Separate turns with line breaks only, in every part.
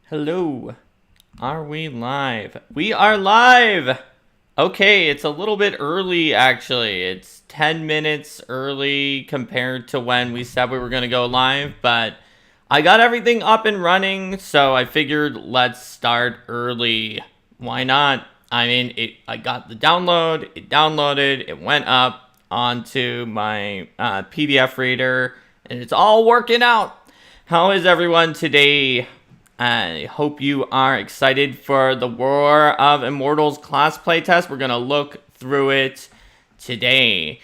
Hello. Are we live? We are live! Okay, it's a little bit early actually. It's 10 minutes early compared to when we said we were going to go live, but I got everything up and running, so I figured let's start early. Why not? I mean, I got the download, it downloaded, it went up onto my PDF reader, and it's all working out. How is everyone today? I hope you are excited for the War of Immortals class playtest. We're going to look through it today.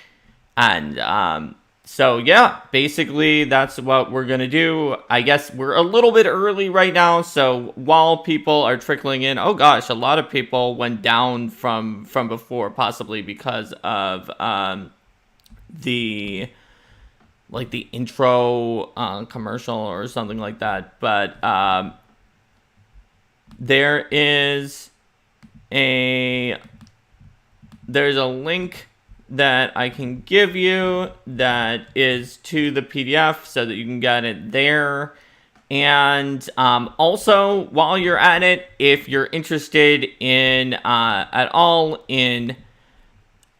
And so, yeah, basically that's what we're going to do. I guess we're a little bit early right now. So while people are trickling in, oh gosh, a lot of people went down from before, possibly because of the intro commercial or something like that. But there's a link that I can give you that is to the PDF so that you can get it there. And also, while you're at it, if you're interested in at all in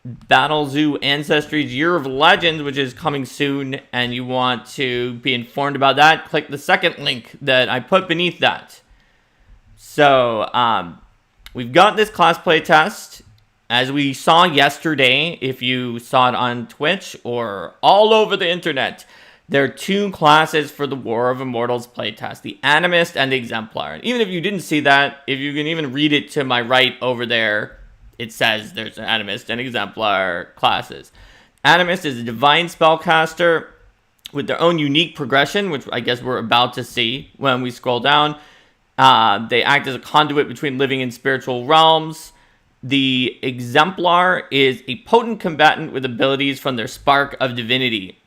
Battlezoo Ancestry's Year of Legends, which is coming soon, and you want to be informed about that, click the second link that I put beneath that. So, we've got this class playtest. As we saw yesterday, if you saw it on Twitch or all over the internet, there are two classes for the War of Immortals playtest, the Animist and the Exemplar. And even if you didn't see that, if you can even read it to my right over there, it says there's an Animist and Exemplar classes. Animist is a divine spellcaster with their own unique progression, which I guess we're about to see when we scroll down. They act as a conduit between living and spiritual realms. The Exemplar is a potent combatant with abilities from their spark of divinity.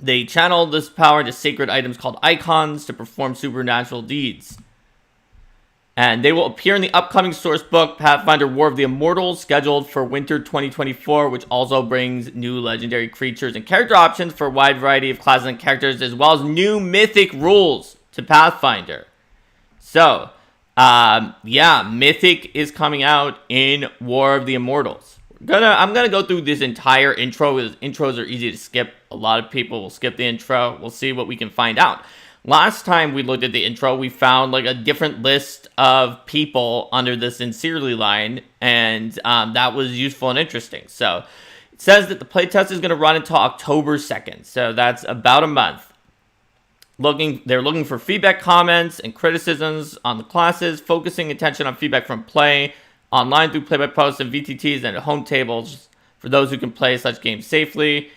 They channel this power to sacred items called icons to perform supernatural deeds. And they will appear in the upcoming source book, Pathfinder War of the Immortals, scheduled for winter 2024, which also brings new legendary creatures and character options for a wide variety of classes and characters, as well as new mythic rules to Pathfinder. So, yeah, Mythic is coming out in War of the Immortals. I'm gonna go through this entire intro, because intros are easy to skip. A lot of people will skip the intro. We'll see what we can find out. Last time we looked at the intro, we found like a different list of people under the Sincerely line, and that was useful and interesting. So, it says that the playtest is gonna run until October 2nd, so that's about a month. They're looking for feedback, comments, and criticisms on the classes, focusing attention on feedback from play, online through play-by-posts and VTTs, and at home tables for those who can play such games safely.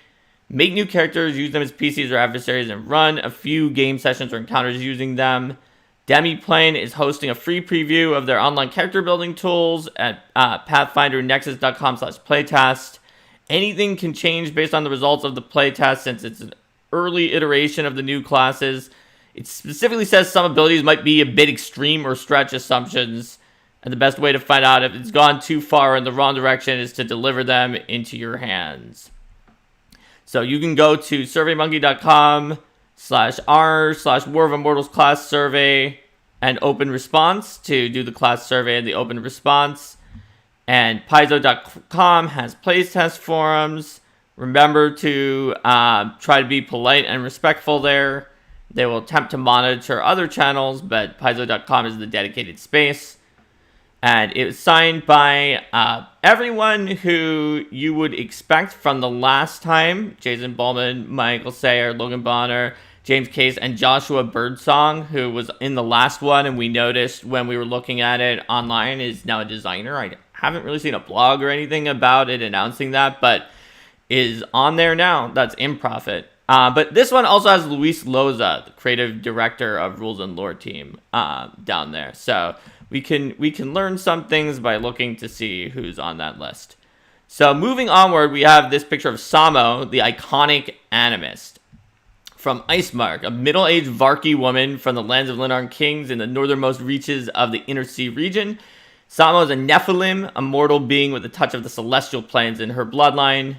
Make new characters, use them as PCs or adversaries, and run a few game sessions or encounters using them. Demiplane is hosting a free preview of their online character building tools at pathfindernexus.com/playtest. Anything can change based on the results of the playtest since it's an early iteration of the new classes. It specifically says some abilities might be a bit extreme or stretch assumptions, and the best way to find out if it's gone too far in the wrong direction is to deliver them into your hands. So you can go to surveymonkey.com/r/War of Immortals class survey and open response to do the class survey and the open response. And Paizo.com has playtest forums. Remember to try to be polite and respectful there. They will attempt to monitor other channels, but Paizo.com is the dedicated space. And it was signed by everyone who you would expect from the last time. Jason Bowman, Michael Sayer, Logan Bonner, James Case, and Joshua Birdsong, who was in the last one. And we noticed when we were looking at it online is now a designer. I haven't really seen a blog or anything about it announcing that, but is on there now. That's in profit. But this one also has Luis Loza, the creative director of Rules and Lore team, down there. So we can learn some things by looking to see who's on that list. So moving onward, we have this picture of Samo, the iconic animist. From Icemark, a middle-aged Varki woman from the lands of Linarn Kings in the northernmost reaches of the Inner Sea region. Samo is a Nephilim, a mortal being with a touch of the celestial planes in her bloodline.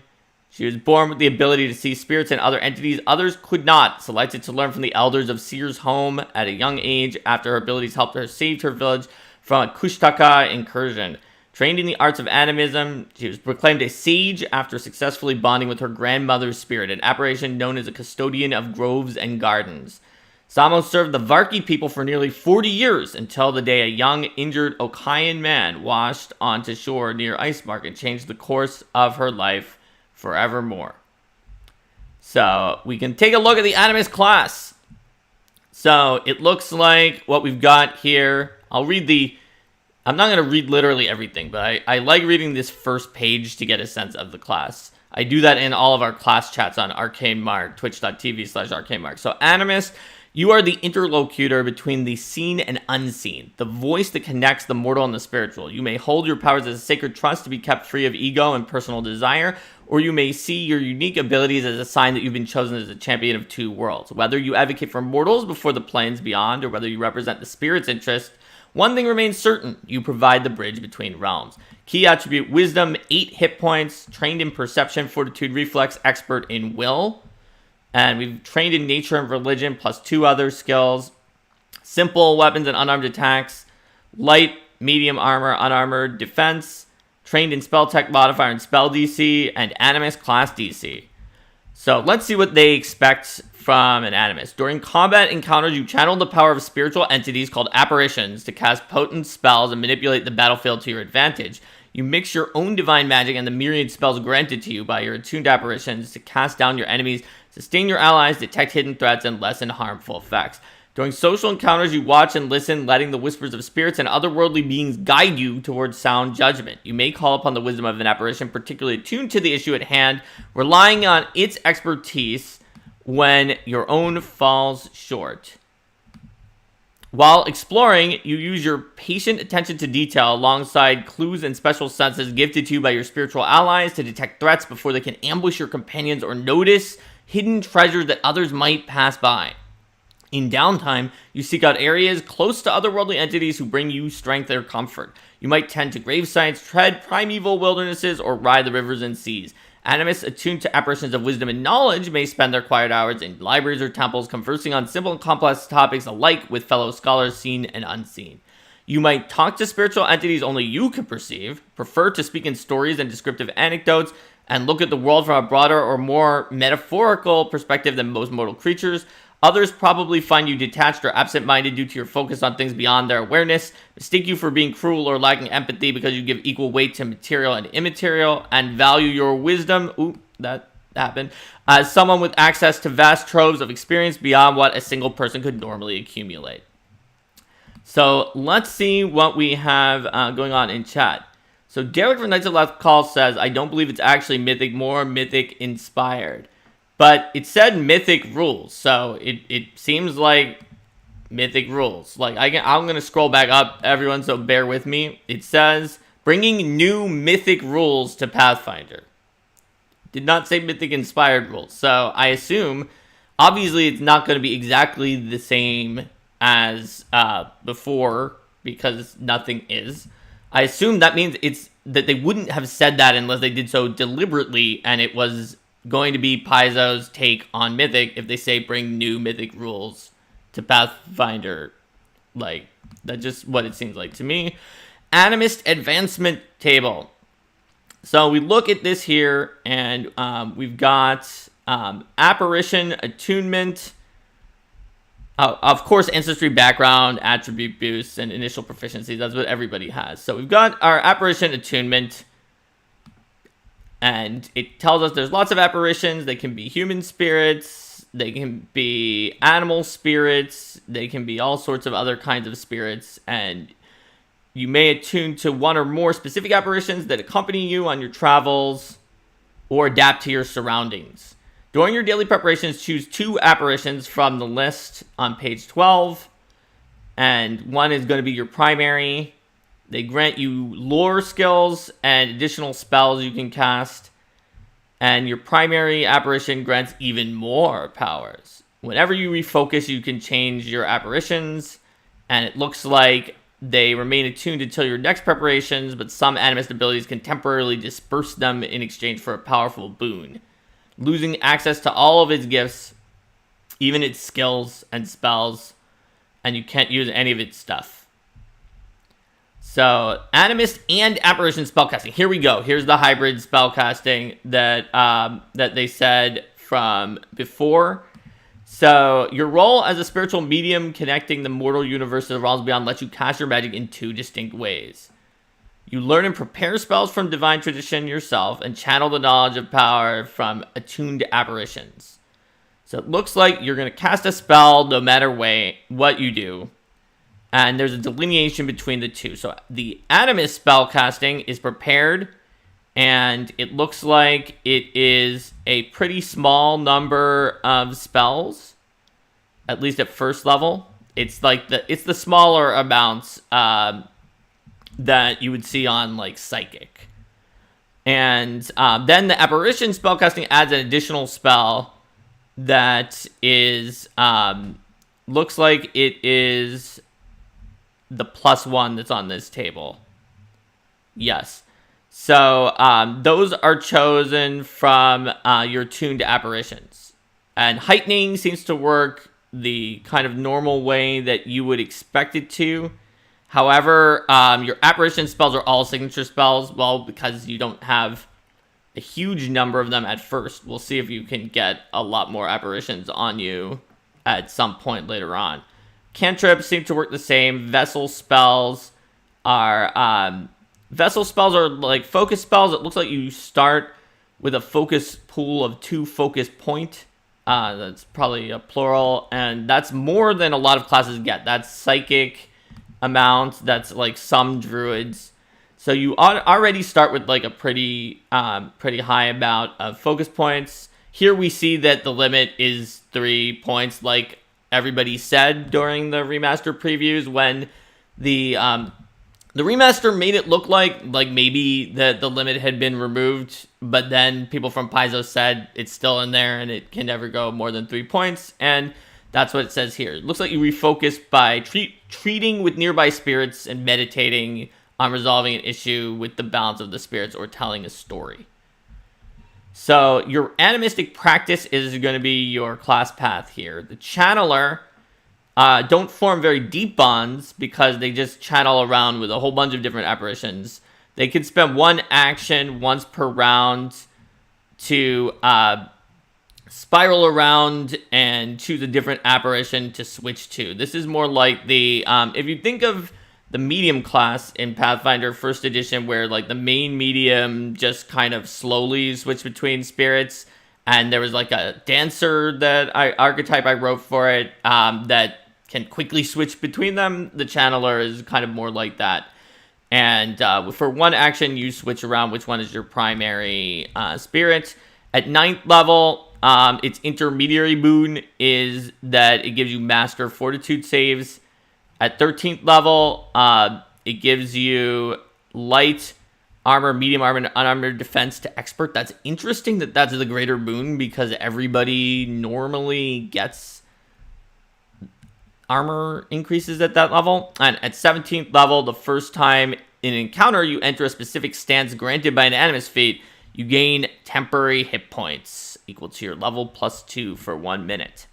She was born with the ability to see spirits and other entities others could not, selected to learn from the elders of Seer's home at a young age after her abilities helped her save her village from a Kushtaka incursion. Trained in the arts of animism, she was proclaimed a sage after successfully bonding with her grandmother's spirit, an apparition known as a custodian of groves and gardens. Samo served the Varki people for nearly 40 years until the day a young, injured Okayan man washed onto shore near Icemark and changed the course of her life forevermore. So we can take a look at the Animist class. So it looks like what we've got here. I'm not going to read literally everything, but I like reading this first page to get a sense of the class. I do that in all of our class chats on Arcane Mark, twitch.tv/Arcane Mark. So Animist, you are the interlocutor between the seen and unseen, the voice that connects the mortal and the spiritual. You may hold your powers as a sacred trust to be kept free of ego and personal desire, or you may see your unique abilities as a sign that you've been chosen as a champion of two worlds. Whether you advocate for mortals before the planes beyond, or whether you represent the spirit's interest, one thing remains certain: you provide the bridge between realms. Key attribute: wisdom, 8 hit points, trained in perception, fortitude, reflex, expert in will. And we've trained in nature and religion, plus 2 other skills. Simple weapons and unarmed attacks. Light, medium armor, unarmored defense. Trained in spell tech modifier and spell DC. And Animist class DC. So let's see what they expect from an Animist. During combat encounters, you channel the power of spiritual entities called apparitions to cast potent spells and manipulate the battlefield to your advantage. You mix your own divine magic and the myriad spells granted to you by your attuned apparitions to cast down your enemies, sustain your allies, detect hidden threats, and lessen harmful effects. During social encounters, you watch and listen, letting the whispers of spirits and otherworldly beings guide you towards sound judgment. You may call upon the wisdom of an apparition, particularly attuned to the issue at hand, relying on its expertise when your own falls short. While exploring, you use your patient attention to detail alongside clues and special senses gifted to you by your spiritual allies to detect threats before they can ambush your companions or notice hidden treasures that others might pass by. In downtime, you seek out areas close to otherworldly entities who bring you strength or comfort. You might tend to grave sites, tread primeval wildernesses, or ride the rivers and seas. Animists attuned to apparitions of wisdom and knowledge may spend their quiet hours in libraries or temples conversing on simple and complex topics alike with fellow scholars seen and unseen. You might talk to spiritual entities only you can perceive, prefer to speak in stories and descriptive anecdotes, and look at the world from a broader or more metaphorical perspective than most mortal creatures. Others probably find you detached or absent-minded due to your focus on things beyond their awareness, mistake you for being cruel or lacking empathy because you give equal weight to material and immaterial, and value your wisdom, that happened, as someone with access to vast troves of experience beyond what a single person could normally accumulate. So let's see what we have going on in chat. So Derek from Knights of Left Call says, I don't believe it's actually mythic, more mythic inspired. But it said mythic rules, so it seems like mythic rules. Like I'm going to scroll back up, everyone, so bear with me. It says, bringing new mythic rules to Pathfinder. Did not say mythic inspired rules. So I assume, obviously it's not going to be exactly the same as before, because nothing is. I assume that means it's that they wouldn't have said that unless they did so deliberately, and it was going to be Paizo's take on Mythic if they say bring new Mythic rules to Pathfinder. Like, that's just what it seems like to me. Animist advancement table. So we look at this here, and we've got Apparition, Attunement, of course, Ancestry background, attribute boosts, and initial proficiency. That's what everybody has. So we've got our Apparition Attunement, and it tells us there's lots of apparitions. They can be human spirits, they can be animal spirits, they can be all sorts of other kinds of spirits, and you may attune to one or more specific apparitions that accompany you on your travels or adapt to your surroundings. During your daily preparations, choose 2 apparitions from the list on page 12, and one is going to be your primary. They grant you lore skills and additional spells you can cast. And your primary apparition grants even more powers. Whenever you refocus, you can change your apparitions. And it looks like They remain attuned until your next preparations, but some Animist abilities can temporarily disperse them in exchange for a powerful boon. Losing access to all of its gifts, even its skills and spells, and you can't use any of its stuff. So, Animist and Apparition spellcasting. Here we go. Here's the hybrid spellcasting that they said from before. So, your role as a spiritual medium connecting the mortal universe to the realms beyond lets you cast your magic in two distinct ways. You learn and prepare spells from divine tradition yourself and channel the knowledge of power from attuned apparitions. So it looks like you're going to cast a spell no matter what you do. And there's a delineation between the two. So the Animist spell casting is prepared, and it looks like it is a pretty small number of spells, at least at first level. It's like the smaller amounts that you would see on like Psychic. And then the Apparition spellcasting adds an additional spell that is looks like it is the +1 that's on this table. Yes. So those are chosen from your tuned apparitions. And heightening seems to work the kind of normal way that you would expect it to. However, your apparition spells are all signature spells, well, because you don't have a huge number of them at first. We'll see if you can get a lot more apparitions on you at some point later on. Cantrips seem to work the same. Vessel spells are like focus spells. It looks like you start with a focus pool of 2 focus point. That's probably a plural, and that's more than a lot of classes get. That's Psychic amount. That's like some druids. So you already start with like a pretty high amount of focus points. Here we see that the limit is 3 points, like everybody said during the remaster previews, when the remaster made it look like maybe the limit had been removed, but then people from Paizo said it's still in there and it can never go more than 3 points, and that's what it says here. It looks like you refocus by treating with nearby spirits and meditating on resolving an issue with the balance of the spirits or telling a story. So your animistic practice is going to be your class path here. The channeler don't form very deep bonds because they just channel around with a whole bunch of different apparitions. They can spend 1 action once per round to spiral around and choose a different apparition to switch to. This is more like the if you think of the medium class in Pathfinder 1st edition, where like the main medium just kind of slowly switched between spirits, and there was like a dancer archetype I wrote for it that can quickly switch between them. The channeler is kind of more like that. And for 1 action, you switch around which one is your primary spirit. At 9th level, its intermediary boon is that it gives you master fortitude saves. At 13th level, it gives you light armor, medium armor, and unarmored defense to expert. That's interesting that that's the greater boon, because everybody normally gets armor increases at that level. And at 17th level, the first time in an encounter you enter a specific stance granted by an Animist feat, you gain temporary hit points equal to your level +2 for 1 minute.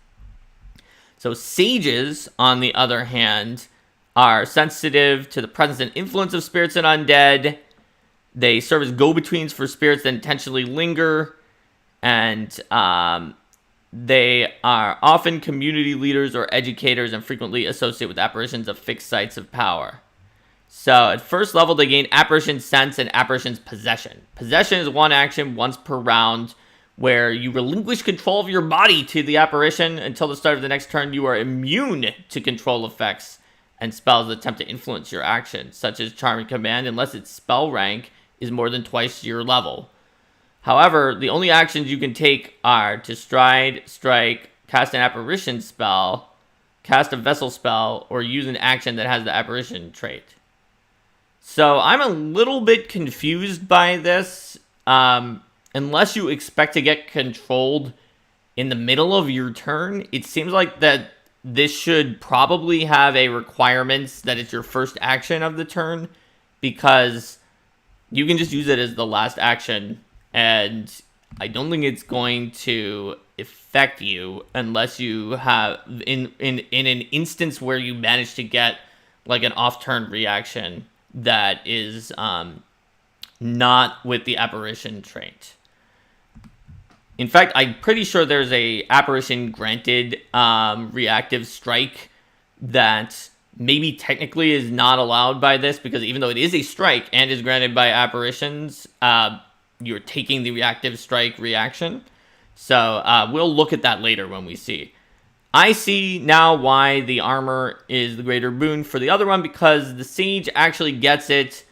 So sages, on the other hand, are sensitive to the presence and influence of spirits and undead. They serve as go-betweens for spirits that intentionally linger, and they are often community leaders or educators and frequently associated with apparitions of fixed sites of power. So at first level, they gain Apparition Sense and Apparition's Possession. Possession is 1 action once per round, where you relinquish control of your body to the apparition. Until the start of the next turn, you are immune to control effects and spells that attempt to influence your actions, such as Charm and Command, unless its spell rank is more than twice your level. However, the only actions you can take are to stride, strike, cast an apparition spell, cast a vessel spell, or use an action that has the apparition trait. So I'm a little bit confused by this. Unless you expect to get controlled in the middle of your turn, it seems like that this should probably have a requirement that it's your first action of the turn, because you can just use it as the last action, and I don't think it's going to affect you unless you have in an instance where you manage to get like an off-turn reaction that is not with the apparition trait. In fact, I'm pretty sure there's a apparition granted reactive strike that maybe technically is not allowed by this, because even though it is a strike and is granted by apparitions, you're taking the reactive strike reaction. So we'll look at that later when we see. I see now why the armor is the greater boon for the other one, because the Sage actually gets it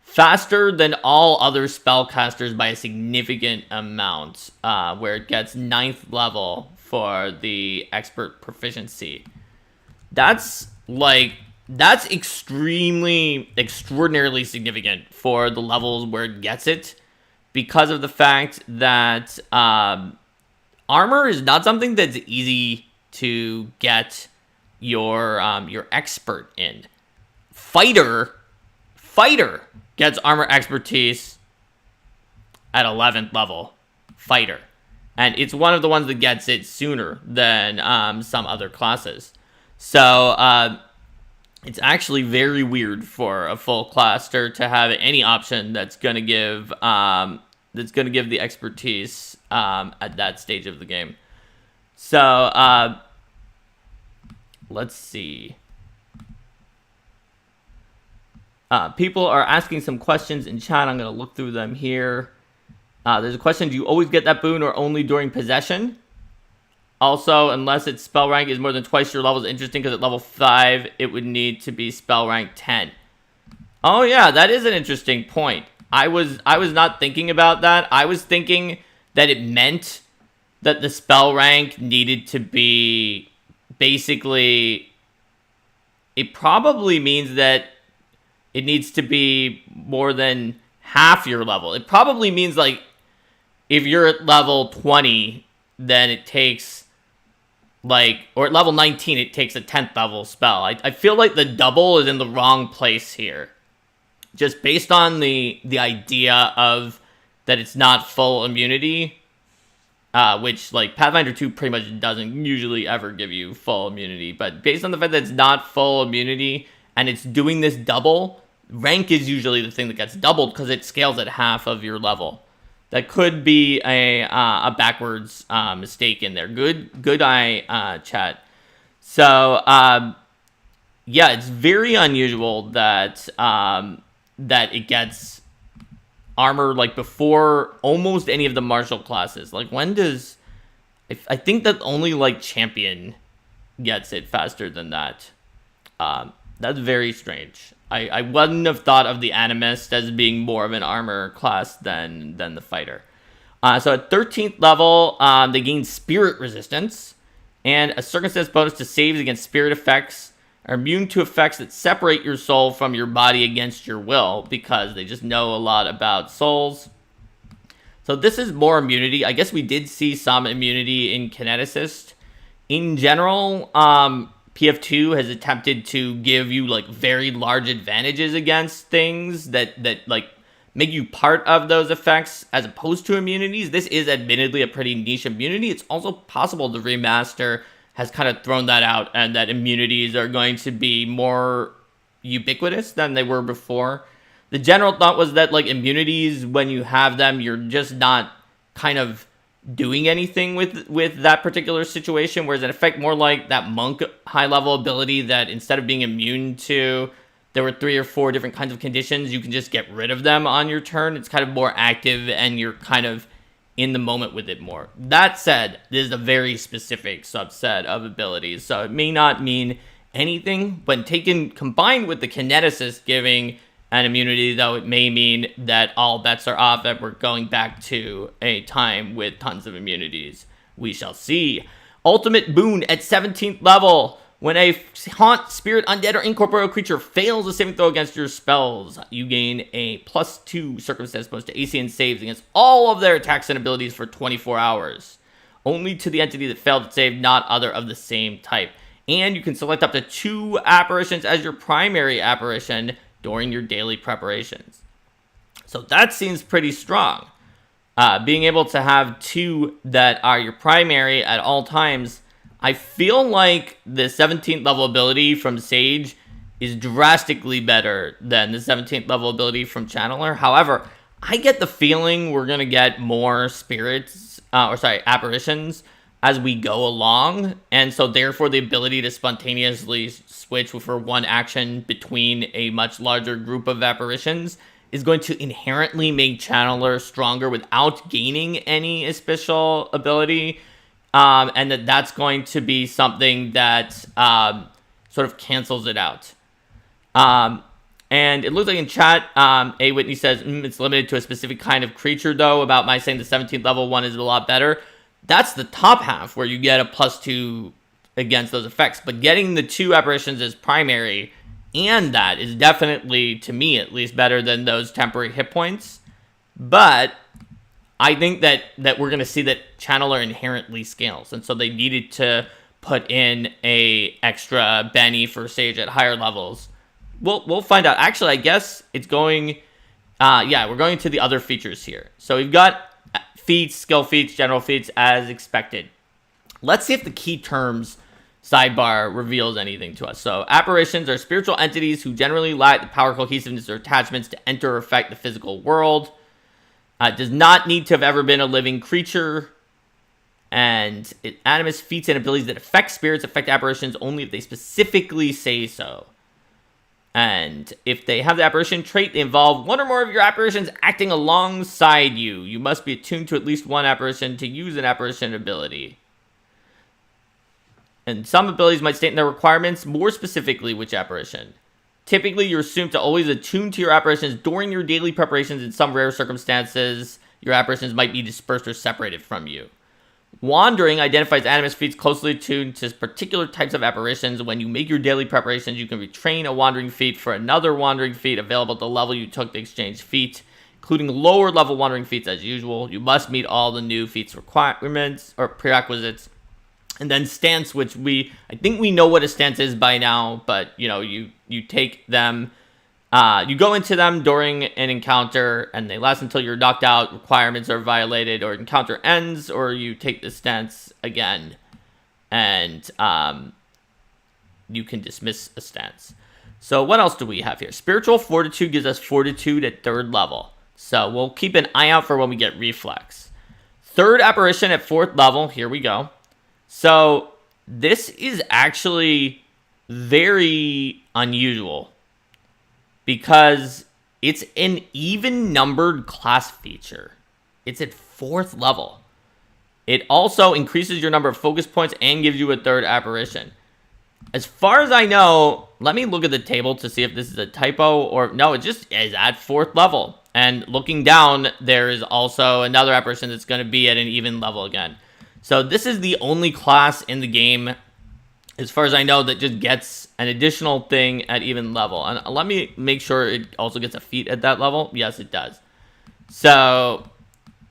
faster than all other spellcasters by a significant amount, where it gets 9th level for the expert proficiency. That's extraordinarily significant for the levels where it gets it, because of the fact that armor is not something that's easy to get your expert in. Fighter gets armor expertise at 11th level. Fighter. And it's one of the ones that gets it sooner than some other classes. So it's actually very weird for a full claster to have any option that's gonna give the expertise at that stage of the game. So let's see. People are asking some questions in chat. I'm going to look through them here. There's a question, do you always get that boon or only during possession? Also, unless its spell rank is more than twice your level, is interesting, because at level 5, it would need to be spell rank 10. Oh yeah, that is an interesting point. I was not thinking about that. I was thinking that it meant that the spell rank needed to be basically... It probably means that it needs to be more than half your level. It probably means, like, if you're at level 20, then it takes, like, or at level 19, it takes a 10th level spell. I feel like the double is in the wrong place here. Just based on the idea of that it's not full immunity, which, like, Pathfinder 2 pretty much doesn't usually ever give you full immunity. But based on the fact that it's not full immunity, and it's doing this double, rank is usually the thing that gets doubled, because it scales at half of your level. That could be a backwards mistake in there. Good eye, chat. So, yeah, it's very unusual that that it gets armor, like, before almost any of the martial classes. Like, when does... I think that only, like, champion gets it faster than that. That's very strange. I wouldn't have thought of the Animist as being more of an armor class than the fighter. So at 13th level, they gain spirit resistance, and a circumstance bonus to saves against spirit effects, are immune to effects that separate your soul from your body against your will, because they just know a lot about souls. So this is more immunity. I guess we did see some immunity in Kineticist. In general, PF2 has attempted to give you, like, very large advantages against things that like, make you part of those effects as opposed to immunities. This is admittedly a pretty niche immunity. It's also possible the remaster has kind of thrown that out, and that immunities are going to be more ubiquitous than they were before. The general thought was that, like, immunities, when you have them, you're just not kind of doing anything with that particular situation, whereas an effect more like that monk high level ability that instead of being immune to, there were 3 or 4 different kinds of conditions, you can just get rid of them on your turn. It's kind of more active, and you're kind of in the moment with it more. That said, this is a very specific subset of abilities, so it may not mean anything, but combined with the Kineticist giving an immunity, though, it may mean that all bets are off, that we're going back to a time with tons of immunities. We shall see. Ultimate boon at 17th level. When a haunt, spirit, undead, or incorporeal creature fails a saving throw against your spells, you gain a +2 circumstance bonus to AC and saves against all of their attacks and abilities for 24 hours. Only to the entity that failed to save, not other of the same type. and you can select up to 2 apparitions as your primary apparition during your daily preparations. So that seems pretty strong. Being able to have 2 that are your primary at all times, I feel like the 17th level ability from Sage is drastically better than the 17th level ability from Channeler. However, I get the feeling we're going to get more apparitions as we go along, and so therefore the ability to spontaneously switch for one action between a much larger group of apparitions is going to inherently make Channeler stronger without gaining any special ability, and that's going to be something that sort of cancels it out. And it looks like in chat, A. Whitney says, it's limited to a specific kind of creature, though, about my saying the 17th level one is a lot better. That's the top half, where you get a +2 against those effects. But getting the 2 apparitions as primary, and that is definitely, to me at least, better than those temporary hit points. But I think that we're going to see that Channeler inherently scales. And so they needed to put in a extra Benny for Sage at higher levels. We'll find out. Actually, I guess it's going... we're going to the other features here. So we've got feats, skill feats, general feats, as expected. Let's see if the key terms sidebar reveals anything to us. So apparitions are spiritual entities who generally lack the power, cohesiveness, or attachments to enter or affect the physical world. Does not need to have ever been a living creature. And animist feats and abilities that affect spirits affect apparitions only if they specifically say so. And if they have the apparition trait, they involve one or more of your apparitions acting alongside you. You must be attuned to at least one apparition to use an apparition ability. And some abilities might state in their requirements more specifically which apparition. Typically, you're assumed to always attune to your apparitions during your daily preparations. In some rare circumstances, your apparitions might be dispersed or separated from you. Wandering identifies animist feats closely attuned to particular types of apparitions. When you make your daily preparations, you can retrain a wandering feat for another wandering feat available at the level you took the exchange feat, including lower level wandering feats as usual. You must meet all the new feats requirements or prerequisites. And then stance, which I think we know what a stance is by now, but you take them, you go into them during an encounter, and they last until you're knocked out, requirements are violated, or encounter ends, or you take the stance again, and you can dismiss a stance. So what else do we have here? Spiritual Fortitude gives us Fortitude at 3rd level. So we'll keep an eye out for when we get Reflex. 3rd Apparition at 4th level. Here we go. So this is actually very unusual because it's an even numbered class feature. It's at 4th level. It also increases your number of focus points and gives you a 3rd apparition. As far as I know, let me look at the table to see if this is a typo or no, it just is at 4th level. And looking down, there is also another apparition that's going to be at an even level again. So this is the only class in the game, as far as I know, that just gets an additional thing at even level. And let me make sure it also gets a feat at that level. Yes, it does. So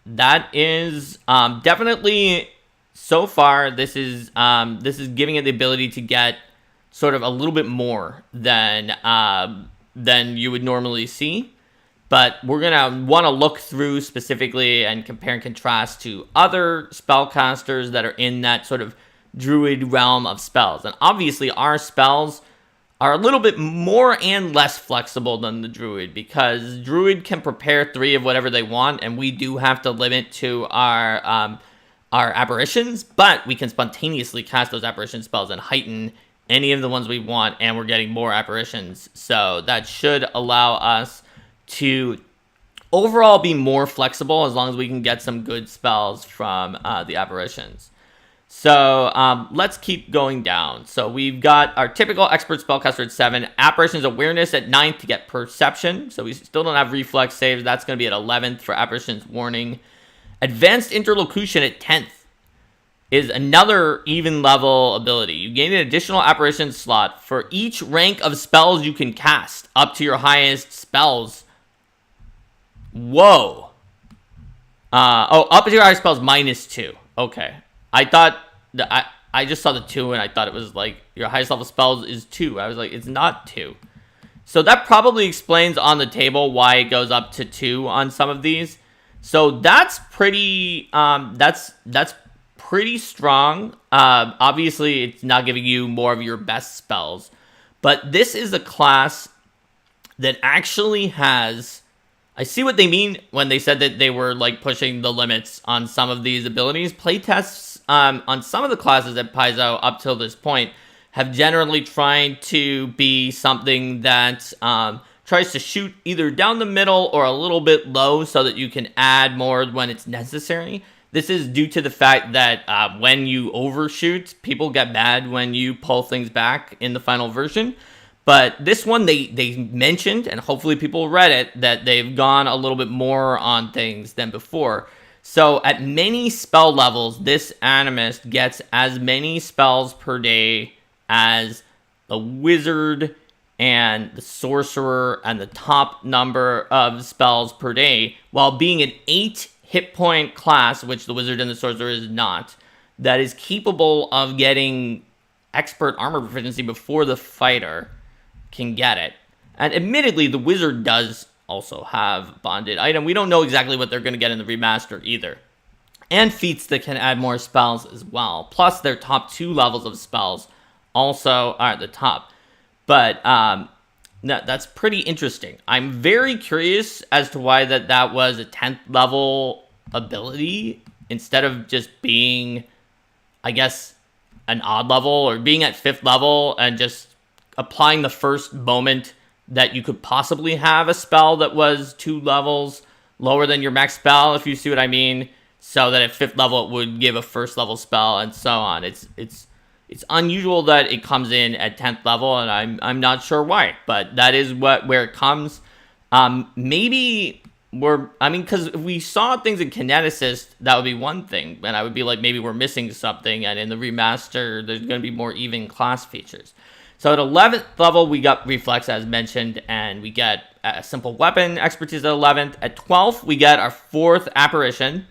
that is definitely, so far, this is giving it the ability to get sort of a little bit more than you would normally see. But we're going to want to look through specifically and compare and contrast to other spellcasters that are in that sort of druid realm of spells. And obviously, our spells are a little bit more and less flexible than the druid, because druid can prepare 3 of whatever they want, and we do have to limit to our apparitions, but we can spontaneously cast those apparition spells and heighten any of the ones we want, and we're getting more apparitions. So that should allow us to overall be more flexible as long as we can get some good spells from the apparitions. So let's keep going down. So we've got our typical expert spellcaster at 7, apparitions awareness at 9th to get perception. So we still don't have reflex saves. That's going to be at 11th for apparitions warning. Advanced interlocution at 10th is another even level ability. You gain an additional apparition slot for each rank of spells you can cast up to your highest spells. Whoa. Up to your highest spells -2. Okay. I thought I just saw the 2 and I thought it was like your highest level spells is 2. I was like, it's not 2. So that probably explains on the table why it goes up to 2 on some of these. So that's pretty that's pretty strong. Obviously it's not giving you more of your best spells, but this is a class that actually has, I see what they mean when they said that they were like pushing the limits on some of these abilities. Playtests on some of the classes at Paizo up till this point have generally tried to be something that tries to shoot either down the middle or a little bit low so that you can add more when it's necessary. This is due to the fact that when you overshoot, people get mad when you pull things back in the final version. But this one, they mentioned, and hopefully people read it, that they've gone a little bit more on things than before. So at many spell levels, this Animist gets as many spells per day as the Wizard and the Sorcerer and the top number of spells per day, while being an 8 hit point class, which the Wizard and the Sorcerer is not, that is capable of getting expert armor proficiency before the fighter can get it. And admittedly, the Wizard does also have bonded item. We don't know exactly what they're going to get in the remaster either. And feats that can add more spells as well. Plus, their top 2 levels of spells also are at the top. But that's pretty interesting. I'm very curious as to why that was a 10th level ability instead of just being, I guess, an odd level or being at 5th level and just applying the first moment that you could possibly have a spell that was 2 levels lower than your max spell, if you see what I mean, so that at 5th level it would give a 1st level spell and so on. It's unusual that it comes in at 10th level, and I'm not sure why, but that is where it comes. Maybe because if we saw things in Kineticist, that would be one thing, and I would be like, maybe we're missing something, and in the remaster, there's going to be more even class features. So at 11th level, we got Reflex, as mentioned, and we get a simple weapon expertise at 11th. At 12th, we get our 4th Apparition.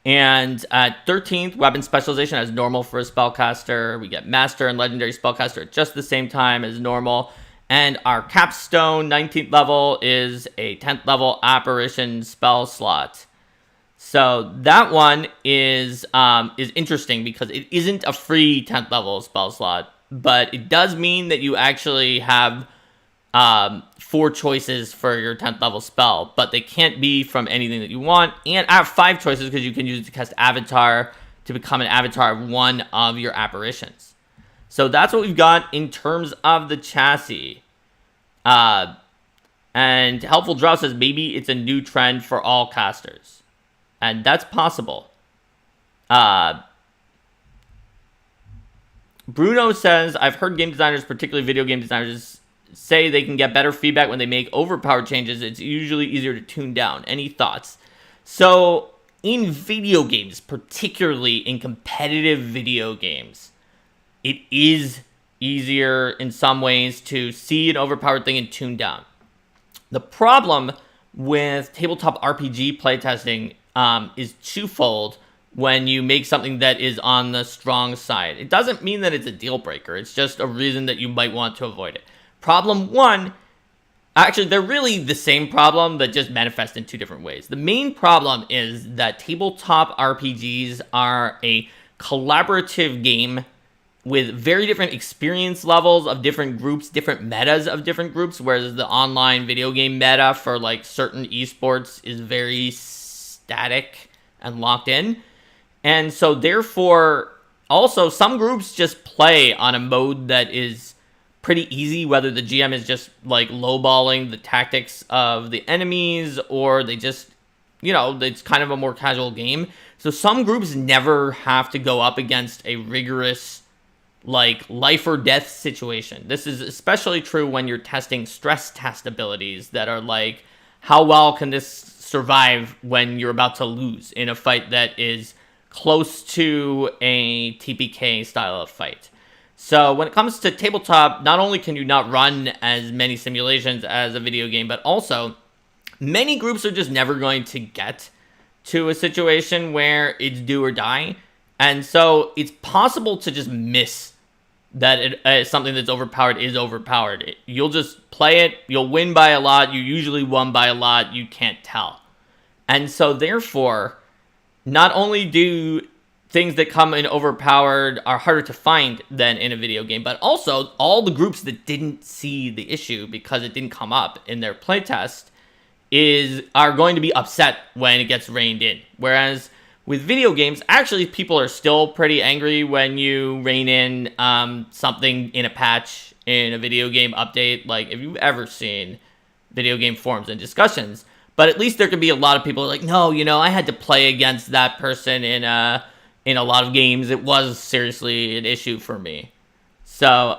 And at 13th, weapon specialization as normal for a spellcaster. We get Master and Legendary Spellcaster at just the same time as normal. And our Capstone, 19th level, is a 10th level Apparition spell slot. So that one is interesting because it isn't a free 10th level spell slot, but it does mean that you actually have 4 choices for your 10th level spell, but they can't be from anything that you want. And I have 5 choices because you can use it to cast Avatar to become an avatar of one of your apparitions. So that's what we've got in terms of the chassis. And Helpful Draw says maybe it's a new trend for all casters. And that's possible. Bruno says, I've heard game designers, particularly video game designers, say they can get better feedback when they make overpowered changes. It's usually easier to tune down. Any thoughts? So, in video games, particularly in competitive video games, it is easier in some ways to see an overpowered thing and tune down. The problem with tabletop RPG playtesting is twofold when you make something that is on the strong side. It doesn't mean that it's a deal breaker. It's just a reason that you might want to avoid it. Problem 1, actually, they're really the same problem that just manifest in 2 different ways. The main problem is that tabletop RPGs are a collaborative game with very different experience levels of different groups, different metas of different groups, whereas the online video game meta for like certain esports is very static and locked in. And so therefore, also some groups just play on a mode that is pretty easy, whether the GM is just like lowballing the tactics of the enemies or they just, it's kind of a more casual game. So some groups never have to go up against a rigorous like life or death situation. This is especially true when you're testing stress test abilities that are like, how well can this survive when you're about to lose in a fight that is close to a TPK style of fight. So when it comes to tabletop, not only can you not run as many simulations as a video game, but also many groups are just never going to get to a situation where it's do or die. And so it's possible to just miss that something that's overpowered is overpowered. You'll just play it, you'll win by a lot, you usually won by a lot, you can't tell. And so therefore, not only do things that come in overpowered are harder to find than in a video game, but also all the groups that didn't see the issue because it didn't come up in their playtest are going to be upset when it gets reined in. Whereas with video games, actually people are still pretty angry when you rein in something in a patch in a video game update. Like, if you've ever seen video game forums and discussions, but at least there can be a lot of people like, no, I had to play against that person in a lot of games. It was seriously an issue for me. So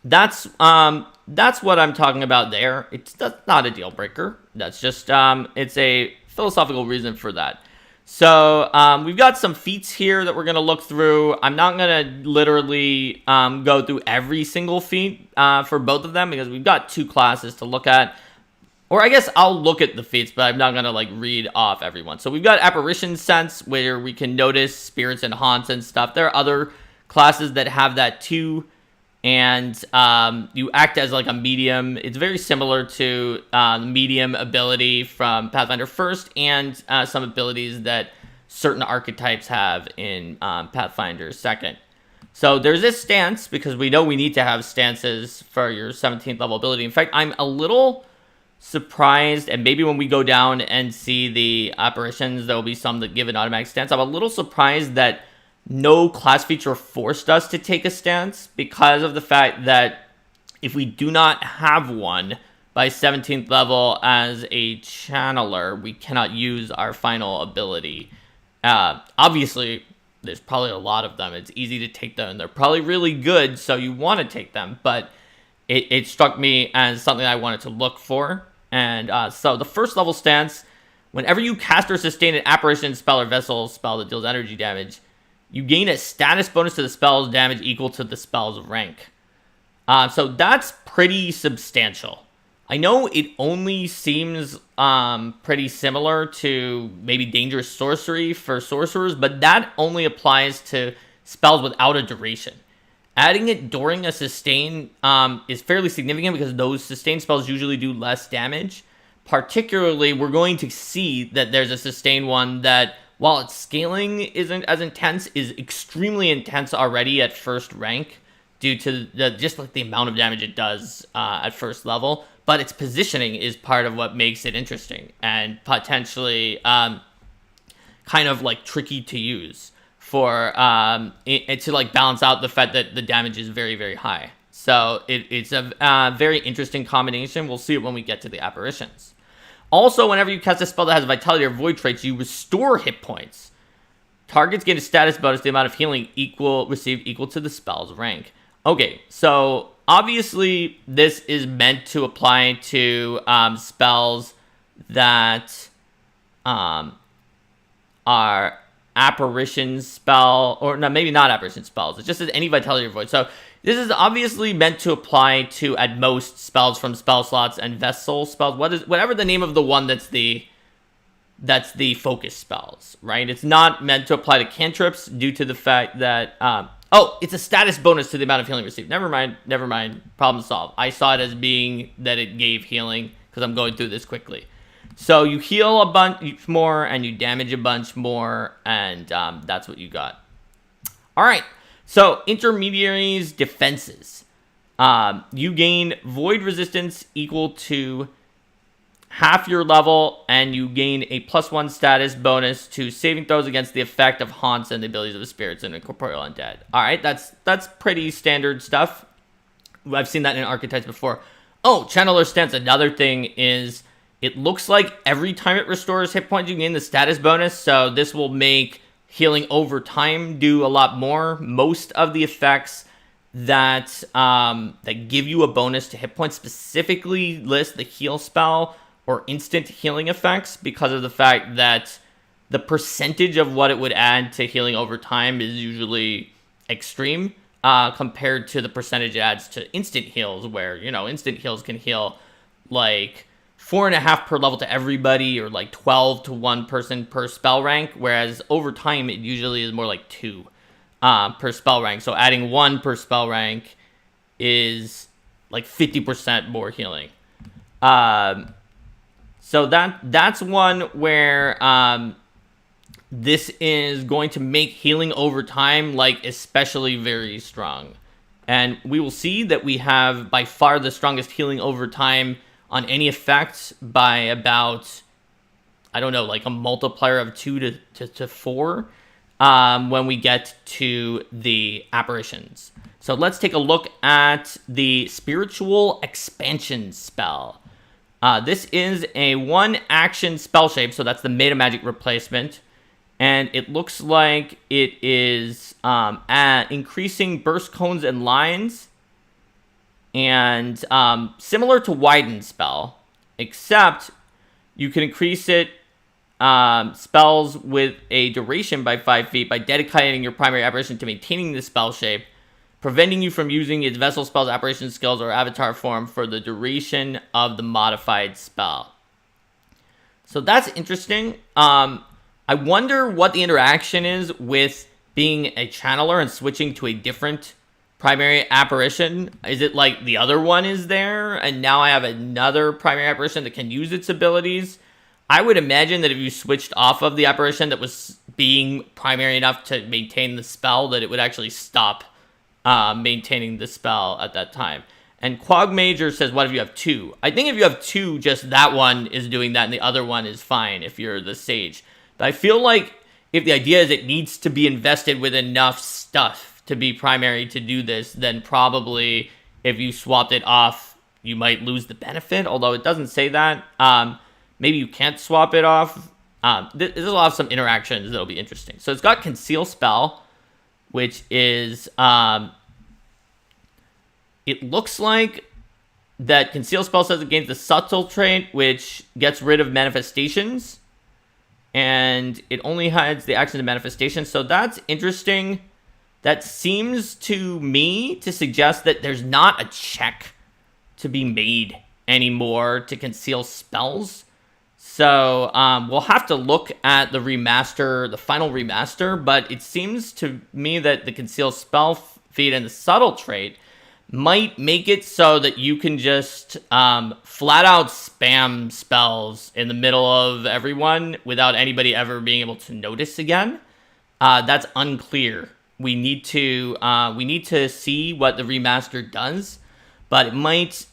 that's what I'm talking about there. That's not a deal breaker. That's just it's a philosophical reason for that. So we've got some feats here that we're going to look through. I'm not going to literally go through every single feat for both of them because we've got 2 classes to look at. Or I guess I'll look at the feats, but I'm not going to read off everyone. So we've got Apparition Sense, where we can notice spirits and haunts and stuff. There are other classes that have that too. And you act as a medium. It's very similar to the medium ability from Pathfinder 1st and some abilities that certain archetypes have in Pathfinder 2nd. So there's this stance, because we know we need to have stances for your 17th level ability. In fact, I'm a little surprised, and maybe when we go down and see the apparitions, there will be some that give an automatic stance. I'm a little surprised that no class feature forced us to take a stance, because of the fact that if we do not have one by 17th level as a channeler, we cannot use our final ability. Obviously, there's probably a lot of them. It's easy to take them, and they're probably really good, so you want to take them, but it struck me as something I wanted to look for. And so the first level stance, whenever you cast or sustain an apparition, spell, or vessel spell that deals energy damage, you gain a status bonus to the spell's damage equal to the spell's rank. So that's pretty substantial. I know it only seems pretty similar to maybe dangerous sorcery for sorcerers, but that only applies to spells without a duration. Adding it during a sustain is fairly significant because those sustain spells usually do less damage. Particularly, we're going to see that there's a sustain one that, while its scaling isn't as intense, is extremely intense already at first rank due to the amount of damage it does at first level. But its positioning is part of what makes it interesting and potentially kind of tricky to use for to balance out the fact that the damage is very, very high. So it's a very interesting combination. We'll see it when we get to the apparitions. Also, whenever you cast a spell that has vitality or void traits, you restore hit points. Targets gain a status bonus, the amount of healing received equal to the spell's rank. Okay, so obviously this is meant to apply to spells that are apparition spell, or no, maybe not apparition spells. It just says any vitality or void. So this is obviously meant to apply to, at most, spells from spell slots and vessel spells. Whatever the name of the one that's the focus spells, right? It's not meant to apply to cantrips due to the fact that it's a status bonus to the amount of healing received. Never mind. Problem solved. I saw it as being that it gave healing because I'm going through this quickly. So you heal a bunch more and you damage a bunch more, and that's what you got. All right. So intermediaries defenses. You gain void resistance equal to half your level, and you gain a +1 status bonus to saving throws against the effect of haunts and the abilities of the spirits and incorporeal undead. All right, that's pretty standard stuff. I've seen that in archetypes before. Oh, channeler stance. Another thing is, it looks like every time it restores hit points, you gain the status bonus. So this will make healing over time do a lot more. Most of the effects that give you a bonus to hit points specifically list the heal spell or instant healing effects, because of the fact that the percentage of what it would add to healing over time is usually extreme compared to the percentage it adds to instant heals, where, instant heals can heal 4.5 per level to everybody, or like 12 to one person per spell rank, whereas over time it usually is more like 2 per spell rank. So adding 1 per spell rank is like 50% more healing. So that's one where this is going to make healing over time like especially very strong. And we will see that we have by far the strongest healing over time on any effect by about, I don't know, like a multiplier of 2 to 4 when we get to the apparitions. So let's take a look at the spiritual expansion spell. This is a 1-action spell shape, so that's the metamagic replacement. And it looks like it is increasing burst cones and lines. And similar to Widen spell, except you can increase it spells with a duration by 5 feet by dedicating your primary apparition to maintaining the spell shape, preventing you from using its vessel spells, apparition skills, or avatar form for the duration of the modified spell. So that's interesting. I wonder what the interaction is with being a channeler and switching to a different primary apparition. Is it like the other one is there, and now I have another primary apparition that can use its abilities? I would imagine that if you switched off of the apparition that was being primary enough to maintain the spell, that it would actually stop maintaining the spell at that time. And Quag Major says, what if you have 2? I think if you have 2, just that one is doing that, and the other one is fine if you're the sage. But I feel like if the idea is it needs to be invested with enough stuff to be primary to do this, then probably if you swapped it off, you might lose the benefit, although it doesn't say that. Maybe you can't swap it off. This will have some interactions that'll be interesting. So it's got Conceal Spell, which is, it looks like that Conceal Spell says it gains the Subtle trait, which gets rid of manifestations, and it only hides the actions of manifestation. So that's interesting. That seems to me to suggest that there's not a check to be made anymore to conceal spells. So we'll have to look at the remaster, the final remaster, but it seems to me that the Conceal Spell feat and the Subtle trait might make it so that you can just flat out spam spells in the middle of everyone without anybody ever being able to notice again. That's unclear. We need to see what the remaster does, but it might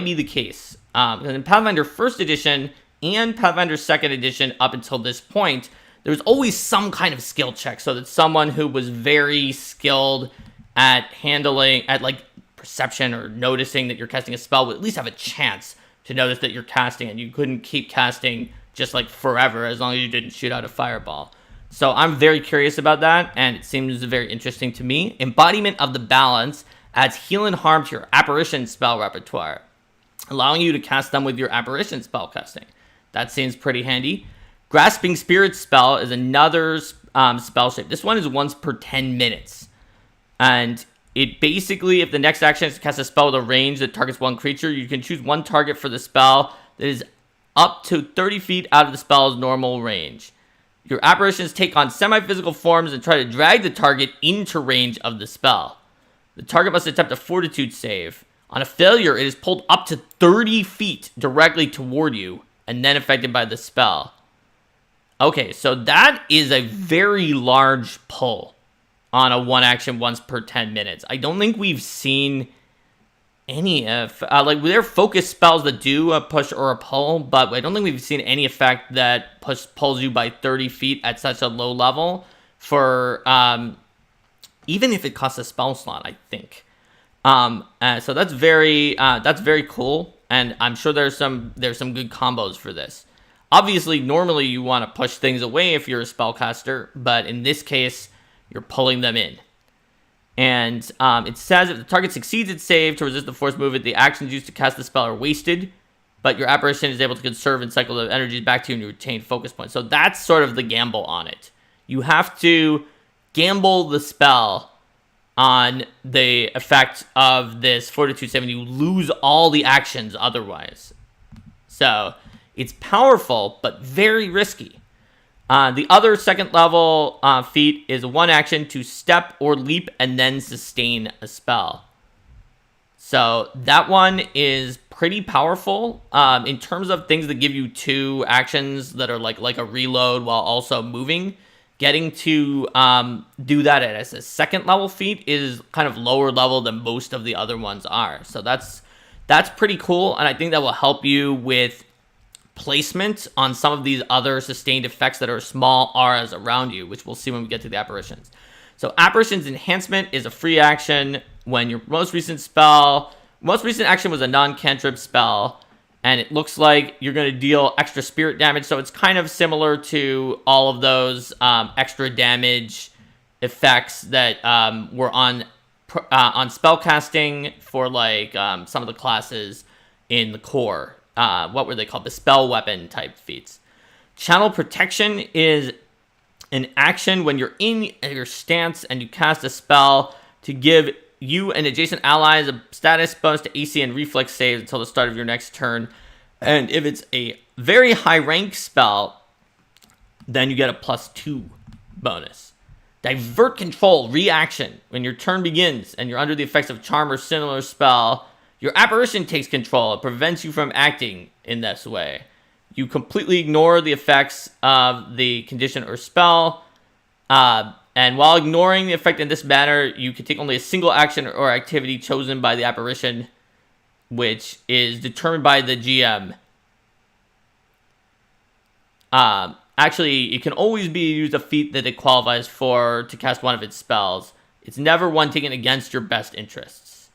be the case. In Pathfinder First Edition and Pathfinder Second Edition, up until this point, there was always some kind of skill check, so that someone who was very skilled at handling, at like perception or noticing that you're casting a spell would at least have a chance to notice that you're casting, and you couldn't keep casting just like forever as long as you didn't shoot out a fireball. So I'm very curious about that, and it seems very interesting to me. Embodiment of the Balance adds heal and harm to your apparition spell repertoire, allowing you to cast them with your apparition spell casting. That seems pretty handy. Grasping Spirit spell is another spell shape. This one is once per 10 minutes. And it basically, if the next action is to cast a spell with a range that targets one creature, you can choose one target for the spell that is up to 30 feet out of the spell's normal range. Your apparitions take on semi-physical forms and try to drag the target into range of the spell. The target must attempt a fortitude save. On a failure, it is pulled up to 30 feet directly toward you and then affected by the spell. Okay, so that is a very large pull on a one action once per 10 minutes. I don't think we've seen any of, like, there are focus spells that do a push or a pull, but I don't think we've seen any effect that pulls you by 30 feet at such a low level for, even if it costs a spell slot, I think. So that's very cool, and I'm sure there's some good combos for this. Obviously, normally you want to push things away if you're a spellcaster, but in this case, you're pulling them in. And it says if the target succeeds its save to resist the force movement, the actions used to cast the spell are wasted, but your apparition is able to conserve and cycle the energies back to you and you retain focus points. So that's sort of the gamble on it. You have to gamble the spell on the effect of this Fortitude 7. You lose all the actions otherwise. So it's powerful, but very risky. The other second level feat is one action to step or leap and then sustain a spell. So that one is pretty powerful in terms of things that give you 2 actions that are like a reload while also moving. Getting to do that as a second level feat is kind of lower level than most of the other ones are. So that's pretty cool, and I think that will help you with placement on some of these other sustained effects that are small auras around you, which we'll see when we get to the apparitions. So Apparition's Enhancement is a free action when your most recent action was a non-cantrip spell, and it looks like you're going to deal extra spirit damage, so it's kind of similar to all of those extra damage effects that were on spellcasting for like some of the classes in the core. What were they called? The spell weapon type feats. Channel Protection is an action when you're in your stance and you cast a spell to give you and adjacent allies a status bonus to AC and reflex saves until the start of your next turn. And if it's a very high rank spell, then you get a +2 bonus. Divert Control reaction. When your turn begins and you're under the effects of charm or similar spell, your apparition takes control. It prevents you from acting in this way. You completely ignore the effects of the condition or spell. And while ignoring the effect in this manner, you can take only a single action or activity chosen by the apparition, which is determined by the GM. Actually, it can always be used a feat that it qualifies for to cast one of its spells. It's never one taken against your best interests.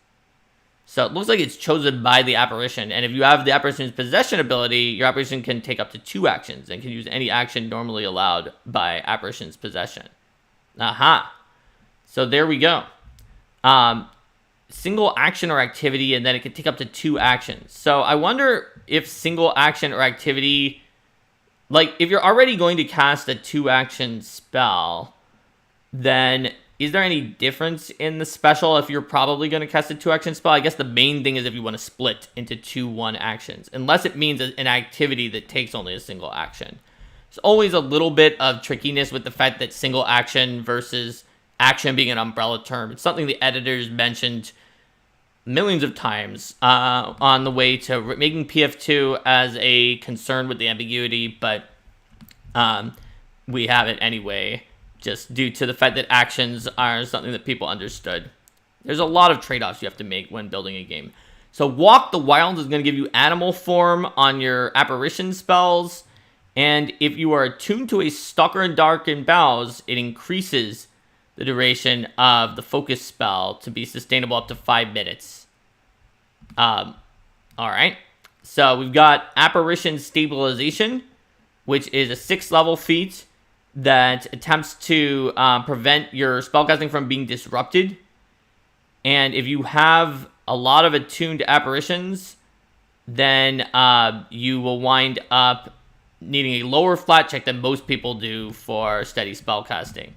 So it looks like it's chosen by the apparition, and if you have the apparition's possession ability, your apparition can take up to 2 actions and can use any action normally allowed by apparition's possession. Aha. So there we go. Single action or activity, and then it can take up to 2 actions. So I wonder if single action or activity, like if you're already going to cast a 2-action spell, then is there any difference in the special if you're probably going to cast a 2-action spell? I guess the main thing is if you want to split into 2 1-actions, unless it means an activity that takes only a single action. There's always a little bit of trickiness with the fact that single action versus action being an umbrella term. It's something the editors mentioned millions of times on the way to making PF2 as a concern with the ambiguity, but we have it anyway, just due to the fact that actions are something that people understood. There's a lot of trade-offs you have to make when building a game. So Walk the Wilds is going to give you animal form on your apparition spells, and if you are attuned to a Stalker and Darkened Boughs, it increases the duration of the focus spell to be sustainable up to 5 minutes. Alright. So we've got Apparition Stabilization, which is a 6th level feat that attempts to prevent your spellcasting from being disrupted. And if you have a lot of attuned apparitions, then you will wind up needing a lower flat check than most people do for steady spellcasting.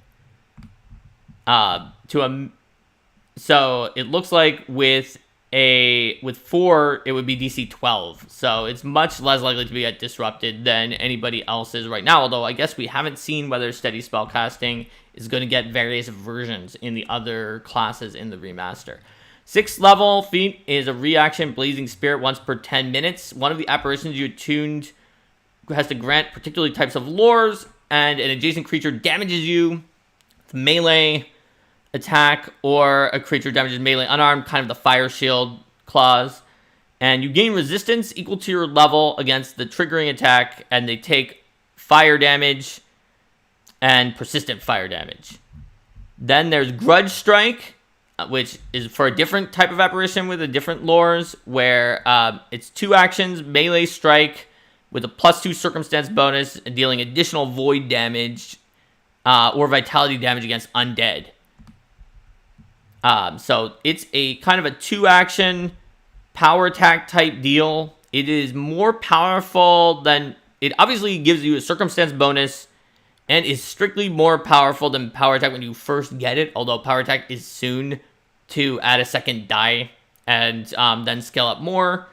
So it looks like with 4, it would be DC 12. So it's much less likely to get disrupted than anybody else is right now. Although I guess we haven't seen whether steady spellcasting is going to get various versions in the other classes in the remaster. 6th level feat is a reaction Blazing Spirit once per 10 minutes. One of the apparitions you attuned has to grant particular types of lures, and an adjacent creature damages you with melee attack, or a creature damages melee unarmed, kind of the fire shield clause. And you gain resistance equal to your level against the triggering attack, and they take fire damage and persistent fire damage. Then there's Grudge Strike, which is for a different type of apparition with a different lures, where it's 2 actions, melee strike, with a +2 circumstance bonus, and dealing additional void damage or vitality damage against undead. So it's a kind of a 2-action power attack type deal. It is more powerful than... It obviously gives you a circumstance bonus and is strictly more powerful than power attack when you first get it, although power attack is soon to add a second die and then scale up more.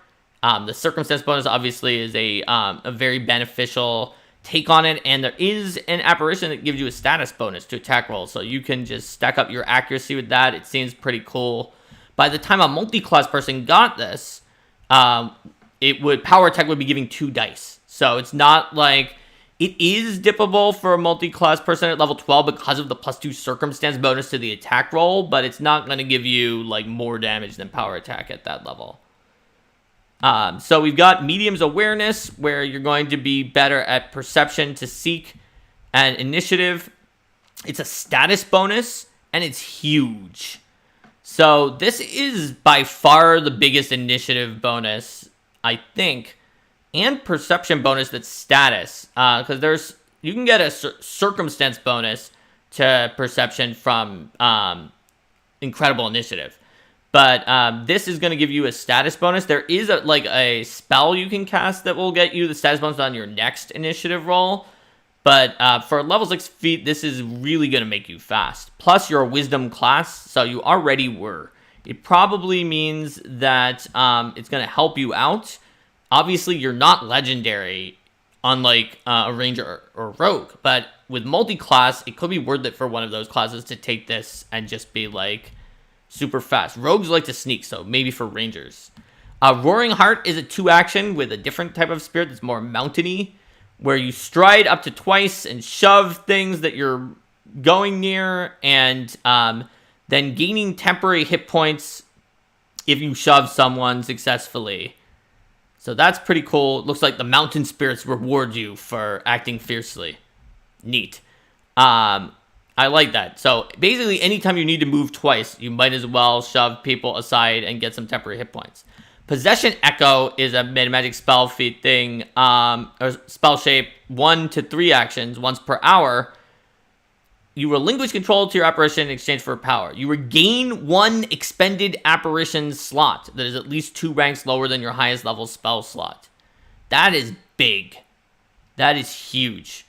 The circumstance bonus obviously is a very beneficial take on it, and there is an apparition that gives you a status bonus to attack rolls, so you can just stack up your accuracy with that. It seems pretty cool. By the time a multi-class person got this, power attack would be giving 2 dice. So it's not like it is dippable for a multi-class person at level 12 because of the +2 circumstance bonus to the attack roll, but it's not going to give you like more damage than power attack at that level. So we've got medium's awareness, where you're going to be better at perception to seek and initiative. It's a status bonus, and it's huge. So this is by far the biggest initiative bonus, I think, and perception bonus that's status. Because you can get a circumstance bonus to perception from incredible initiative. But this is going to give you a status bonus. There is a spell you can cast that will get you the status bonus on your next initiative roll. But for level 6 feat, this is really going to make you fast. Plus, you're a wisdom class, so you already were. It probably means that it's going to help you out. Obviously, you're not legendary, unlike a ranger or rogue. But with multi-class, it could be worth it for one of those classes to take this and just be like super fast. Rogues like to sneak, so maybe for rangers. Roaring Heart is a 2-action with a different type of spirit that's more mountainy, where you stride up to twice and shove things that you're going near, and then gaining temporary hit points if you shove someone successfully. So that's pretty cool. It looks like the mountain spirits reward you for acting fiercely. Neat. I like that. So basically, anytime you need to move twice, you might as well shove people aside and get some temporary hit points. Possession Echo is a metamagic spell feat thing, or spell shape, 1 to 3 actions, once per hour. You relinquish control to your apparition in exchange for power. You regain 1 expended apparition slot that is at least 2 ranks lower than your highest level spell slot. That is big. That is huge.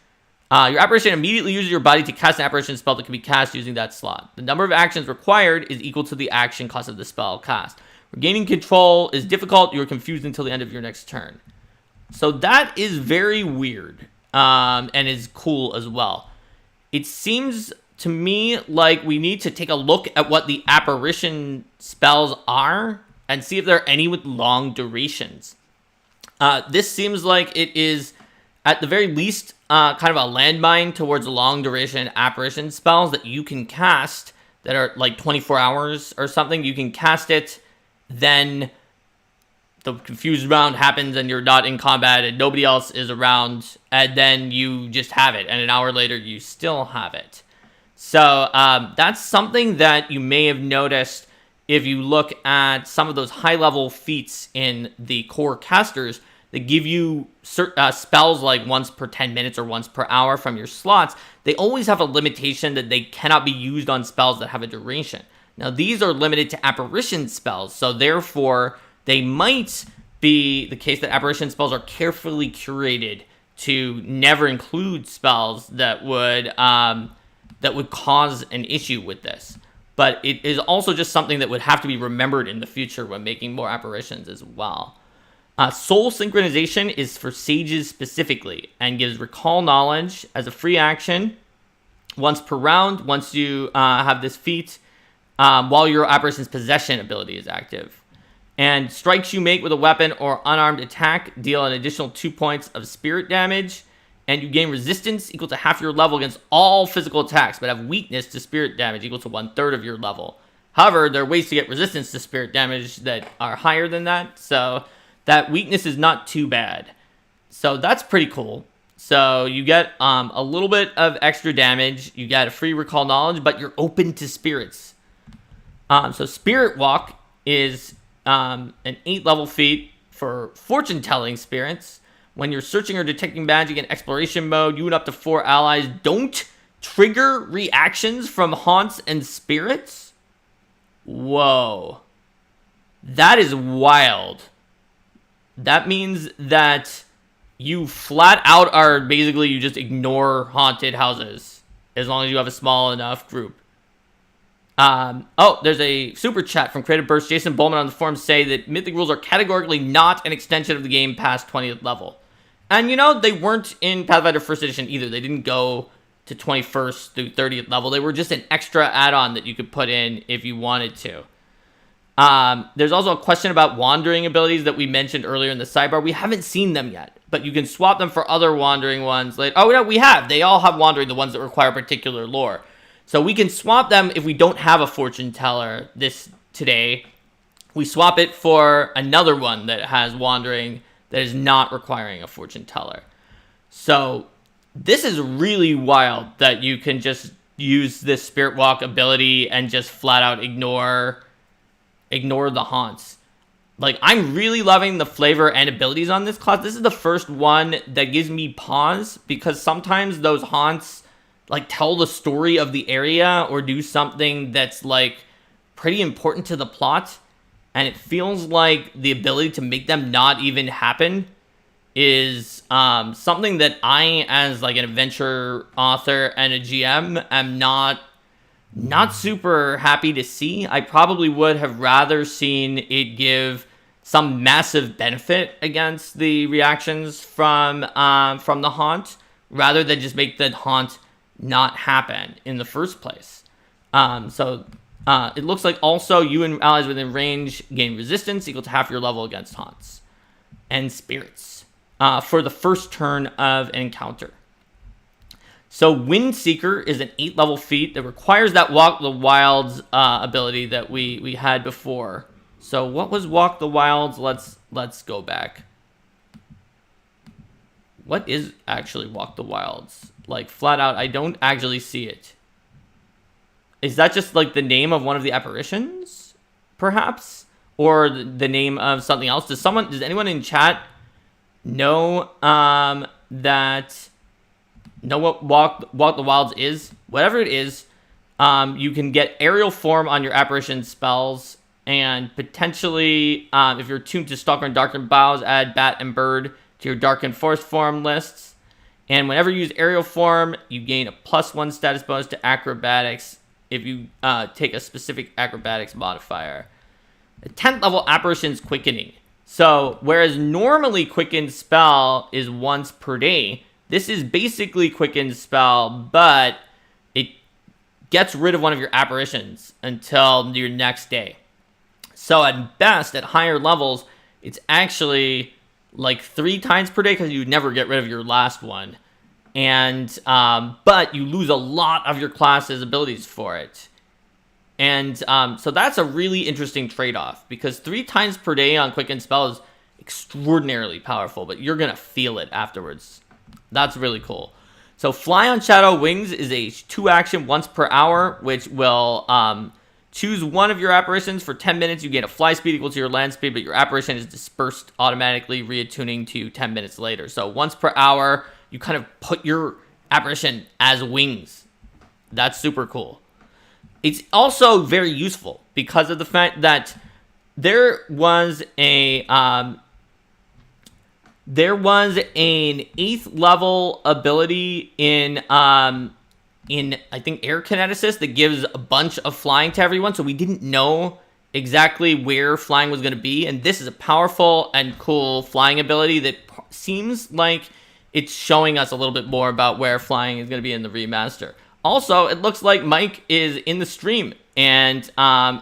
Your apparition immediately uses your body to cast an apparition spell that can be cast using that slot. The number of actions required is equal to the action cost of the spell cast. Regaining control is difficult. You're confused until the end of your next turn. So that is very weird, and is cool as well. It seems to me like we need to take a look at what the apparition spells are and see if there are any with long durations. This seems like it is, at the very least, kind of a landmine towards long duration apparition spells that you can cast that are like 24 hours or something. You can cast it, then the confused round happens and you're not in combat and nobody else is around, and then you just have it, and an hour later you still have it. So that's something that you may have noticed if you look at some of those high-level feats in the core casters that give you spells like once per 10 minutes or once per hour from your slots. They always have a limitation that they cannot be used on spells that have a duration. Now, these are limited to apparition spells, so therefore they might be the case that apparition spells are carefully curated to never include spells that would cause an issue with this. But it is also just something that would have to be remembered in the future when making more apparitions as well. Soul Synchronization is for sages specifically and gives recall knowledge as a free action once per round once you have this feat while your apparition's possession ability is active. And strikes you make with a weapon or unarmed attack deal an additional 2 points of spirit damage, and you gain resistance equal to half your level against all physical attacks, but have weakness to spirit damage equal to 1/3 of your level. However, there are ways to get resistance to spirit damage that are higher than that, so that weakness is not too bad. So that's pretty cool. So you get a little bit of extra damage, you get a free recall knowledge, but you're open to spirits. So Spirit Walk is an 8-level feat for fortune-telling spirits. When you're searching or detecting magic in exploration mode, you and up to 4 allies don't trigger reactions from haunts and spirits? Whoa. That is wild. That means that you flat out are basically, you just ignore haunted houses as long as you have a small enough group. Oh, there's a super chat from Creative Burst. Jason Bowman on the forums say that Mythic rules are categorically not an extension of the game past 20th level. And, you know, they weren't in Pathfinder 1st Edition either. They didn't go to 21st through 30th level. They were just an extra add-on that you could put in if you wanted to. There's also a question about wandering abilities that we mentioned earlier in the sidebar. We haven't seen them yet, but you can swap them for other wandering ones. Like, oh, no, we have. They all have wandering, the ones that require particular lore. So we can swap them if we don't have a fortune teller today. We swap it for another one that has wandering that is not requiring a fortune teller. So this is really wild that you can just use this Spirit Walk ability and just flat out ignore the haunts. Like, I'm really loving the flavor and abilities on this class. This is the first one that gives me pause, because sometimes those haunts like tell the story of the area or do something that's like pretty important to the plot, and it feels like the ability to make them not even happen is something that I, as like an adventure author and a GM, am not super happy to see. I probably would have rather seen it give some massive benefit against the reactions from the haunt, rather than just make the haunt not happen in the first place. It looks like also you and allies within range gain resistance equal to half your level against haunts and spirits for the first turn of an encounter. So Wind Seeker is an 8th level feat that requires that Walk the Wilds ability that we had before. So what was Walk the Wilds? Let's go back. What is actually Walk the Wilds? Like, flat out, I don't actually see it. Is that just like the name of one of the apparitions, perhaps, or the name of something else? Does anyone in chat know what Walk the Wilds is? Whatever it is, you can get aerial form on your apparition spells, and potentially, if you're tuned to Stalker and Darkened Boughs, add Bat and Bird to your Darkened Forest form lists. And whenever you use aerial form, you gain a +1 status bonus to acrobatics if you take a specific acrobatics modifier. The 10th level apparition's quickening. So whereas normally quickened spell is once per day, this is basically quickened spell, but it gets rid of one of your apparitions until your next day. So at best, at higher levels, it's actually like 3 times per day, because you never get rid of your last one. And but you lose a lot of your class's abilities for it. And so that's a really interesting trade-off, because 3 times per day on Quicken Spell is extraordinarily powerful, but you're going to feel it afterwards. That's really cool. So Fly on Shadow Wings is a 2-action once per hour, which will choose one of your apparitions for 10 minutes. You gain a fly speed equal to your land speed, but your apparition is dispersed automatically, reattuning to 10 minutes later. So once per hour, you kind of put your apparition as wings. That's super cool. It's also very useful because of the fact that there was an 8th level ability in I think Air Kineticist that gives a bunch of flying to everyone, so we didn't know exactly where flying was going to be, and this is a powerful and cool flying ability that seems like it's showing us a little bit more about where flying is going to be in the remaster. Also, it looks like Mike is in the stream and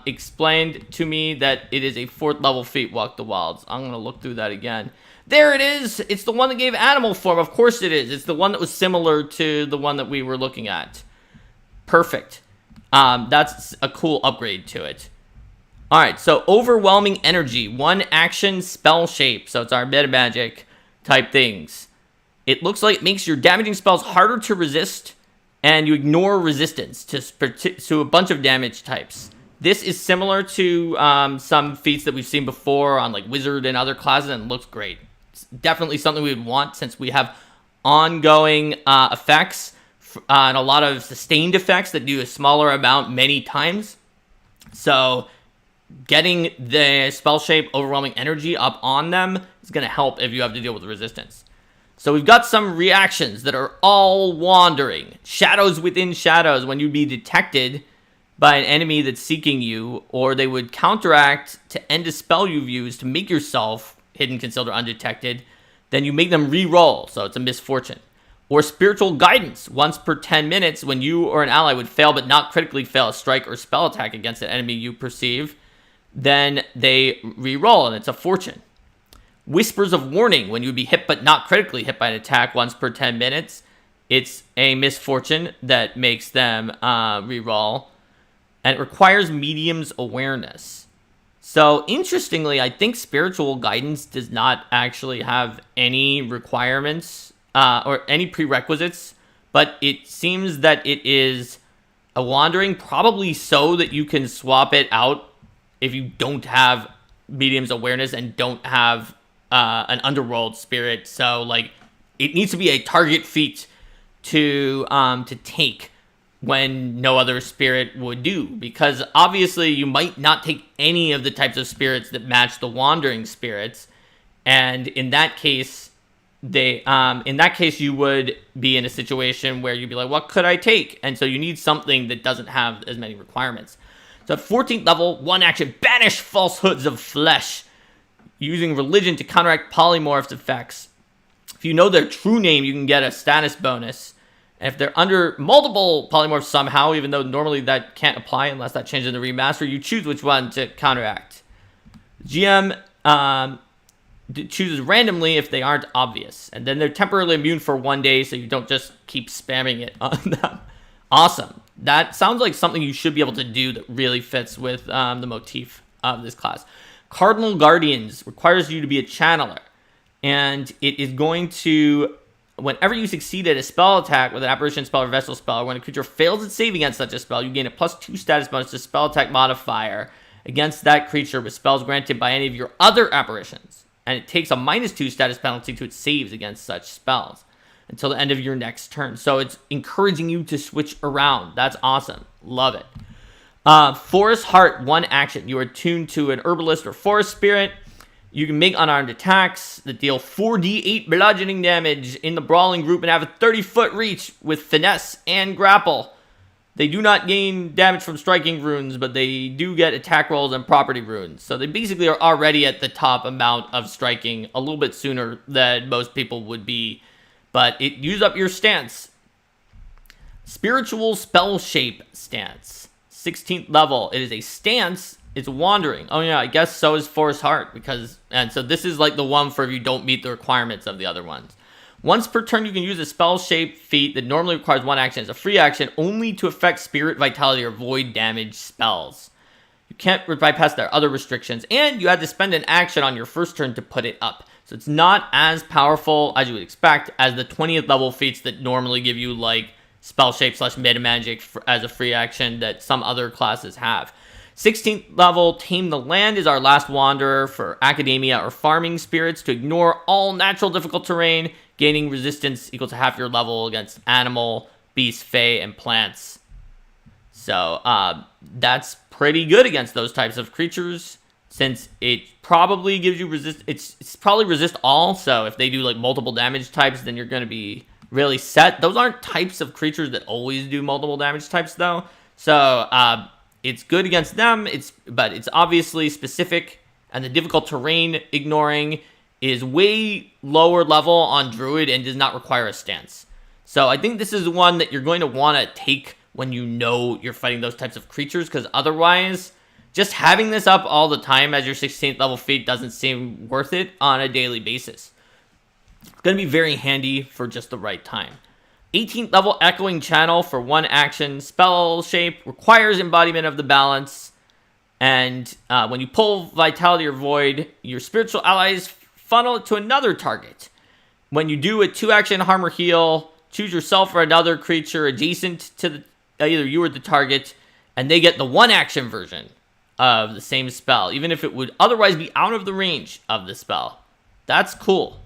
explained to me that it is a 4th level feat, Walk the Wilds. I'm going to look through that again. There it is. It's the one that gave animal form. Of course it is. It's the one that was similar to the one that we were looking at. Perfect. That's a cool upgrade to it. All right, so Overwhelming Energy. 1 action spell shape. So it's our metamagic type things. It looks like it makes your damaging spells harder to resist, and you ignore resistance to a bunch of damage types. This is similar to some feats that we've seen before on like Wizard and other classes, and looks great. It's definitely something we would want, since we have ongoing effects and a lot of sustained effects that do a smaller amount many times. So getting the spell shape Overwhelming Energy up on them is going to help if you have to deal with resistance. So we've got some reactions that are all wandering. Shadows within shadows. When you be detected, by an enemy that's seeking you, or they would counteract to end a spell you've used to make yourself hidden, concealed, or undetected, then you make them re-roll, so it's a misfortune. Or spiritual guidance, once per 10 minutes, when you or an ally would fail but not critically fail a strike or spell attack against an enemy you perceive, then they re-roll, and it's a fortune. Whispers of warning, when you would be hit but not critically hit by an attack once per 10 minutes, it's a misfortune that makes them re-roll, and it requires medium's awareness. So, interestingly, I think spiritual guidance does not actually have any requirements or any prerequisites, but it seems that it is a wandering, probably so that you can swap it out if you don't have medium's awareness and don't have an underworld spirit. So, like, it needs to be a target feat to take when no other spirit would do, because obviously you might not take any of the types of spirits that match the wandering spirits, and in that case you would be in a situation where you'd be like, what could I take? And so you need something that doesn't have as many requirements. So at 14th level, 1 action, banish falsehoods of flesh, using religion to counteract polymorphs effects. If you know their true name, you can get a status bonus. And if they're under multiple polymorphs somehow, even though normally that can't apply unless that changes in the remaster, you choose which one to counteract. GM chooses randomly if they aren't obvious. And then they're temporarily immune for 1 day, so you don't just keep spamming it on them. Awesome. That sounds like something you should be able to do that really fits with the motif of this class. Cardinal Guardians requires you to be a channeler. And it is going to, whenever you succeed at a spell attack with an apparition spell or vessel spell, or when a creature fails at save against such a spell, you gain a +2 status bonus to spell attack modifier against that creature with spells granted by any of your other apparitions. And it takes a -2 status penalty to its saves against such spells until the end of your next turn. So it's encouraging you to switch around. That's awesome. Love it. Forest Heart, 1 action. You are tuned to an herbalist or forest spirit. You can make unarmed attacks that deal 4d8 bludgeoning damage in the brawling group and have a 30-foot reach with finesse and grapple. They do not gain damage from striking runes, but they do get attack rolls and property runes. So they basically are already at the top amount of striking a little bit sooner than most people would be. But it uses up your stance. Spiritual Spell Shape stance. 16th level. It is a stance. It's wandering. Oh yeah, I guess so is Forest Heart, and so this is like the one for if you don't meet the requirements of the other ones. Once per turn, you can use a spell shape feat that normally requires 1 action as a free action only to affect spirit, vitality, or void damage spells. You can't bypass their other restrictions, and you have to spend an action on your first turn to put it up. So it's not as powerful as you would expect as the 20th level feats that normally give you like spell shape / metamagic as a free action that some other classes have. 16th level, Tame the Land is our last wanderer for academia or farming spirits to ignore all natural difficult terrain, gaining resistance equal to half your level against animal, beast, fae, and plants. So that's pretty good against those types of creatures, since it probably gives you resist. It's probably resist all, so if they do like multiple damage types, then you're going to be really set. Those aren't types of creatures that always do multiple damage types, though. So it's good against them, but it's obviously specific, and the difficult terrain ignoring is way lower level on Druid and does not require a stance. So I think this is one that you're going to want to take when you know you're fighting those types of creatures, because otherwise, just having this up all the time as your 16th level feat doesn't seem worth it on a daily basis. It's going to be very handy for just the right time. 18th level Echoing Channel for 1 action. Spell shape requires embodiment of the balance. And when you pull Vitality or Void, your spiritual allies funnel it to another target. When you do a 2 action Harm or Heal, choose yourself or another creature adjacent to either you or the target, and they get the 1 action version of the same spell, even if it would otherwise be out of the range of the spell. That's cool.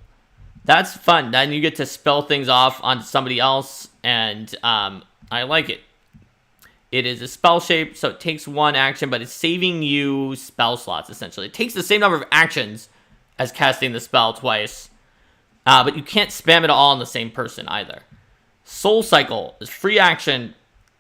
That's fun. Then you get to spell things off onto somebody else, and I like it. It is a spell shape, so it takes 1 action, but it's saving you spell slots, essentially. It takes the same number of actions as casting the spell twice, but you can't spam it all on the same person either. Soul Cycle is free action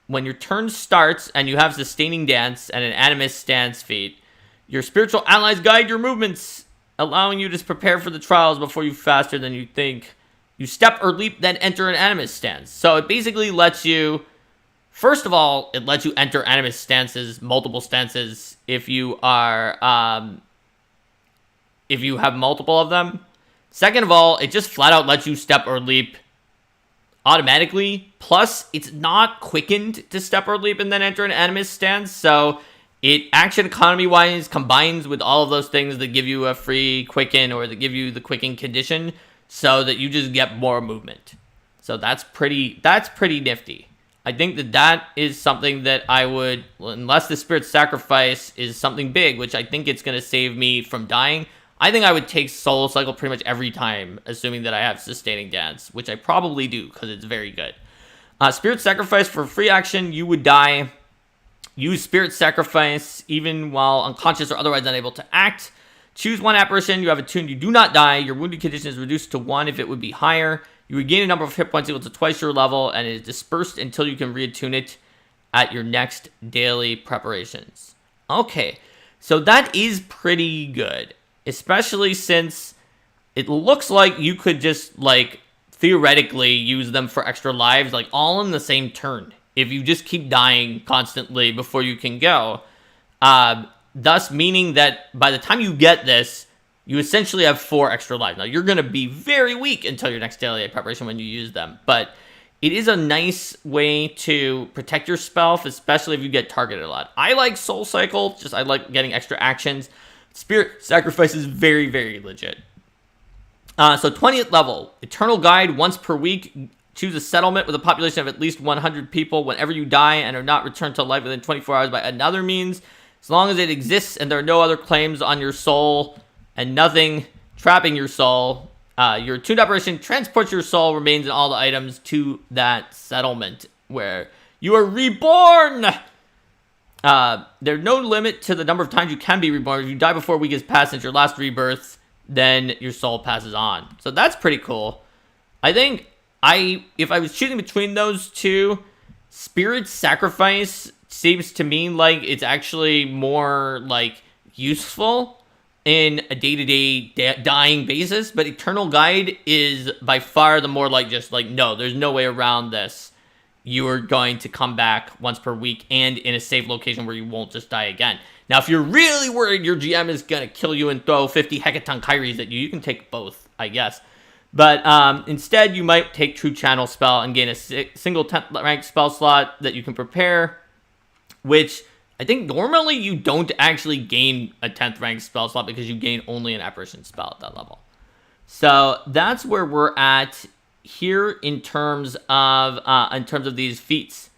when your turn starts and you have Sustaining Dance and an Animist Stance feat, your spiritual allies guide your movements, allowing you to prepare for the trials before you faster than you think. You step or leap, then enter an Animist Stance. So it basically lets you, first of all, it lets you enter Animist stances, multiple stances, if you are, if you have multiple of them. Second of all, it just flat out lets you step or leap automatically. Plus, it's not quickened to step or leap and then enter an Animist stance. So it action economy-wise combines with all of those things that give you a free quicken or that give you the quicken condition so that you just get more movement. So that's pretty nifty. I think that is something that I would, unless the Spirit Sacrifice is something big, which I think it's going to save me from dying, I think I would take Soul Cycle pretty much every time, assuming that I have Sustaining Dance, which I probably do, because it's very good. Spirit Sacrifice for free action, you would die. Use Spirit Sacrifice even while unconscious or otherwise unable to act. Choose one apparition you have attuned, you do not die. Your wounded condition is reduced to 1 if it would be higher. You regain a number of hit points equal to twice your level, and it is dispersed until you can reattune it at your next daily preparations. Okay, so that is pretty good. Especially since it looks like you could just, like, theoretically use them for extra lives, like, all in the same turn. If you just keep dying constantly before you can go. Thus meaning that by the time you get this, you essentially have 4 extra lives. Now, you're going to be very weak until your next daily preparation when you use them. But it is a nice way to protect your spell, especially if you get targeted a lot. I like Soul Cycle, I like getting extra actions. Spirit Sacrifice is very, very legit. So 20th level, Eternal Guide once per week. Choose a settlement with a population of at least 100 people. Whenever you die and are not returned to life within 24 hours by another means, as long as it exists and there are no other claims on your soul and nothing trapping your soul, your attuned apparition transports your soul, remains in all the items to that settlement where you are reborn. There's no limit to the number of times you can be reborn. If you die before a week has passed since your last rebirth, then your soul passes on. So that's pretty cool. I think if I was choosing between those two, Spirit Sacrifice seems to me like it's actually more like useful in a day-to-day dying basis, but Eternal Guide is by far the more like just like, no, there's no way around this. You are going to come back once per week and in a safe location where you won't just die again. Now, if you're really worried your GM is going to kill you and throw 50 Hecaton Kyries at you, you can take both, I guess. But instead, you might take True Channel spell and gain a single 10th rank spell slot that you can prepare, which I think normally you don't actually gain a 10th rank spell slot because you gain only an apparition spell at that level. So that's where we're at here in terms of these feats.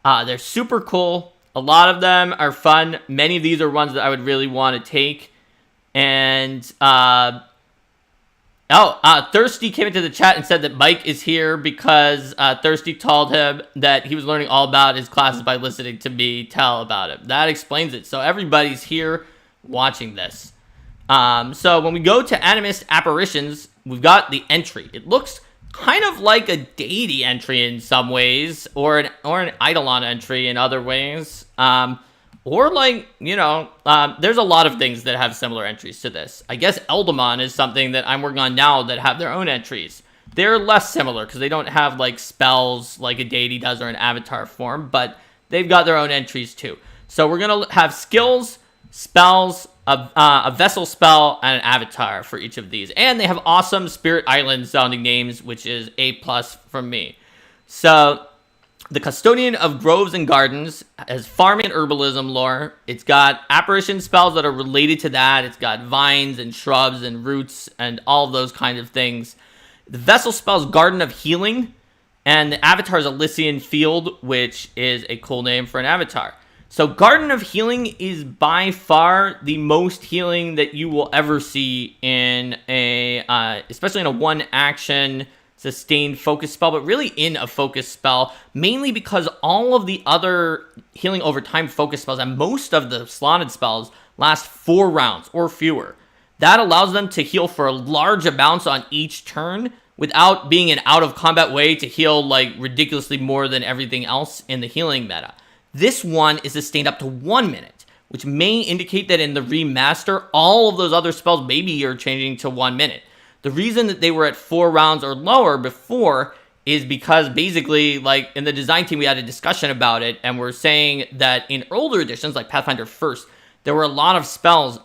They're super cool. A lot of them are fun. Many of these are ones that I would really want to take. And Thirsty came into the chat and said that Mike is here because Thirsty told him that he was learning all about his classes by listening to me tell about it. That explains it. So everybody's here watching this. So when we go to Animist Apparitions, we've got the entry. It looks kind of like a deity entry in some ways, or an Eidolon entry in other ways. Or like, there's a lot of things that have similar entries to this. I guess Eldamon is something that I'm working on now that have their own entries. They're less similar because they don't have like spells like a deity does or an avatar form, but they've got their own entries too. So we're going to have skills, spells, a vessel spell, and an avatar for each of these. And they have awesome Spirit Island sounding names, which is A+ from me. So the Custodian of Groves and Gardens has farming and herbalism lore. It's got apparition spells that are related to that. It's got vines and shrubs and roots and all of those kind of things. The vessel spell is Garden of Healing. And the avatar is Elysian Field, which is a cool name for an avatar. So Garden of Healing is by far the most healing that you will ever see in especially in a one-action sustained focus spell, but really in a focus spell, mainly because all of the other healing over time focus spells and most of the slotted spells last 4 rounds or fewer. That allows them to heal for large amounts on each turn without being an out-of-combat way to heal, like, ridiculously more than everything else in the healing meta. This one is sustained up to 1 minute, which may indicate that in the remaster, all of those other spells maybe are changing to 1 minute. The reason that they were at 4 rounds or lower before is because basically, like, in the design team, we had a discussion about it, and we're saying that in older editions, like Pathfinder First, there were a lot of spells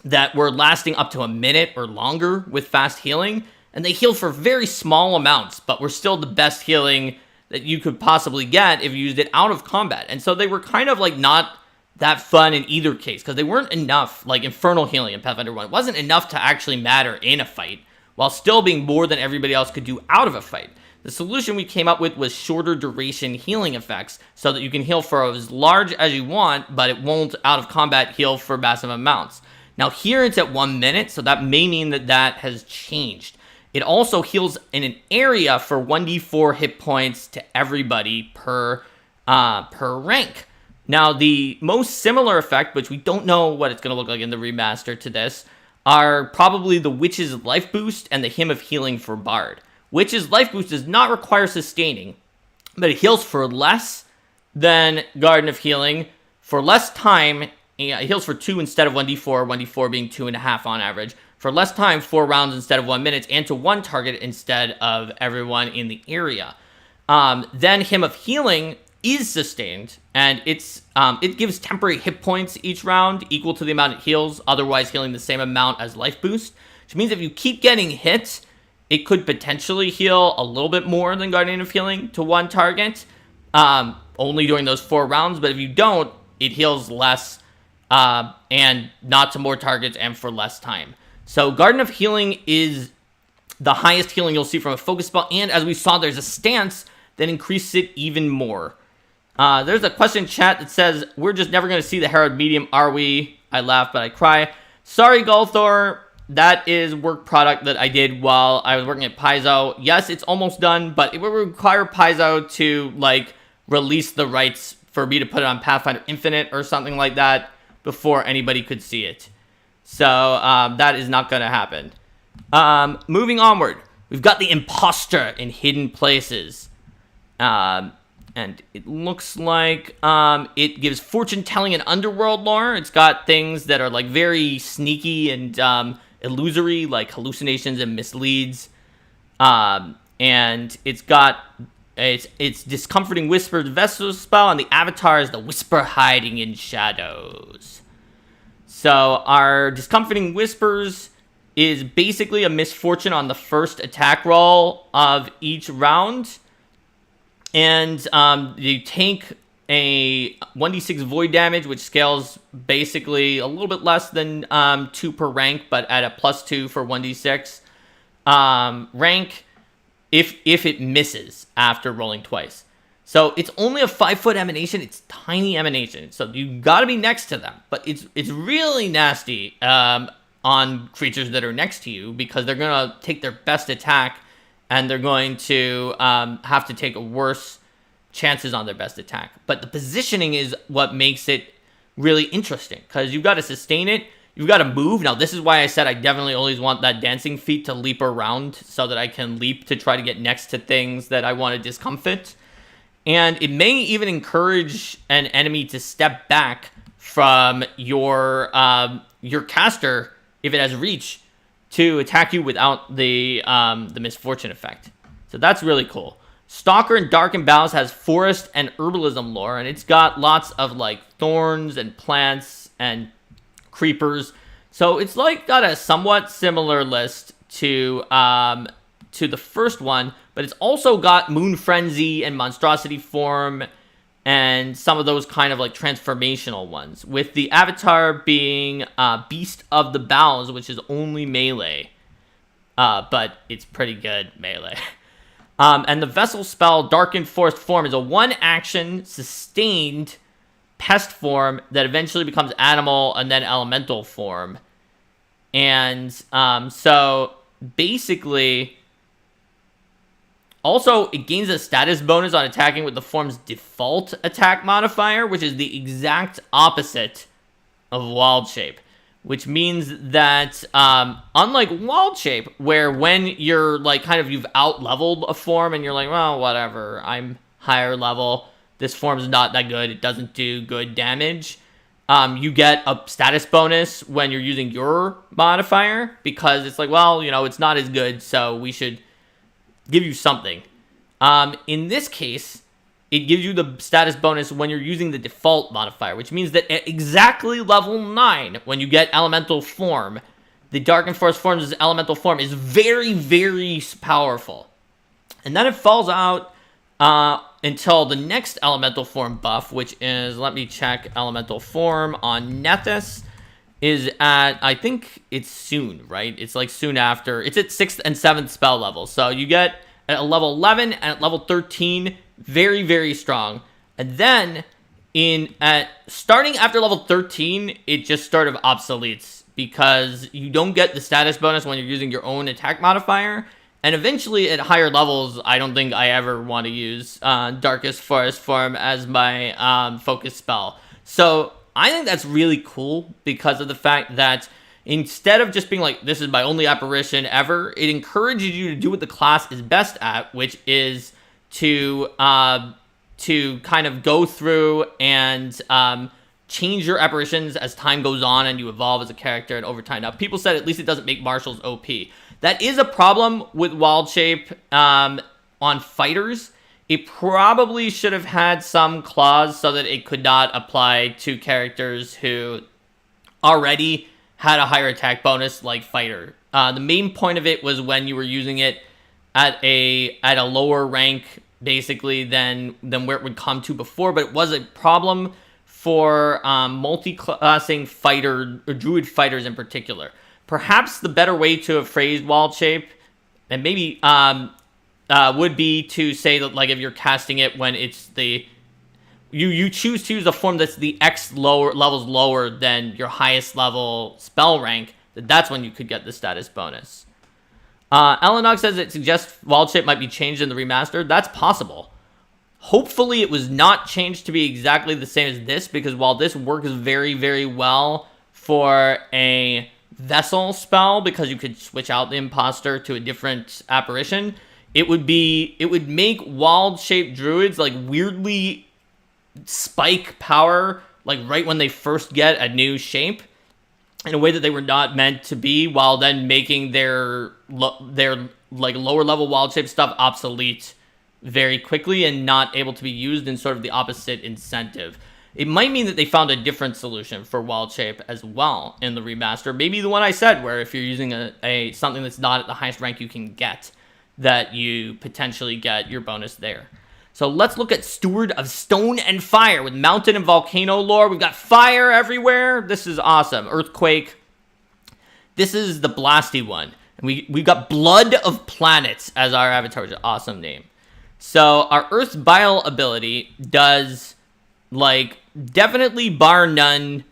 that were lasting up to 1 minute or longer with fast healing, and they healed for very small amounts, but were still the best healing that you could possibly get if you used it out of combat. And so they were kind of like not that fun in either case, because they weren't enough, like Infernal Healing in Pathfinder 1. It wasn't enough to actually matter in a fight, while still being more than everybody else could do out of a fight. The solution we came up with was shorter duration healing effects, so that you can heal for as large as you want, but it won't out of combat heal for massive amounts. Now here it's at 1 minute, so that may mean that that has changed. It also heals in an area for 1d4 hit points to everybody per rank. Now, the most similar effect, which we don't know what it's going to look like in the remaster to this, are probably the Witch's Life Boost and the Hymn of Healing for Bard. Witch's Life Boost does not require sustaining, but it heals for less than Garden of Healing, for less time. It heals for 2 instead of 1d4, 1d4 being 2.5 on average, for less time, 4 rounds instead of 1 minute, and to 1 target instead of everyone in the area. Then Hymn of Healing is sustained, and it gives temporary hit points each round equal to the amount it heals, otherwise healing the same amount as Life Boost, which means if you keep getting hit, it could potentially heal a little bit more than Guardian of Healing to 1 target, only during those 4 rounds, but if you don't, it heals less, and not to more targets and for less time. So Garden of Healing is the highest healing you'll see from a focus spell, and as we saw, there's a stance that increases it even more. There's a question in chat that says, we're just never going to see the Herald Medium, are we? I laugh, but I cry. Sorry, Gulthor. That is work product that I did while I was working at Paizo. Yes, it's almost done, but it would require Paizo to, like, release the rights for me to put it on Pathfinder Infinite or something like that before anybody could see it. So, that is not going to happen. Moving onward, we've got the Imposter in Hidden Places. And it looks like it gives fortune telling and underworld lore. It's got things that are like very sneaky and illusory, like hallucinations and misleads. And it's got it's discomforting whisper vessel spell, and the avatar is the whisper hiding in shadows. So our discomforting whispers is basically a misfortune on the first attack roll of each round. And you take a 1d6 void damage, which scales basically a little bit less than 2 per rank, but at a +2 for 1d6 rank if it misses after rolling twice. So it's only a 5-foot emanation. It's tiny emanation, so you got to be next to them. But it's really nasty on creatures that are next to you, because they're gonna take their best attack, and they're going to have to take worse chances on their best attack. But the positioning is what makes it really interesting, because you've got to sustain it, you've got to move. Now, this is why I said I definitely always want that dancing feat to leap around, so that I can leap to try to get next to things that I want to discomfit. And it may even encourage an enemy to step back from your caster, if it has reach, to attack you without the misfortune effect. So that's really cool. Stalker in Darkened Boughs has forest and herbalism lore, and it's got lots of like thorns and plants and creepers. So it's like got a somewhat similar list to the first one, but it's also got Moon Frenzy and Monstrosity Form and some of those kind of like transformational ones, with the avatar being Beast of the Boughs, which is only melee, but it's pretty good melee. And the vessel spell Darkened Forest Form is a 1-action sustained pest form that eventually becomes animal and then elemental form. And so basically, also it gains a status bonus on attacking with the form's default attack modifier, which is the exact opposite of Wild Shape. which means that unlike Wild Shape, where when you're like kind of you've out-leveled a form and you're like, well, whatever, I'm higher level, this form's not that good, it doesn't do good damage, you get a status bonus when you're using your modifier, because it's like, well, you know, it's not as good, so we should give you something. In this case, it gives you the status bonus when you're using the default modifier, which means that at exactly level 9, when you get elemental form, the Dark Forest form's elemental form is very, very powerful. And then it falls out until the next elemental form buff, which is, let me check, elemental form on Nethys, is at, I think it's soon, right? It's like soon after. It's at 6th and 7th spell level. So you get at level 11 and at level 13, very, very strong. And then starting after level 13, it just sort of obsoletes because you don't get the status bonus when you're using your own attack modifier. And eventually at higher levels, I don't think I ever want to use Darkest Forest form as my focus spell. So I think that's really cool because of the fact that instead of just being like, this is my only apparition ever, it encourages you to do what the class is best at, which is to kind of go through and change your apparitions as time goes on and you evolve as a character and over time. Now, people said at least it doesn't make marshals OP. That is a problem with Wild Shape on fighters. It probably should have had some clause so that it could not apply to characters who already had a higher attack bonus like fighter. The main point of it was when you were using it at a lower rank, basically, than where it would come to before, but it was a problem for multi-classing fighter or druid fighters in particular. Perhaps the better way to have phrased Wild Shape, and maybe would be to say that, like, if you're casting it when it's the you choose to use a form that's the X levels lower than your highest level spell rank, that's when you could get the status bonus. Elenog says it suggests Wild Shape might be changed in the remaster. That's possible. Hopefully it was not changed to be exactly the same as this, because while this works very, very well for a Vessel spell, because you could switch out the imposter to a different apparition, it would make Wild Shape druids like weirdly spike power like right when they first get a new shape in a way that they were not meant to be, while then making their like lower level Wild Shape stuff obsolete very quickly and not able to be used in sort of the opposite incentive. It might mean that they found a different solution for Wild Shape as well in the remaster. Maybe the one I said, where if you're using a something that's not at the highest rank you can get, that you potentially get your bonus there. So let's look at Steward of Stone and Fire with mountain and volcano lore. We've got fire everywhere. This is awesome. Earthquake. This is the blasty one. And we've got Blood of Planets as our avatar, which is an awesome name. So our Earth's Bile ability does, like, definitely bar none,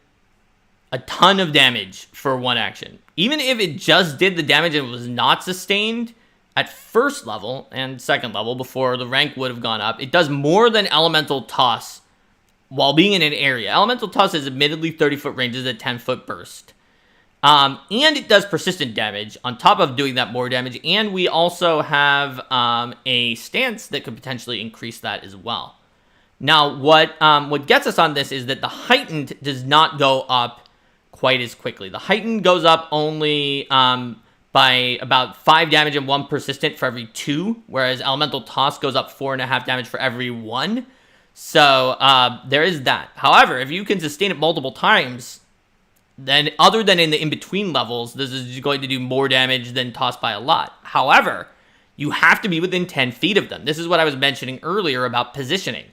a ton of damage for one action. Even if it just did the damage and was not sustained at first level and second level before the rank would have gone up, it does more than Elemental Toss while being in an area. Elemental Toss is admittedly 30-foot ranges at 10-foot burst. And it does persistent damage on top of doing that more damage. And we also have a stance that could potentially increase that as well. Now, what gets us on this is that the heightened does not go up quite as quickly. The heightened goes up only by about 5 damage and 1 persistent for every 2, whereas Elemental Toss goes up 4.5 damage for every 1. So there is that. However, if you can sustain it multiple times, then other than in the in-between levels, this is going to do more damage than Toss by a lot. However, you have to be within 10 feet of them. This is what I was mentioning earlier about positioning.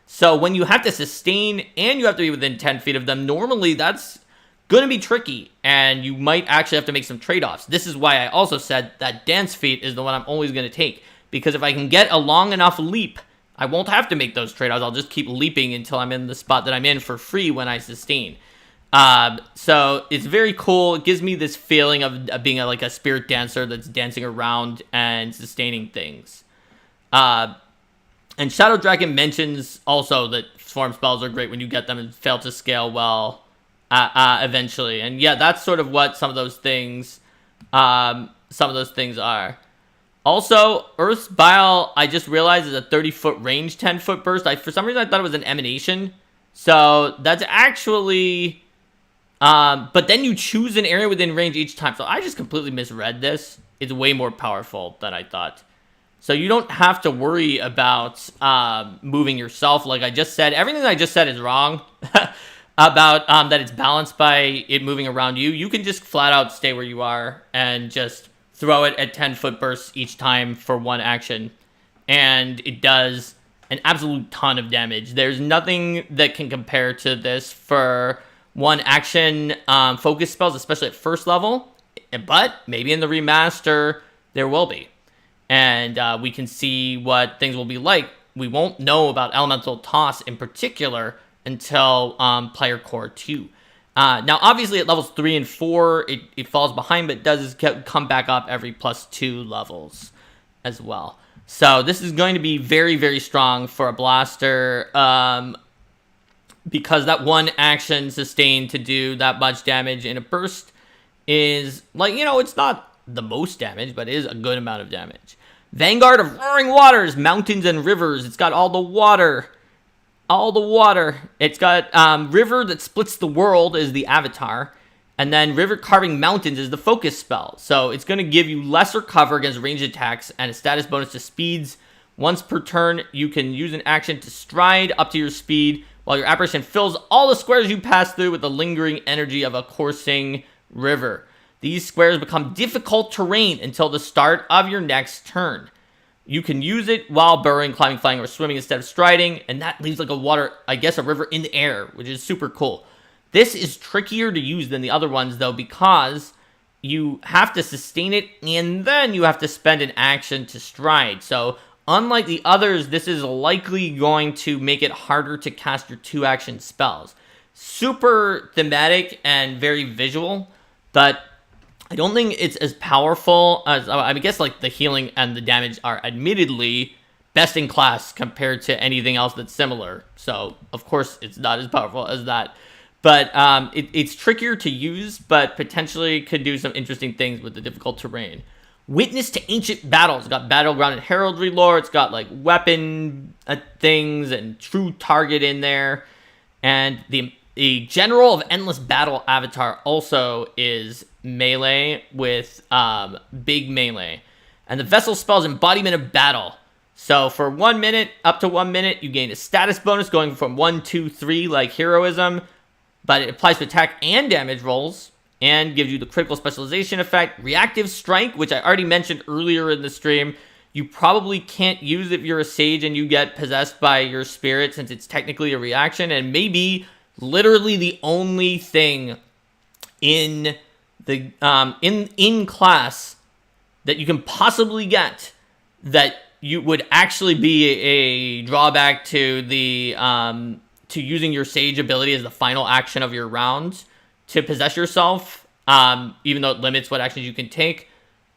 So when you have to sustain and you have to be within 10 feet of them, normally that's going to be tricky, and you might actually have to make some trade-offs. This is why I also said that Dance Feat is the one I'm always going to take, because if I can get a long enough leap, I won't have to make those trade-offs. I'll just keep leaping until I'm in the spot that I'm in for free when I sustain. So it's very cool. It gives me this feeling of being like a spirit dancer that's dancing around and sustaining things. And Shadow Dragon mentions also that form spells are great when you get them and fail to scale well. eventually. And yeah, that's sort of what some of those things are. Also, Earth's Bile, I just realized, is a 30-foot range, 10-foot burst. For some reason, I thought it was an emanation. So that's actually... but then you choose an area within range each time. So I just completely misread this. It's way more powerful than I thought. So you don't have to worry about moving yourself. Like I just said, everything I just said is wrong about that it's balanced by it moving around you. You can just flat out stay where you are and just throw it at 10-foot bursts each time for one action. And it does an absolute ton of damage. There's nothing that can compare to this for one action focus spells, especially at first level. But maybe in the remaster, there will be. And we can see what things will be like. We won't know about Elemental Toss in particular until Player Core 2. Now, obviously, at levels 3 and 4, it falls behind, but it does come back up every +2 levels as well. So this is going to be very, very strong for a blaster because that one action sustained to do that much damage in a burst is, like, it's not the most damage, but it is a good amount of damage. Vanguard of Roaring Waters, Mountains and Rivers. It's got all the water. All the water. It's got River that splits the world is the avatar. And then River Carving Mountains is the focus spell. So it's going to give you lesser cover against ranged attacks and a status bonus to speeds. Once per turn, you can use an action to stride up to your speed while your apparition fills all the squares you pass through with the lingering energy of a coursing river. These squares become difficult terrain until the start of your next turn. You can use it while burrowing, climbing, flying, or swimming instead of striding, and that leaves like a river in the air, which is super cool. This is trickier to use than the other ones, though, because you have to sustain it, and then you have to spend an action to stride. So, unlike the others, this is likely going to make it harder to cast your 2-action spells. Super thematic and very visual, but I don't think it's as powerful as, I guess, like, the healing and the damage are admittedly best in class compared to anything else that's similar. So, of course, it's not as powerful as that. But it's trickier to use, but potentially could do some interesting things with the difficult terrain. Witness to Ancient Battles. It's got Battleground and Heraldry lore. It's got, like, weapon things and True Target in there. And the General of Endless Battle avatar also is melee with big melee. And the Vessel spell's Embodiment of Battle. So for 1 minute, up to 1 minute, you gain a status bonus going from 1, 2, 3 like Heroism. But it applies to attack and damage rolls. And gives you the critical specialization effect. Reactive Strike, which I already mentioned earlier in the stream. You probably can't use if you're a sage and you get possessed by your spirit, since it's technically a reaction. And maybe literally the only thing in the in class that you can possibly get that you would actually be a drawback to the to using your sage ability as the final action of your round to possess yourself, even though it limits what actions you can take,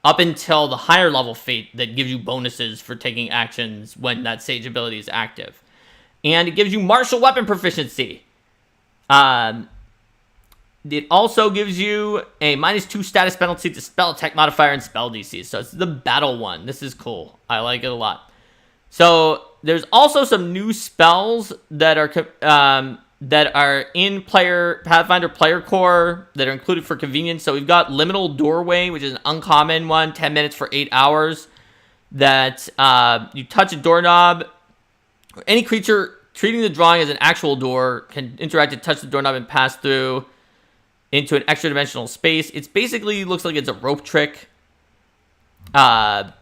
up until the higher level fate that gives you bonuses for taking actions when that sage ability is active. And it gives you martial weapon proficiency. It also gives you a -2 status penalty to spell attack modifier and spell DC. So it's the battle one. This is cool. I like it a lot. So there's also some new spells that are in Pathfinder Player Core that are included for convenience. So we've got Liminal Doorway, which is an uncommon one, 10 minutes for 8 hours. That you touch a doorknob. Any creature treating the drawing as an actual door can interact and touch the doorknob and pass through into an extra dimensional space. It's basically looks like it's a rope trick. But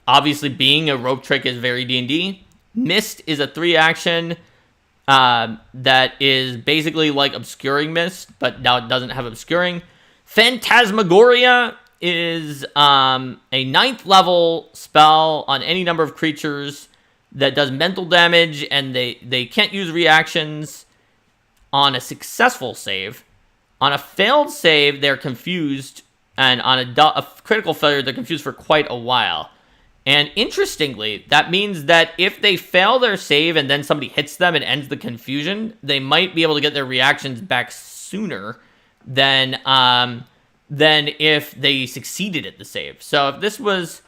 obviously being a rope trick is very D&D. Mist is a 3-action that is basically like Obscuring Mist, but now it doesn't have Obscuring. Phantasmagoria is a 9th level spell on any number of creatures that does mental damage, and they can't use reactions on a successful save. On a failed save, they're confused, and on a critical failure, they're confused for quite a while. And interestingly, that means that if they fail their save and then somebody hits them and ends the confusion, they might be able to get their reactions back sooner than if they succeeded at the save. So if this was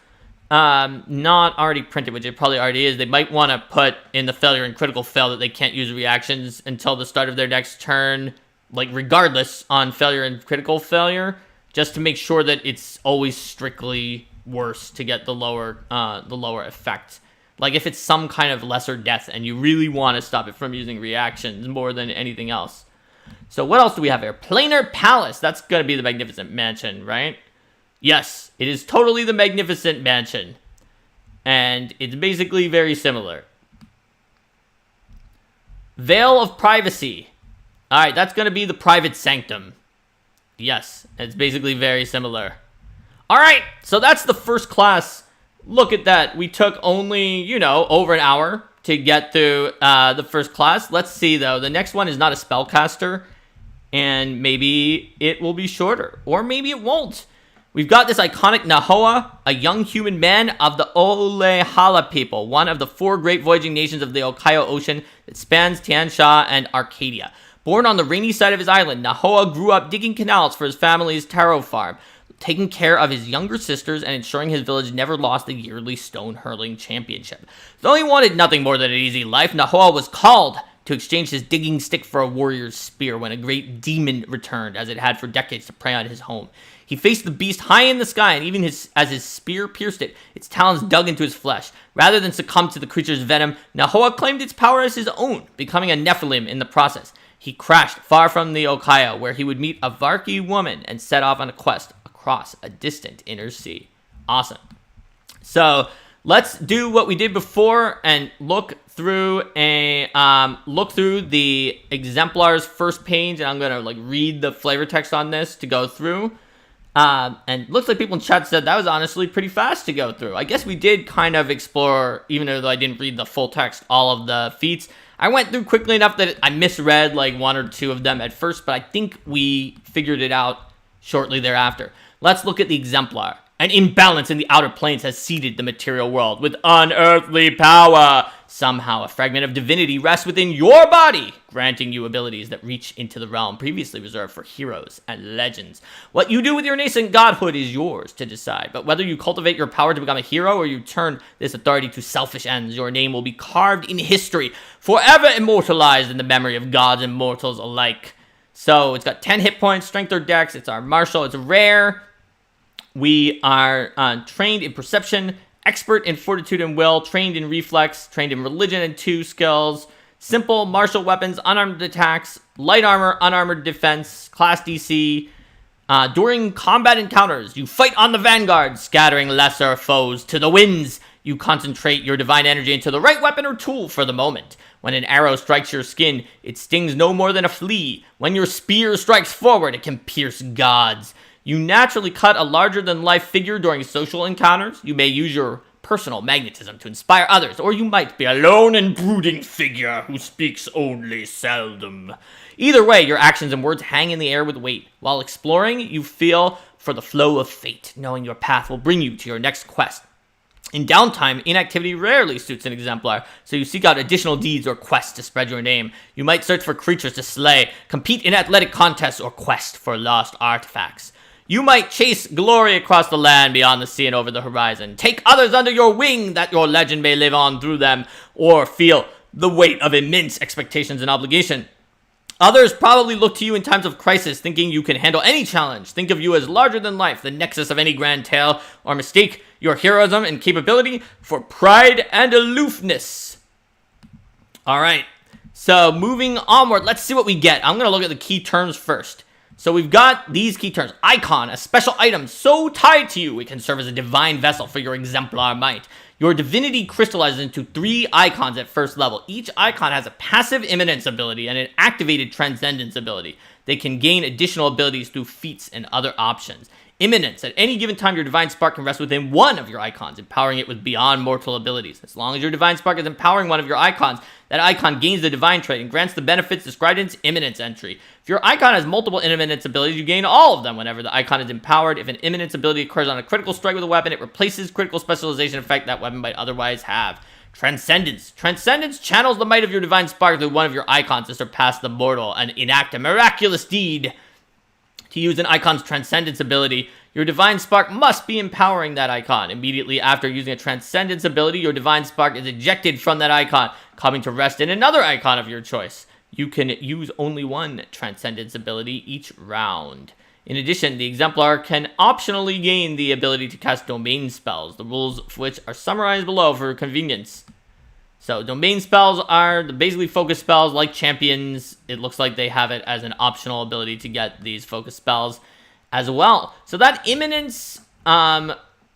not already printed, which it probably already is, they might want to put in the failure and critical fail that they can't use reactions until the start of their next turn, like regardless on failure and critical failure, just to make sure that it's always strictly worse to get the lower effect. Like if it's some kind of lesser death and you really want to stop it from using reactions more than anything else. So what else do we have here? Planar Palace. That's going to be the Magnificent Mansion, right? Yes, it is totally the Magnificent Mansion. And it's basically very similar. Veil of Privacy. Alright, that's going to be the Private Sanctum. Yes, it's basically very similar. Alright, so that's the first class. Look at that. We took only, over an hour to get through the first class. Let's see, though. The next one is not a spellcaster, and maybe it will be shorter, or maybe it won't. We've got this iconic Nahoa, a young human man of the Olehala people, one of the 4 great voyaging nations of the Okayo Ocean that spans Tiansha and Arcadia. Born on the rainy side of his island, Nahoa grew up digging canals for his family's taro farm, taking care of his younger sisters and ensuring his village never lost the yearly stone hurling championship. Though he wanted nothing more than an easy life, Nahoa was called to exchange his digging stick for a warrior's spear when a great demon returned, as it had for decades, to prey on his home. He faced the beast high in the sky, and even as his spear pierced it, its talons dug into his flesh. Rather than succumb to the creature's venom, Nahoa claimed its power as his own, becoming a Nephilim in the process. He crashed far from the Okayo, where he would meet a Varki woman and set off on a quest across a distant inner sea. Awesome. So let's do what we did before and look through the exemplar's first page, and I'm gonna read the flavor text on this to go through. And looks like people in chat said that was honestly pretty fast to go through. I guess we did kind of explore, even though I didn't read the full text, all of the feats. I went through quickly enough that I misread 1 or 2 of them at first, but I think we figured it out shortly thereafter. Let's look at the exemplar. An imbalance in the outer planes has seeded the material world with unearthly power. Somehow, a fragment of divinity rests within your body, granting you abilities that reach into the realm previously reserved for heroes and legends. What you do with your nascent godhood is yours to decide, but whether you cultivate your power to become a hero or you turn this authority to selfish ends, your name will be carved in history, forever immortalized in the memory of gods and mortals alike. So, it's got 10 hit points, strength or dex, it's our martial, it's rare. We are trained in perception, expert in fortitude and will, trained in reflex, trained in religion and 2 skills, simple martial weapons, unarmed attacks, light armor, unarmored defense, class DC. During combat encounters, you fight on the vanguard, scattering lesser foes to the winds. You concentrate your divine energy into the right weapon or tool for the moment. When an arrow strikes your skin, it stings no more than a flea. When your spear strikes forward, it can pierce gods. You naturally cut a larger-than-life figure during social encounters. You may use your personal magnetism to inspire others, or you might be a lone and brooding figure who speaks only seldom. Either way, your actions and words hang in the air with weight. While exploring, you feel for the flow of fate, knowing your path will bring you to your next quest. In downtime, inactivity rarely suits an exemplar, so you seek out additional deeds or quests to spread your name. You might search for creatures to slay, compete in athletic contests, or quest for lost artifacts. You might chase glory across the land beyond the sea and over the horizon. Take others under your wing that your legend may live on through them, or feel the weight of immense expectations and obligation. Others probably look to you in times of crisis, thinking you can handle any challenge. Think of you as larger than life, the nexus of any grand tale, or mistake your heroism and capability for pride and aloofness. Alright, so moving onward, let's see what we get. I'm going to look at the key terms first. So we've got these key terms. Icon, a special item so tied to you, it can serve as a divine vessel for your exemplar might. Your divinity crystallizes into 3 icons at first level. Each icon has a passive imminence ability and an activated transcendence ability. They can gain additional abilities through feats and other options. Imminence. At any given time, your Divine Spark can rest within one of your icons, empowering it with beyond mortal abilities. As long as your Divine Spark is empowering one of your icons, that icon gains the Divine trait and grants the benefits described in its Imminence entry. If your icon has multiple Imminence abilities, you gain all of them whenever the icon is empowered. If an Imminence ability occurs on a critical strike with a weapon, it replaces critical specialization effect that weapon might otherwise have. Transcendence. Transcendence channels the might of your Divine Spark through one of your icons to surpass the mortal and enact a miraculous deed. To use an icon's Transcendence ability, your Divine Spark must be empowering that icon. Immediately after using a Transcendence ability, your Divine Spark is ejected from that icon, coming to rest in another icon of your choice. You can use only one Transcendence ability each round. In addition, the Exemplar can optionally gain the ability to cast domain spells, the rules of which are summarized below for convenience. So domain spells are the basically focus spells like champions. It looks like they have it as an optional ability to get these focus spells as well. So that Imminence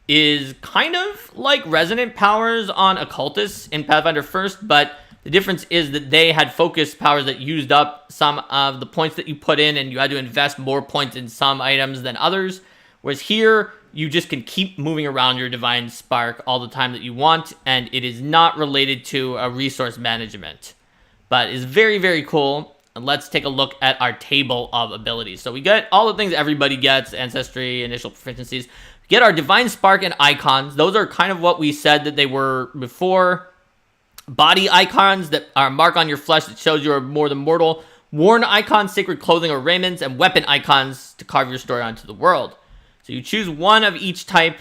is kind of like resonant powers on occultists in Pathfinder 1st, but the difference is that they had focus powers that used up some of the points that you put in, and you had to invest more points in some items than others. Whereas here, you just can keep moving around your Divine Spark all the time that you want, and it is not related to a resource management. But it's very, very cool. And let's take a look at our table of abilities. So we get all the things everybody gets: Ancestry, initial proficiencies. We get our Divine Spark and icons. Those are kind of what we said that they were before. Body icons that are mark on your flesh that shows you are more than mortal. Worn icons, sacred clothing or raiments, and weapon icons to carve your story onto the world. So you choose one of each type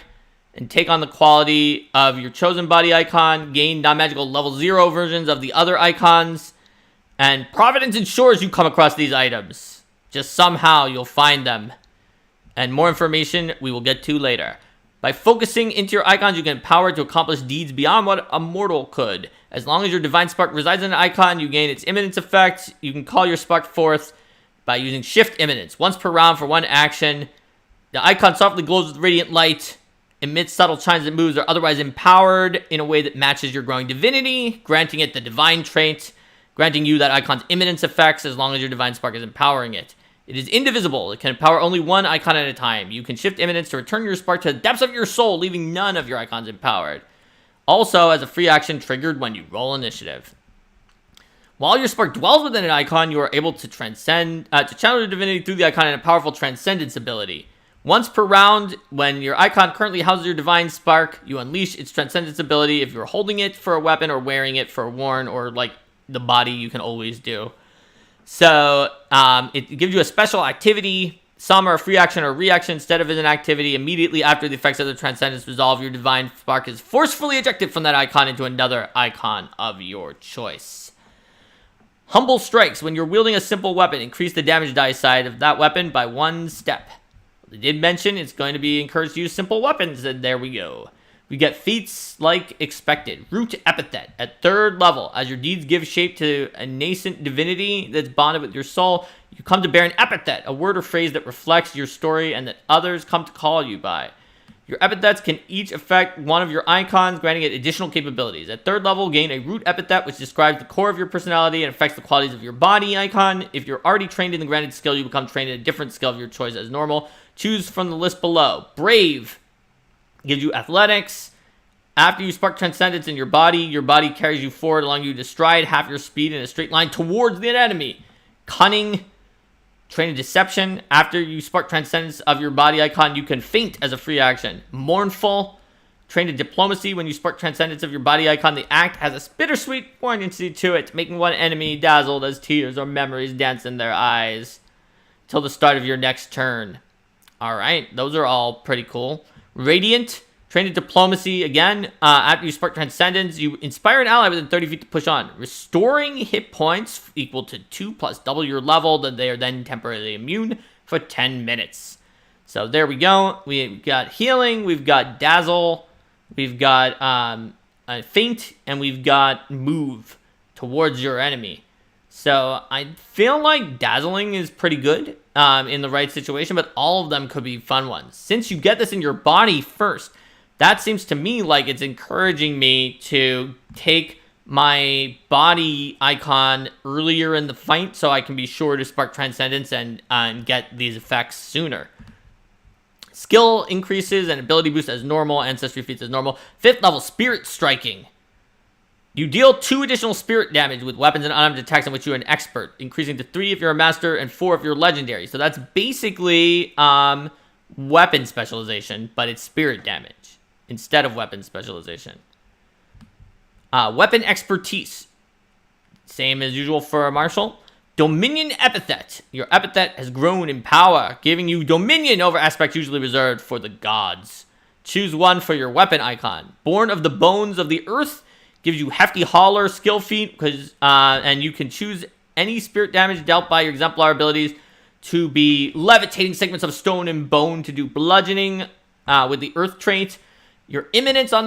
and take on the quality of your chosen body icon. Gain non-magical level 0 versions of the other icons. And Providence ensures you come across these items. Just somehow you'll find them. And more information we will get to later. By focusing into your icons, you can empower it to accomplish deeds beyond what a mortal could. As long as your Divine Spark resides in an icon, you gain its Imminence effect. You can call your spark forth by using Shift Imminence. Once per round for one action. The icon softly glows with radiant light, emits subtle chimes that moves, or otherwise empowered in a way that matches your growing divinity, granting it the divine trait, granting you that icon's Imminence effects as long as your Divine Spark is empowering it. It is indivisible. It can empower only one icon at a time. You can shift Imminence to return your spark to the depths of your soul, leaving none of your icons empowered. Also, as a free action triggered when you roll initiative. While your spark dwells within an icon, you are able to to channel your divinity through the icon in a powerful Transcendence ability. Once per round, when your icon currently houses your Divine Spark, you unleash its Transcendence ability. If you're holding it for a weapon or wearing it for a worn or like the body, you can always do. So it gives you a special activity. Some are a free action or reaction instead of as an activity. Immediately after the effects of the Transcendence resolve, your Divine Spark is forcefully ejected from that icon into another icon of your choice. Humble Strikes. When you're wielding a simple weapon, increase the damage dice side of that weapon by 1 step. They did mention it's going to be encouraged to use simple weapons, and there we go. We get feats like expected. Root Epithet. At 3rd level, as your deeds give shape to a nascent divinity that's bonded with your soul, you come to bear an epithet, a word or phrase that reflects your story and that others come to call you by. Your epithets can each affect one of your icons, granting it additional capabilities. At 3rd level, gain a root epithet, which describes the core of your personality and affects the qualities of your body icon. If you're already trained in the granted skill, you become trained in a different skill of your choice as normal. Choose from the list below. Brave gives you athletics. After you spark Transcendence in your body carries you forward, allowing you to stride half your speed in a straight line towards the enemy. Cunning, trained in deception. After you spark Transcendence of your body icon, you can feint as a free action. Mournful, trained in diplomacy. When you spark Transcendence of your body icon, the act has a bittersweet poignancy to it, making one enemy dazzled as tears or memories dance in their eyes till the start of your next turn. Alright, those are all pretty cool. Radiant, trained in diplomacy. Again, after you spark Transcendence, you inspire an ally within 30 feet to push on. Restoring hit points equal to 2 plus double your level, that they are then temporarily immune for 10 minutes. So there we go. We've got healing, we've got dazzle, we've got a feint, and we've got move towards your enemy. So I feel like dazzling is pretty good in the right situation, but all of them could be fun ones. Since you get this in your body first, that seems to me like it's encouraging me to take my body icon earlier in the fight so I can be sure to spark Transcendence and get these effects sooner. Skill increases and ability boost as normal. Ancestry feats as normal. 5th level, Spirit Striking. You deal 2 additional spirit damage with weapons and unarmed attacks in which you're an expert, increasing to 3 if you're a master and 4 if you're legendary. So that's basically weapon specialization, but it's spirit damage instead of weapon specialization. Weapon expertise. Same as usual for a martial. Dominion epithet. Your epithet has grown in power, giving you dominion over aspects usually reserved for the gods. Choose one for your weapon icon. Born of the bones of the earth. Gives you hefty hauler skill feat, and you can choose any spirit damage dealt by your exemplar abilities to be levitating segments of stone and bone to do bludgeoning with the earth trait. Your imminence on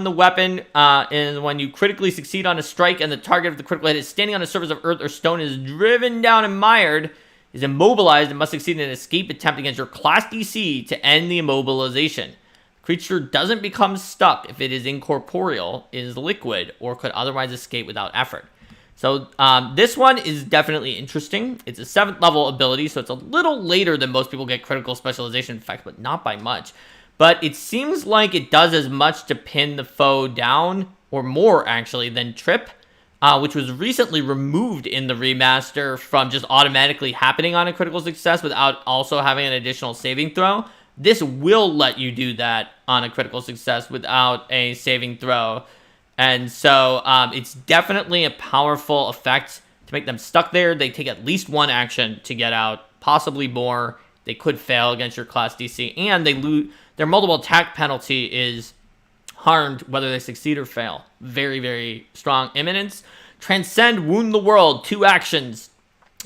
the weapon is when you critically succeed on a strike and the target of the critical hit is standing on a surface of earth or stone, is driven down and mired, is immobilized, and must succeed in an escape attempt against your class DC to end the immobilization. Creature doesn't become stuck if it is incorporeal, is liquid, or could otherwise escape without effort. So this one is definitely interesting. It's a 7th level ability, so it's a little later than most people get critical specialization effect, but not by much. But it seems like it does as much to pin the foe down, or more actually, than Trip, which was recently removed in the remaster from just automatically happening on a critical success without also having an additional saving throw. This will let you do that on a critical success without a saving throw. And so it's definitely a powerful effect to make them stuck there. They take at least 1 action to get out, possibly more. They could fail against your class DC, and they lose. Their multiple attack penalty is harmed whether they succeed or fail. Very, very strong. Imminence. Transcend, wound the world. 2 actions.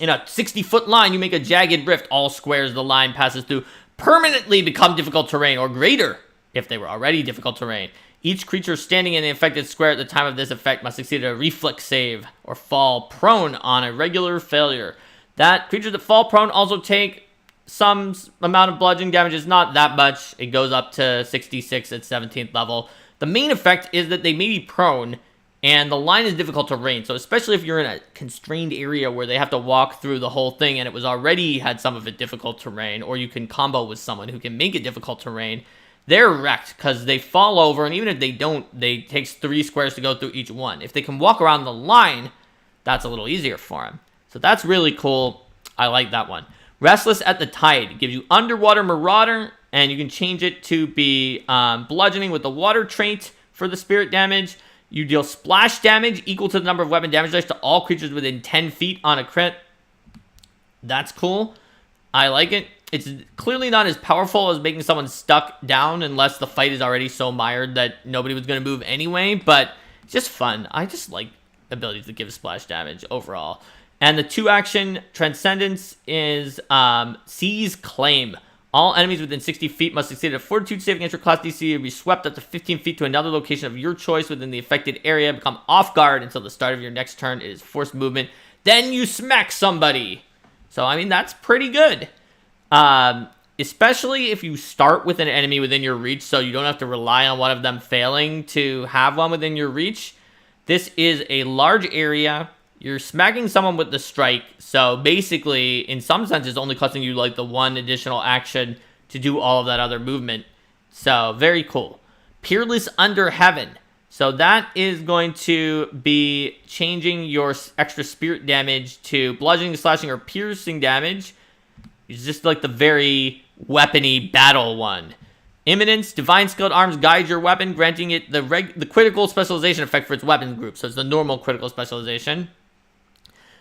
In a 60-foot line, you make a jagged rift. All squares the line passes through permanently become difficult terrain, or greater if they were already difficult terrain. Each creature standing in the affected square at the time of this effect must succeed a reflex save or fall prone on a regular failure. That creatures that fall prone also take some amount of bludgeoning damage. Is not that much. It goes up to 66 at 17th level. The main effect is that they may be prone, and the line is difficult terrain. So especially if you're in a constrained area where they have to walk through the whole thing and it was already had some of it difficult terrain, or you can combo with someone who can make it difficult terrain, they're wrecked because they fall over, and even if they don't, it takes 3 squares to go through each one. If they can walk around the line, that's a little easier for them. So that's really cool. I like that one. Restless at the Tide gives you Underwater Marauder, and you can change it to be bludgeoning with the water trait for the spirit damage. You deal splash damage equal to the number of weapon damage dice to all creatures within 10 feet on a crit. That's cool. I like it. It's clearly not as powerful as making someone stuck down unless the fight is already so mired that nobody was going to move anyway, but it's just fun. I just like abilities that give splash damage overall. And the 2-action Transcendence is Seize Claim. All enemies within 60 feet must succeed a Fortitude save against your class DC and be swept up to 15 feet to another location of your choice within the affected area. Become off guard until the start of your next turn. It is forced movement. Then you smack somebody. So, I mean, that's pretty good. Especially if you start with an enemy within your reach, so you don't have to rely on one of them failing to have one within your reach. This is a large area. You're smacking someone with the strike, so basically, in some sense, it's only costing you like the 1 additional action to do all of that other movement. So, very cool. Peerless Under Heaven. So that is going to be changing your extra spirit damage to bludgeoning, slashing, or piercing damage. It's just like the very weapony battle one. Imminence, Divine Skilled Arms guides your weapon, granting it the critical specialization effect for its weapon group. So it's the normal critical specialization.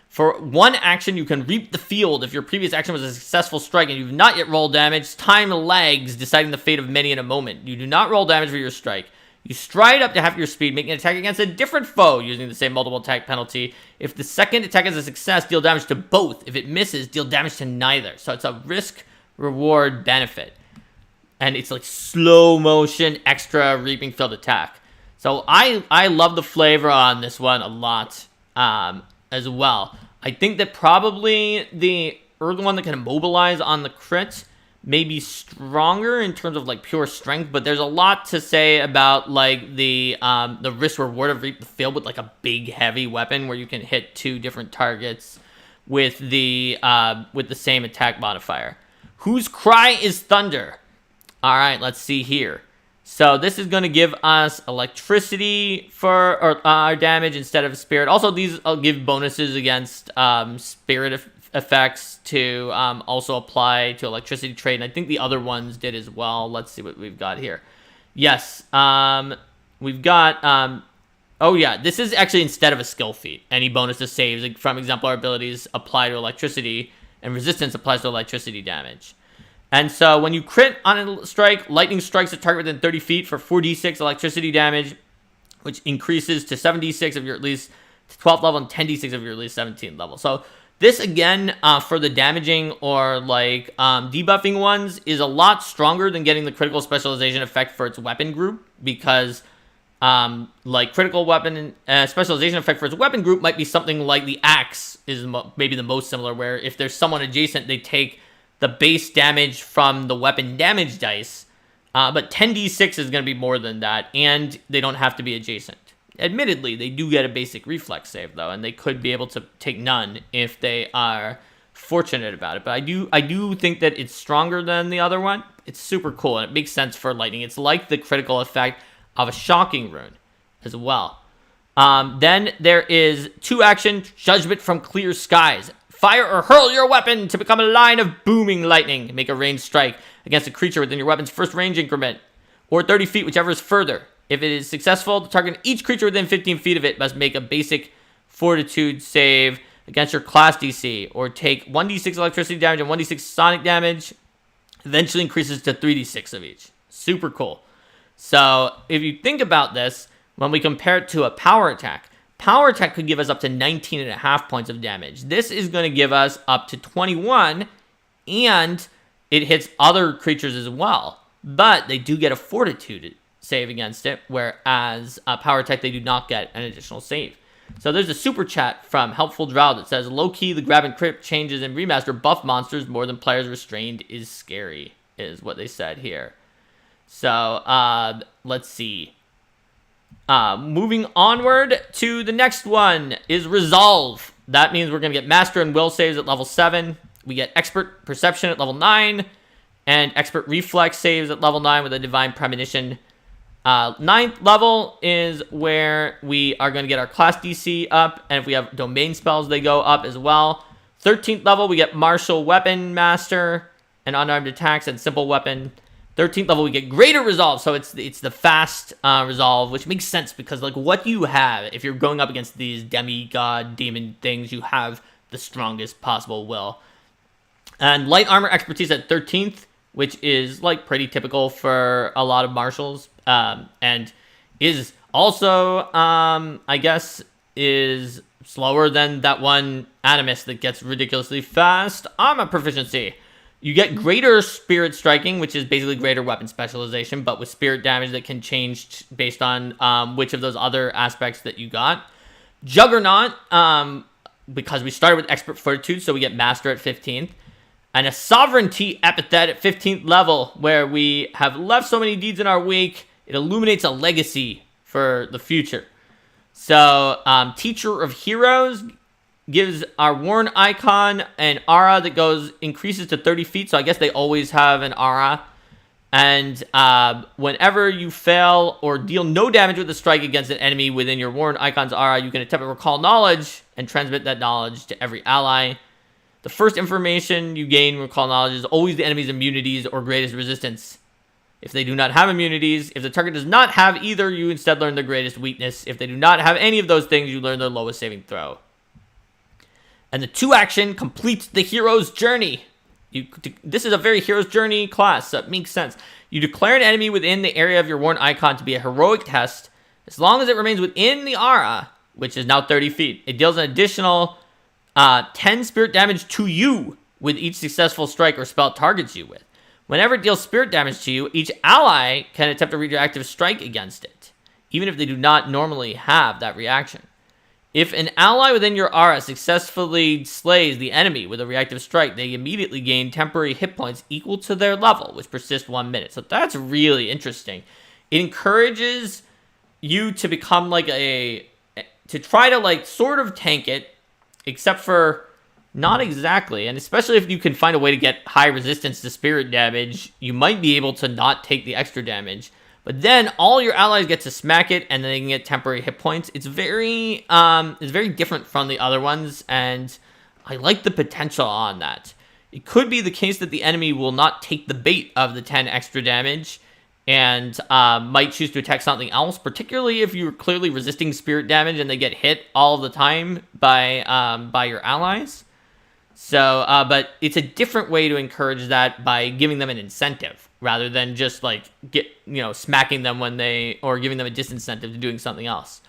For 1 action, you can reap the field if your previous action was a successful strike and you've not yet rolled damage. Time lags, deciding the fate of many in a moment. You do not roll damage for your strike. You stride up to half your speed, making an attack against a different foe using the same multiple attack penalty. If the second attack is a success, deal damage to both. If it misses, deal damage to neither. So it's a risk-reward benefit. And it's like slow motion, extra reaping field attack. So I love the flavor on this one a lot as well. I think that probably the early one that can immobilize on the crit may be stronger in terms of like pure strength, but there's a lot to say about like the risk reward of reap the field with like a big heavy weapon where you can hit 2 different targets with the same attack modifier. Whose Cry is Thunder? All right, let's see here. So this is going to give us electricity for our damage instead of spirit. Also, these will give bonuses against spirit effects to also apply to electricity trait. And I think the other ones did as well. Let's see what we've got here. Yes, we've got... oh yeah, this is actually instead of a skill feat. Any bonus to saves from exemplar abilities apply to electricity, and resistance applies to electricity damage. And so when you crit on a strike, lightning strikes a target within 30 feet for 4d6 electricity damage, which increases to 7d6 of your at least 12th level and 10d6 of your at least 17th level. So this, again, for the damaging or like debuffing ones, is a lot stronger than getting the critical specialization effect for its weapon group, because like critical weapon specialization effect for its weapon group might be something like the axe is maybe the most similar, where if there's someone adjacent, they take the base damage from the weapon damage dice, but 10d6 is going to be more than that, and they don't have to be adjacent. Admittedly, they do get a basic reflex save, though, and they could be able to take none if they are fortunate about it. But I do think that it's stronger than the other one. It's super cool, and it makes sense for lightning. It's like the critical effect of a shocking rune as well. Then there is 2-action Judgment from Clear Skies. Fire or hurl your weapon to become a line of booming lightning. Make a ranged strike against a creature within your weapon's first range increment, or 30 feet, whichever is further. If it is successful, the target each creature within 15 feet of it must make a basic fortitude save against your class DC, or take 1d6 electricity damage and 1d6 sonic damage. Eventually increases to 3d6 of each. Super cool. So if you think about this, when we compare it to a power attack could give us up to 19.5 points of damage. This is going to give us up to 21, and it hits other creatures as well. But they do get a fortitude save against it, whereas a power attack, they do not get an additional save. So there's a super chat from Helpful Drow that says, low-key, the grab and crit changes in Remaster buff monsters more than players restrained is scary, is what they said here. So, let's see. Moving onward to the next one is Resolve. That means we're going to get Master and Will saves at level 7. We get Expert Perception at level 9. And Expert Reflex saves at level 9 with a Divine Premonition. 9th level is where we are going to get our class DC up. And if we have Domain spells, they go up as well. 13th level, we get Martial Weapon Master and Unarmed Attacks and Simple Weapon. 13th level, we get Greater Resolve, so it's the fast resolve, which makes sense because, like, what do you have if you're going up against these demigod demon things? You have the strongest possible will. And Light Armor Expertise at 13th, which is, like, pretty typical for a lot of martials, and is also, I guess, is slower than that one Animist that gets ridiculously fast armor proficiency. You get Greater Spirit Striking, which is basically greater weapon specialization, but with spirit damage that can change based on which of those other aspects that you got. Juggernaut, because we started with Expert Fortitude, so we get Master at 15th. And a Sovereignty Epithet at 15th level, where we have left so many deeds in our wake, it illuminates a legacy for the future. So, Teacher of Heroes gives our worn icon an aura that increases to 30 feet, so I guess they always have an aura. And whenever you fail or deal no damage with a strike against an enemy within your worn icon's aura, you can attempt to recall knowledge and transmit that knowledge to every ally. The first information you gain recall knowledge is always the enemy's immunities or greatest resistance. If they do not have immunities, if the target does not have either, you instead learn their greatest weakness. If they do not have any of those things, you learn their lowest saving throw. And the 2-action completes the hero's journey. This is a very hero's journey class, so it makes sense. You declare an enemy within the area of your worn icon to be a heroic test, as long as it remains within the aura, which is now 30 feet. It deals an additional 10 spirit damage to you with each successful strike or spell it targets you with. Whenever it deals spirit damage to you, each ally can attempt a reactive strike against it, even if they do not normally have that reaction. If an ally within your aura successfully slays the enemy with a reactive strike, they immediately gain temporary hit points equal to their level, which persist 1 minute. So that's really interesting. It encourages you to become like to try to like sort of tank it, except for Not exactly, and especially if you can find a way to get high resistance to spirit damage, you might be able to not take the extra damage. But then all your allies get to smack it, and then they can get temporary hit points. It's very different from the other ones, and I like the potential on that. It could be the case that the enemy will not take the bait of the 10 extra damage, and might choose to attack something else, particularly if you're clearly resisting spirit damage and they get hit all the time by your allies. So, but it's a different way to encourage that by giving them an incentive rather than just like smacking them or giving them a disincentive to doing something else.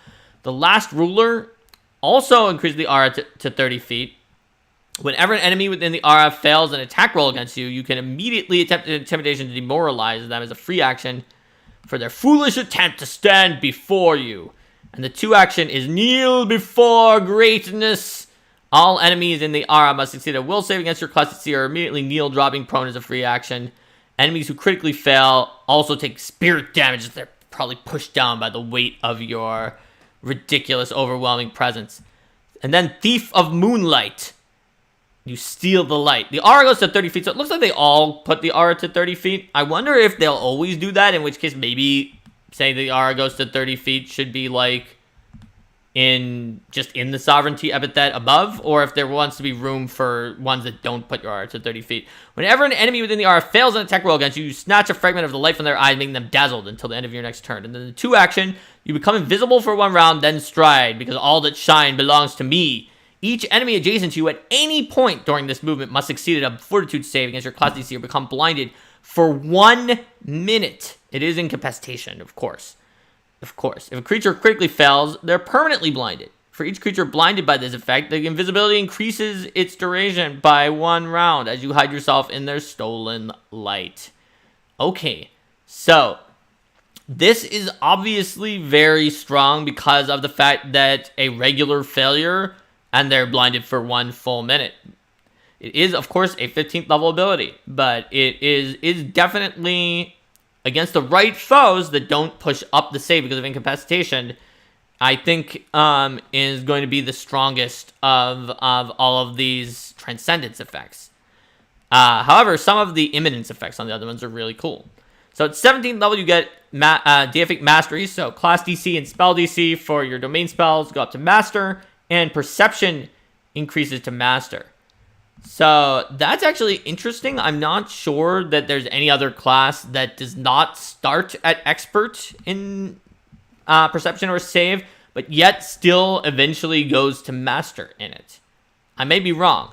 The last ruler also increases the aura to 30 feet. Whenever an enemy within the aura fails an attack roll against you, you can immediately attempt an intimidation to demoralize them as a free action for their foolish attempt to stand before you. And the 2 action is kneel before greatness. All enemies in the aura must succeed a will save against your class DC or immediately kneel, dropping prone as a free action. Enemies who critically fail also take spirit damage as they're probably pushed down by the weight of your ridiculous, overwhelming presence. And then Thief of Moonlight. You steal the light. The aura goes to 30 feet, so it looks like they all put the aura to 30 feet. I wonder if they'll always do that, in which case maybe saying the aura goes to 30 feet should be like in the sovereignty epithet above, or if there wants to be room for ones that don't put your aura to 30 feet. Whenever an enemy within the aura fails an attack roll against you, you snatch a fragment of the light from their eyes, making them dazzled until the end of your next turn. And then the 2 action, you become invisible for 1 round, then stride, because all that shine belongs to me. Each enemy adjacent to you at any point during this movement must succeed at a fortitude save against your class DC or become blinded for 1 minute. It is incapacitation, of course. If a creature critically fails, they're permanently blinded. For each creature blinded by this effect, the invisibility increases its duration by 1 round as you hide yourself in their stolen light. Okay, so this is obviously very strong because of the fact that a regular failure and they're blinded for 1 full minute. It is, of course, a 15th level ability, but it is definitely against the right foes that don't push up the save because of incapacitation. I think is going to be the strongest of all of these transcendence effects. However, some of the imminence effects on the other ones are really cool. So at 17th level, you get Deific Mastery. So class DC and spell DC for your domain spells go up to Master, and Perception increases to Master. So that's actually interesting. I'm not sure that there's any other class that does not start at Expert in Perception or Save, but yet still eventually goes to Master in it. I may be wrong,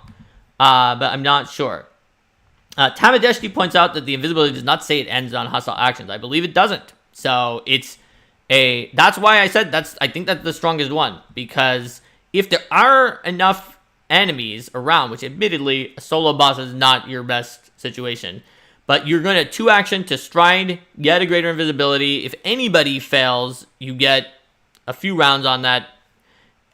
but I'm not sure. Tamadeshti points out that the invisibility does not say it ends on hostile actions. I believe it doesn't. So that's why I said I think that's the strongest one, because if there are enough enemies around, which admittedly a solo boss is not your best situation, but you're going to 2 action to stride, get a greater invisibility. If anybody fails, you get a few rounds on that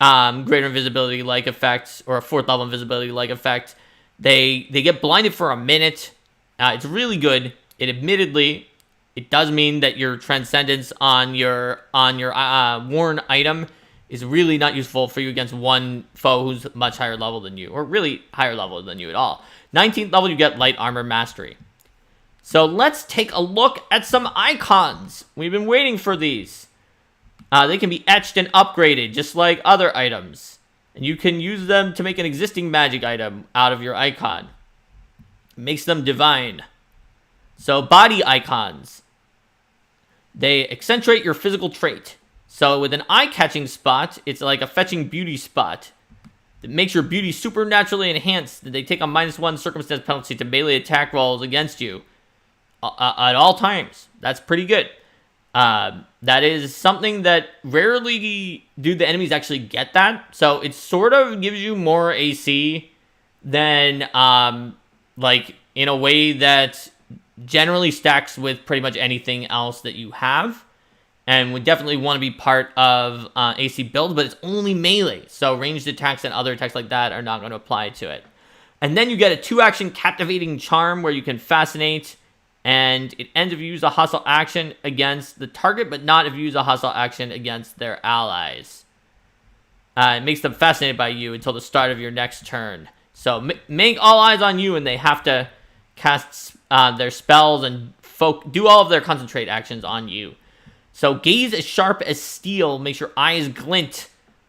greater invisibility like effect, or a 4th level invisibility like effect. They get blinded for a minute. It's really good. It does mean that your transcendence on your worn item is really not useful for you against one foe who's much higher level than you, or really higher level than you at all. 19th level, you get Light Armor Mastery. So let's take a look at some icons. We've been waiting for these. They can be etched and upgraded, just like other items. And you can use them to make an existing magic item out of your icon. It makes them divine. So body icons. They accentuate your physical trait. So with an eye-catching spot, it's like a fetching beauty spot. It makes your beauty supernaturally enhanced. They take a -1 circumstance penalty to melee attack rolls against you at all times. That's pretty good. That is something that rarely do the enemies actually get that. So it sort of gives you more AC than, like, in a way that generally stacks with pretty much anything else that you have. And would definitely want to be part of AC build, but it's only melee. So ranged attacks and other attacks like that are not going to apply to it. And then you get a 2-action Captivating Charm where you can Fascinate, and it ends if you use a hostile action against the target, but not if you use a hostile action against their allies. It makes them fascinated by you until the start of your next turn. So make all eyes on you, and they have to cast their spells and do all of their concentrate actions on you. So gaze as sharp as steel makes your eyes glint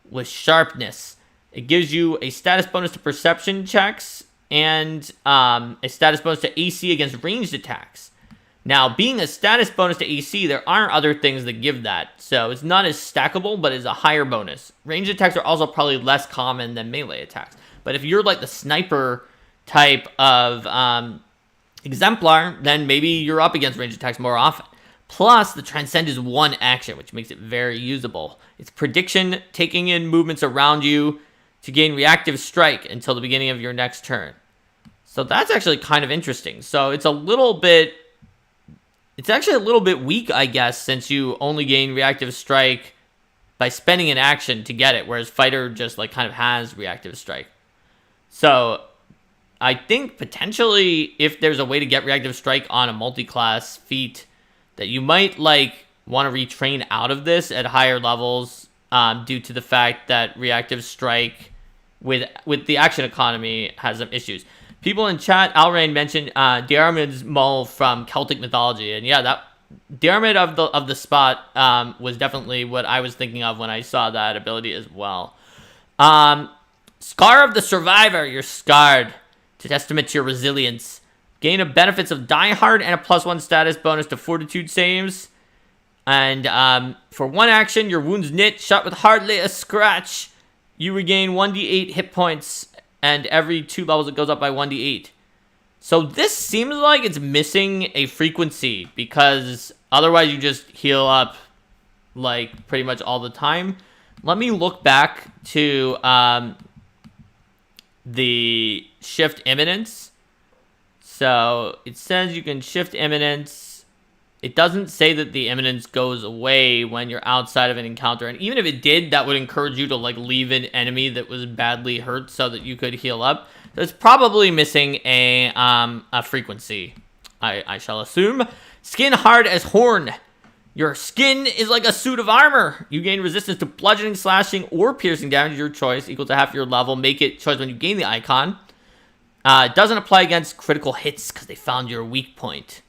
with sharpness. It gives you a status bonus to perception checks and a status bonus to AC against ranged attacks. Now, being a status bonus to AC, there aren't other things that give that. So it's not as stackable, but it's a higher bonus. Ranged attacks are also probably less common than melee attacks. But if you're like the sniper type of exemplar, then maybe you're up against ranged attacks more often. Plus, the Transcend is one action, which makes it very usable. It's prediction, taking in movements around you to gain reactive strike until the beginning of your next turn. So that's actually kind of interesting. So it's actually a little bit weak, I guess, since you only gain reactive strike by spending an action to get it, whereas fighter just like kind of has reactive strike. So I think potentially if there's a way to get reactive strike on a multi-class feat, that you might like want to retrain out of this at higher levels due to the fact that reactive strike with the action economy has some issues. People in chat, Alrain mentioned Diarmid's Mull from Celtic mythology, and yeah, that Diarmid of the spot was definitely what I was thinking of when I saw that ability as well. Scar of the Survivor, you're scarred to testament to your resilience. Gain the benefits of Die Hard and a +1 status bonus to Fortitude saves. And for one action, your wounds knit, shot with hardly a scratch. You regain 1d8 hit points, and every 2 levels it goes up by 1d8. So this seems like it's missing a frequency, because otherwise you just heal up like pretty much all the time. Let me look back to the shift imminence. So it says you can shift imminence. It doesn't say that the imminence goes away when you're outside of an encounter. And even if it did, that would encourage you to like leave an enemy that was badly hurt so that you could heal up. So it's probably missing a frequency, I shall assume. Skin hard as horn. Your skin is like a suit of armor. You gain resistance to bludgeoning, slashing, or piercing damage, your choice, equal to half your level. Make it choice when you gain the icon. It doesn't apply against critical hits because they found your weak point.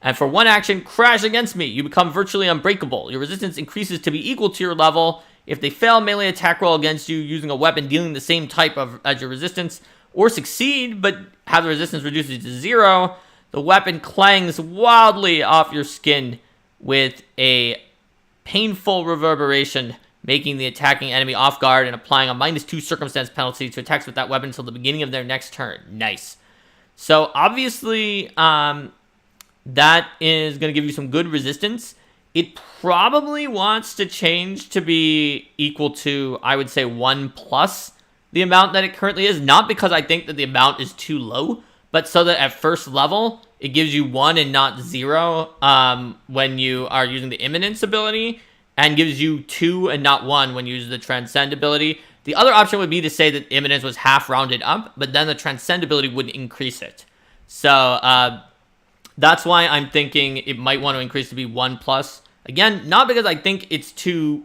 And for one action, crash against me. You become virtually unbreakable. Your resistance increases to be equal to your level. If they fail melee attack roll against you using a weapon dealing the same type as your resistance, or succeed but have the resistance reduced to 0, the weapon clangs wildly off your skin with a painful reverberation, making the attacking enemy off guard and applying a -2 circumstance penalty to attacks with that weapon until the beginning of their next turn. Nice. So obviously, that is going to give you some good resistance. It probably wants to change to be equal to, I would say, 1+ the amount that it currently is. Not because I think that the amount is too low, but so that at first level, it gives you 1 and not 0 when you are using the Imminence ability, and gives you 2 and not 1 when you use the Transcend ability. The other option would be to say that Imminence was half rounded up, but then the Transcend ability would increase it. So that's why I'm thinking it might want to increase to be 1+. Again, not because I think it's too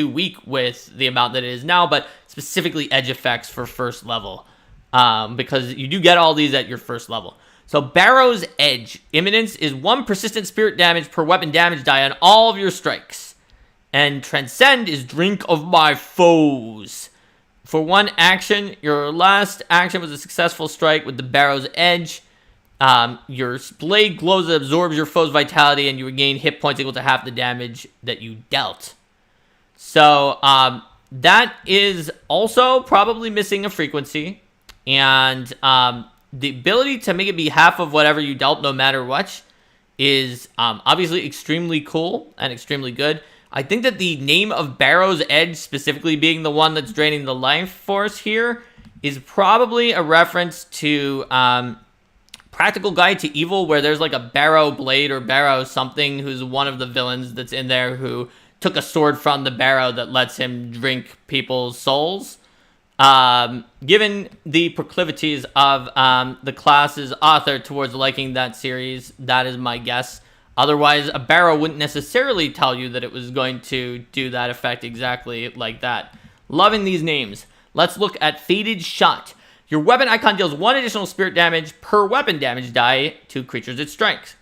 weak with the amount that it is now, but specifically edge effects for first level. Because you do get all these at your first level. So Barrow's Edge. Imminence is 1 persistent spirit damage per weapon damage die on all of your strikes. And Transcend is Drink of My Foes. For one action, your last action was a successful strike with the Barrow's Edge. Your blade glows and absorbs your foe's vitality, and you regain hit points equal to half the damage that you dealt. So that is also probably missing a frequency. And the ability to make it be half of whatever you dealt no matter what is obviously extremely cool and extremely good. I think that the name of Barrow's Edge, specifically being the one that's draining the life force here, is probably a reference to Practical Guide to Evil, where there's like a Barrow Blade or Barrow something, who's one of the villains that's in there, who took a sword from the Barrow that lets him drink people's souls. Given the proclivities of the class's author towards liking that series, that is my guess. Otherwise, a Barrow wouldn't necessarily tell you that it was going to do that effect exactly like that. Loving these names. Let's look at Fated Shot. Your weapon icon deals 1 additional spirit damage per weapon damage die to creatures it strikes.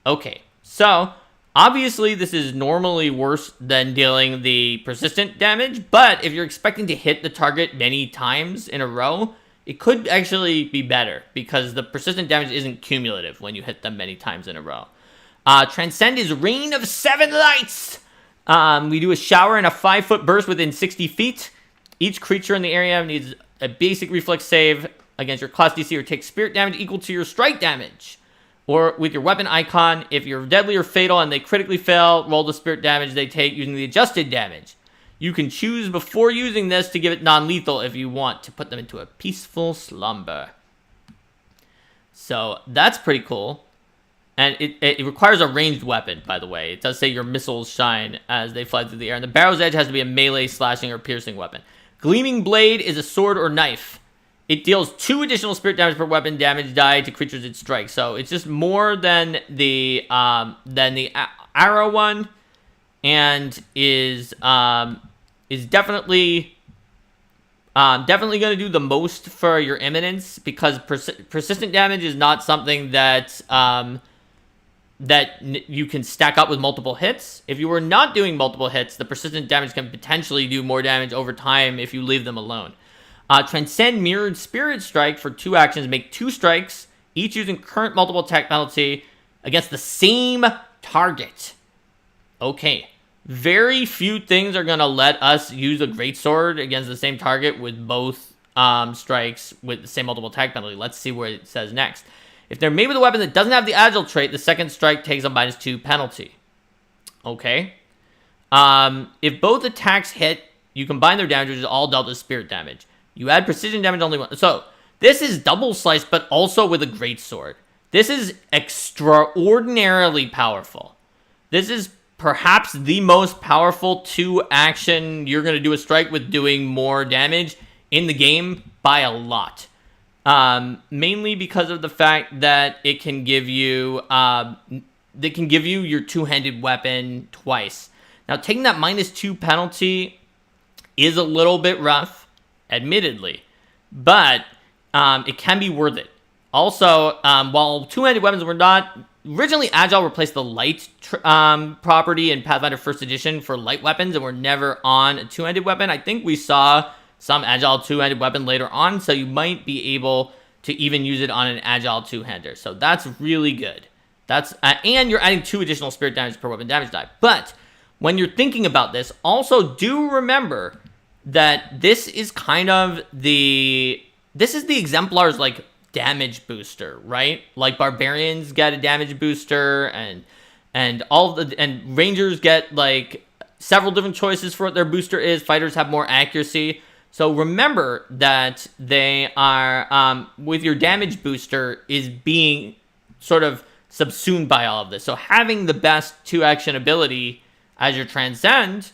Okay, so obviously this is normally worse than dealing the persistent damage, but if you're expecting to hit the target many times in a row, it could actually be better because the persistent damage isn't cumulative when you hit them many times in a row. Transcend is Rain of 7 Lights. We do a shower and a 5-foot burst within 60 feet. Each creature in the area needs a basic reflex save against your class DC or take spirit damage equal to your strike damage. Or with your weapon icon, if you're deadly or fatal and they critically fail, roll the spirit damage they take using the adjusted damage. You can choose before using this to give it non-lethal if you want to put them into a peaceful slumber. So that's pretty cool. And it requires a ranged weapon, by the way. It does say your missiles shine as they fly through the air. And the barrel's edge has to be a melee, slashing, or piercing weapon. Gleaming Blade is a sword or knife. It deals 2 additional spirit damage per weapon damage die to creatures it strikes. So it's just more than the arrow one, and is definitely going to do the most for your imminence, because persistent damage is not something that you can stack up with multiple hits. If you were not doing multiple hits, the persistent damage can potentially do more damage over time if you leave them alone. Transcend Mirrored Spirit Strike for 2 actions. Make 2 strikes, each using current multiple attack penalty against the same target. Okay. Very few things are going to let us use a greatsword against the same target with both strikes with the same multiple attack penalty. Let's see what it says next. If they're made with a weapon that doesn't have the agile trait, the second strike takes a -2 penalty. Okay. If both attacks hit, you combine their damage, which is all dealt as spirit damage. You add precision damage only one. So this is double slice, but also with a greatsword. This is extraordinarily powerful. This is perhaps the most powerful 2-action you're going to do a strike with doing more damage in the game by a lot. Mainly because of the fact that it can give you your 2-handed weapon twice. Now, taking that -2 penalty is a little bit rough, admittedly, but it can be worth it. Also, while 2-handed weapons were not originally, Agile replaced the light property in Pathfinder 1st Edition for light weapons, and were never on a 2-handed weapon. I think we saw some Agile 2-handed weapon later on, so you might be able to even use it on an Agile 2-hander. So that's really good. That's and you're adding 2 additional spirit damage per weapon damage die. But when you're thinking about this, also do remember that this is the Exemplar's like damage booster, right? Like barbarians get a damage booster, and rangers get like several different choices for what their booster is. Fighters have more accuracy. So remember that they are with your damage booster is being sort of subsumed by all of this. So having the best 2-action ability as your Transcend,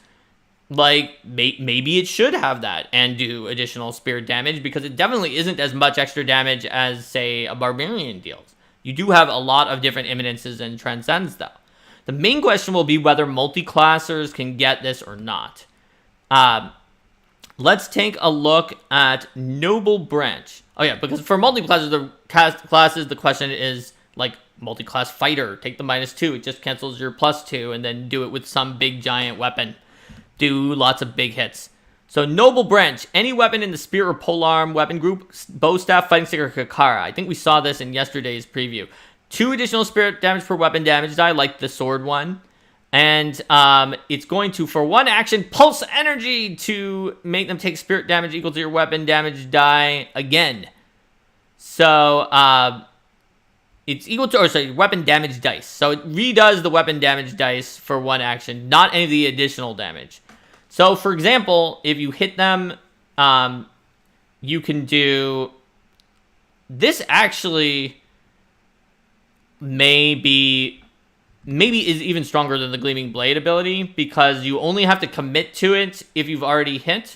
like maybe it should have that and do additional spirit damage, because it definitely isn't as much extra damage as, say, a barbarian deals. You do have a lot of different imminences and transcends, though. The main question will be whether multi-classers can get this or not. Let's take a look at Noble Branch. Oh yeah, because for multi-classes, the question is like multi-class fighter. Take the -2, it just cancels your +2, and then do it with some big giant weapon. Do lots of big hits. So Noble Branch, any weapon in the Spear or Polearm weapon group, bow staff, fighting stick, or Kakara. I think we saw this in yesterday's preview. 2 additional spirit damage per weapon damage die, like the sword one. And it's going to, for 1 action, pulse energy to make them take spirit damage equal to your weapon damage die again. So it's equal to, weapon damage dice. So it redoes the weapon damage dice for 1 action, not any of the additional damage. So, for example, if you hit them, you can do... This actually maybe is even stronger than the Gleaming Blade ability, because you only have to commit to it if you've already hit.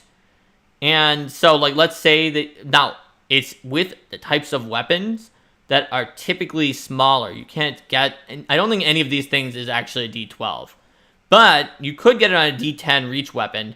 And so, like, let's say that... Now, it's with the types of weapons that are typically smaller. You can't get... I don't think any of these things is actually a D12. But you could get it on a D10 reach weapon,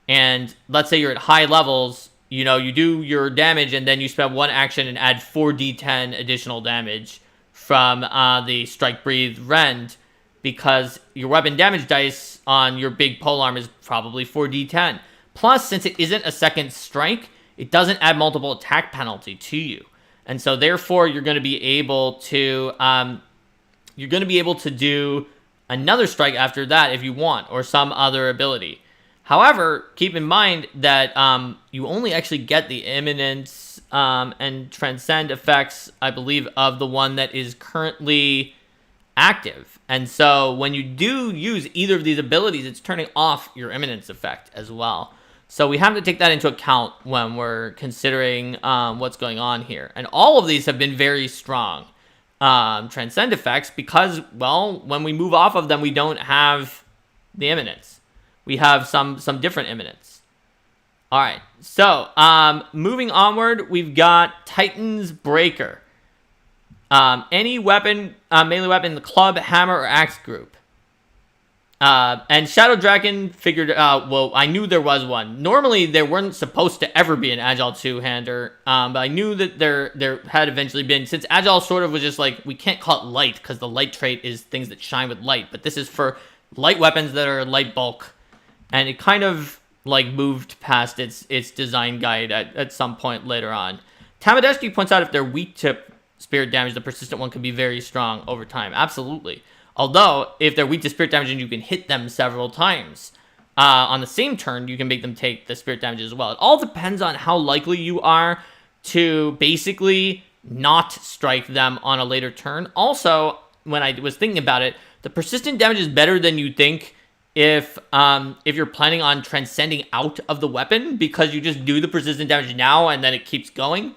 and let's say you're at high levels, you do your damage and then you spend one action and add 4d10 additional damage from the Strike, Breathe, Rend, because your weapon damage dice on your big polearm is probably 4d10. Plus, since it isn't a second strike, it doesn't add multiple attack penalty to you. And so therefore, you're going to be able to do another strike after that if you want, or some other ability. However, keep in mind that you only actually get the imminence and transcend effects, I believe, of the one that is currently active. And so when you do use either of these abilities, it's turning off your imminence effect as well. So we have to take that into account when we're considering what's going on here. And all of these have been very strong transcend effects because, well, when we move off of them, we don't have the imminence. We have some different imminence. All right, so moving onward, we've got Titan's Breaker. Any weapon, melee weapon in the club, hammer, or axe group. And Shadow Dragon figured out, well, I knew there was one. Normally, there weren't supposed to ever be an Agile two-hander, but I knew that there had eventually been, since Agile sort of was just like, we can't call it light, because the light trait is things that shine with light, but this is for light weapons that are light bulk, and it kind of, like, moved past its design guide at some point later on. Tamadeschi points out if they're weak to spirit damage, the persistent one can be very strong over time. Absolutely. Although, if they're weak to spirit damage and you can hit them several times on the same turn, you can make them take the spirit damage as well. It all depends on how likely you are to basically not strike them on a later turn. Also, when I was thinking about it, the persistent damage is better than you think if you're planning on transcending out of the weapon, because you just do the persistent damage now and then it keeps going.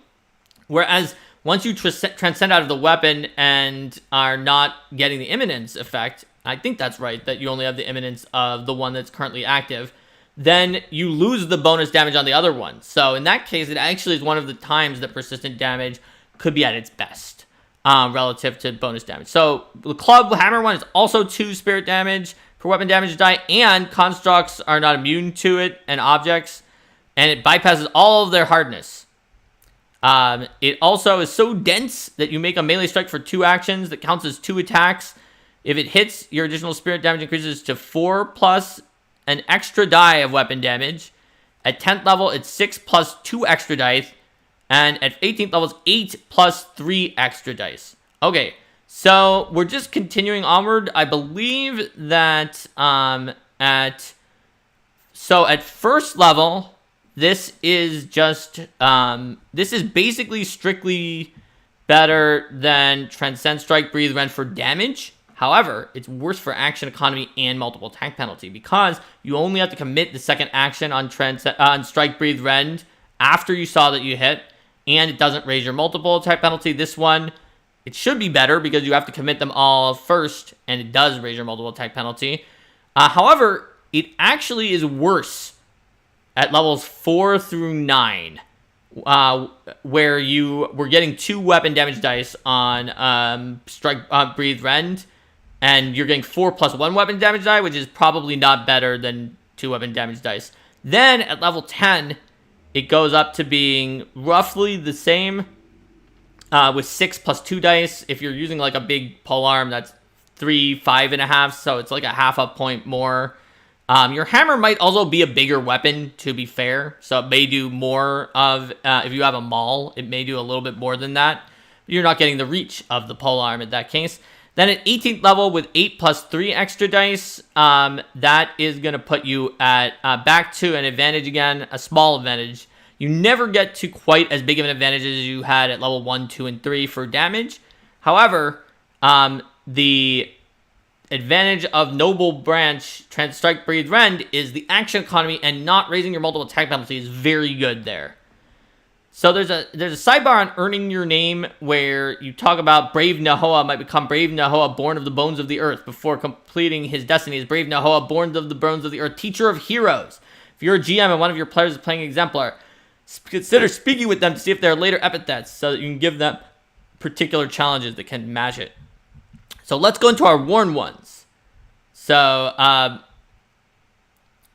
Whereas once you transcend out of the weapon and are not getting the imminence effect, I think that's right, that you only have the imminence of the one that's currently active, then you lose the bonus damage on the other one. So in that case, it actually is one of the times that persistent damage could be at its best relative to bonus damage. So the club hammer one is also 2 spirit damage per weapon damage die, and constructs are not immune to it, and objects, and it bypasses all of their hardness. It also is so dense that you make a melee strike for 2 actions that counts as 2 attacks. If it hits, your additional spirit damage increases to 4 plus an extra die of weapon damage. At 10th level, it's 6 plus 2 extra dice. And at 18th level, it's 8 plus 3 extra dice. Okay, so we're just continuing onward. I believe that at first level, this is just, this is basically strictly better than Transcend, Strike, Breathe, Rend for damage. However, it's worse for action economy and multiple attack penalty, because you only have to commit the second action on Strike, Breathe, Rend after you saw that you hit, and it doesn't raise your multiple attack penalty. This one, it should be better because you have to commit them all first, and it does raise your multiple attack penalty. However, it actually is worse at levels 4 through 9, where you were getting 2 weapon damage dice on Strike, Breathe, Rend, and you're getting 4 plus 1 weapon damage die, which is probably not better than 2 weapon damage dice. Then, at level 10, it goes up to being roughly the same, with 6 plus 2 dice. If you're using, like, a big polearm, that's 3, 5.5, so it's like a half a point more. Your hammer might also be a bigger weapon, to be fair, so it may do more of, if you have a maul, it may do a little bit more than that. You're not getting the reach of the polearm in that case. Then at 18th level with 8 plus 3 extra dice, that is going to put you at back to an advantage again, a small advantage. You never get to quite as big of an advantage as you had at level 1, 2, and 3 for damage. However, the advantage of Noble Branch, Strike, Breathe, Rend is the action economy, and not raising your multiple attack penalty is very good there. So there's a sidebar on earning your name where you talk about Brave Nahoa might become Brave Nahoa, born of the bones of the earth, before completing his destiny as Brave Nahoa, born of the bones of the earth, teacher of heroes. If you're a GM and one of your players is playing Exemplar, consider speaking with them to see if there are later epithets so that you can give them particular challenges that can match it. So let's go into our worn ones. So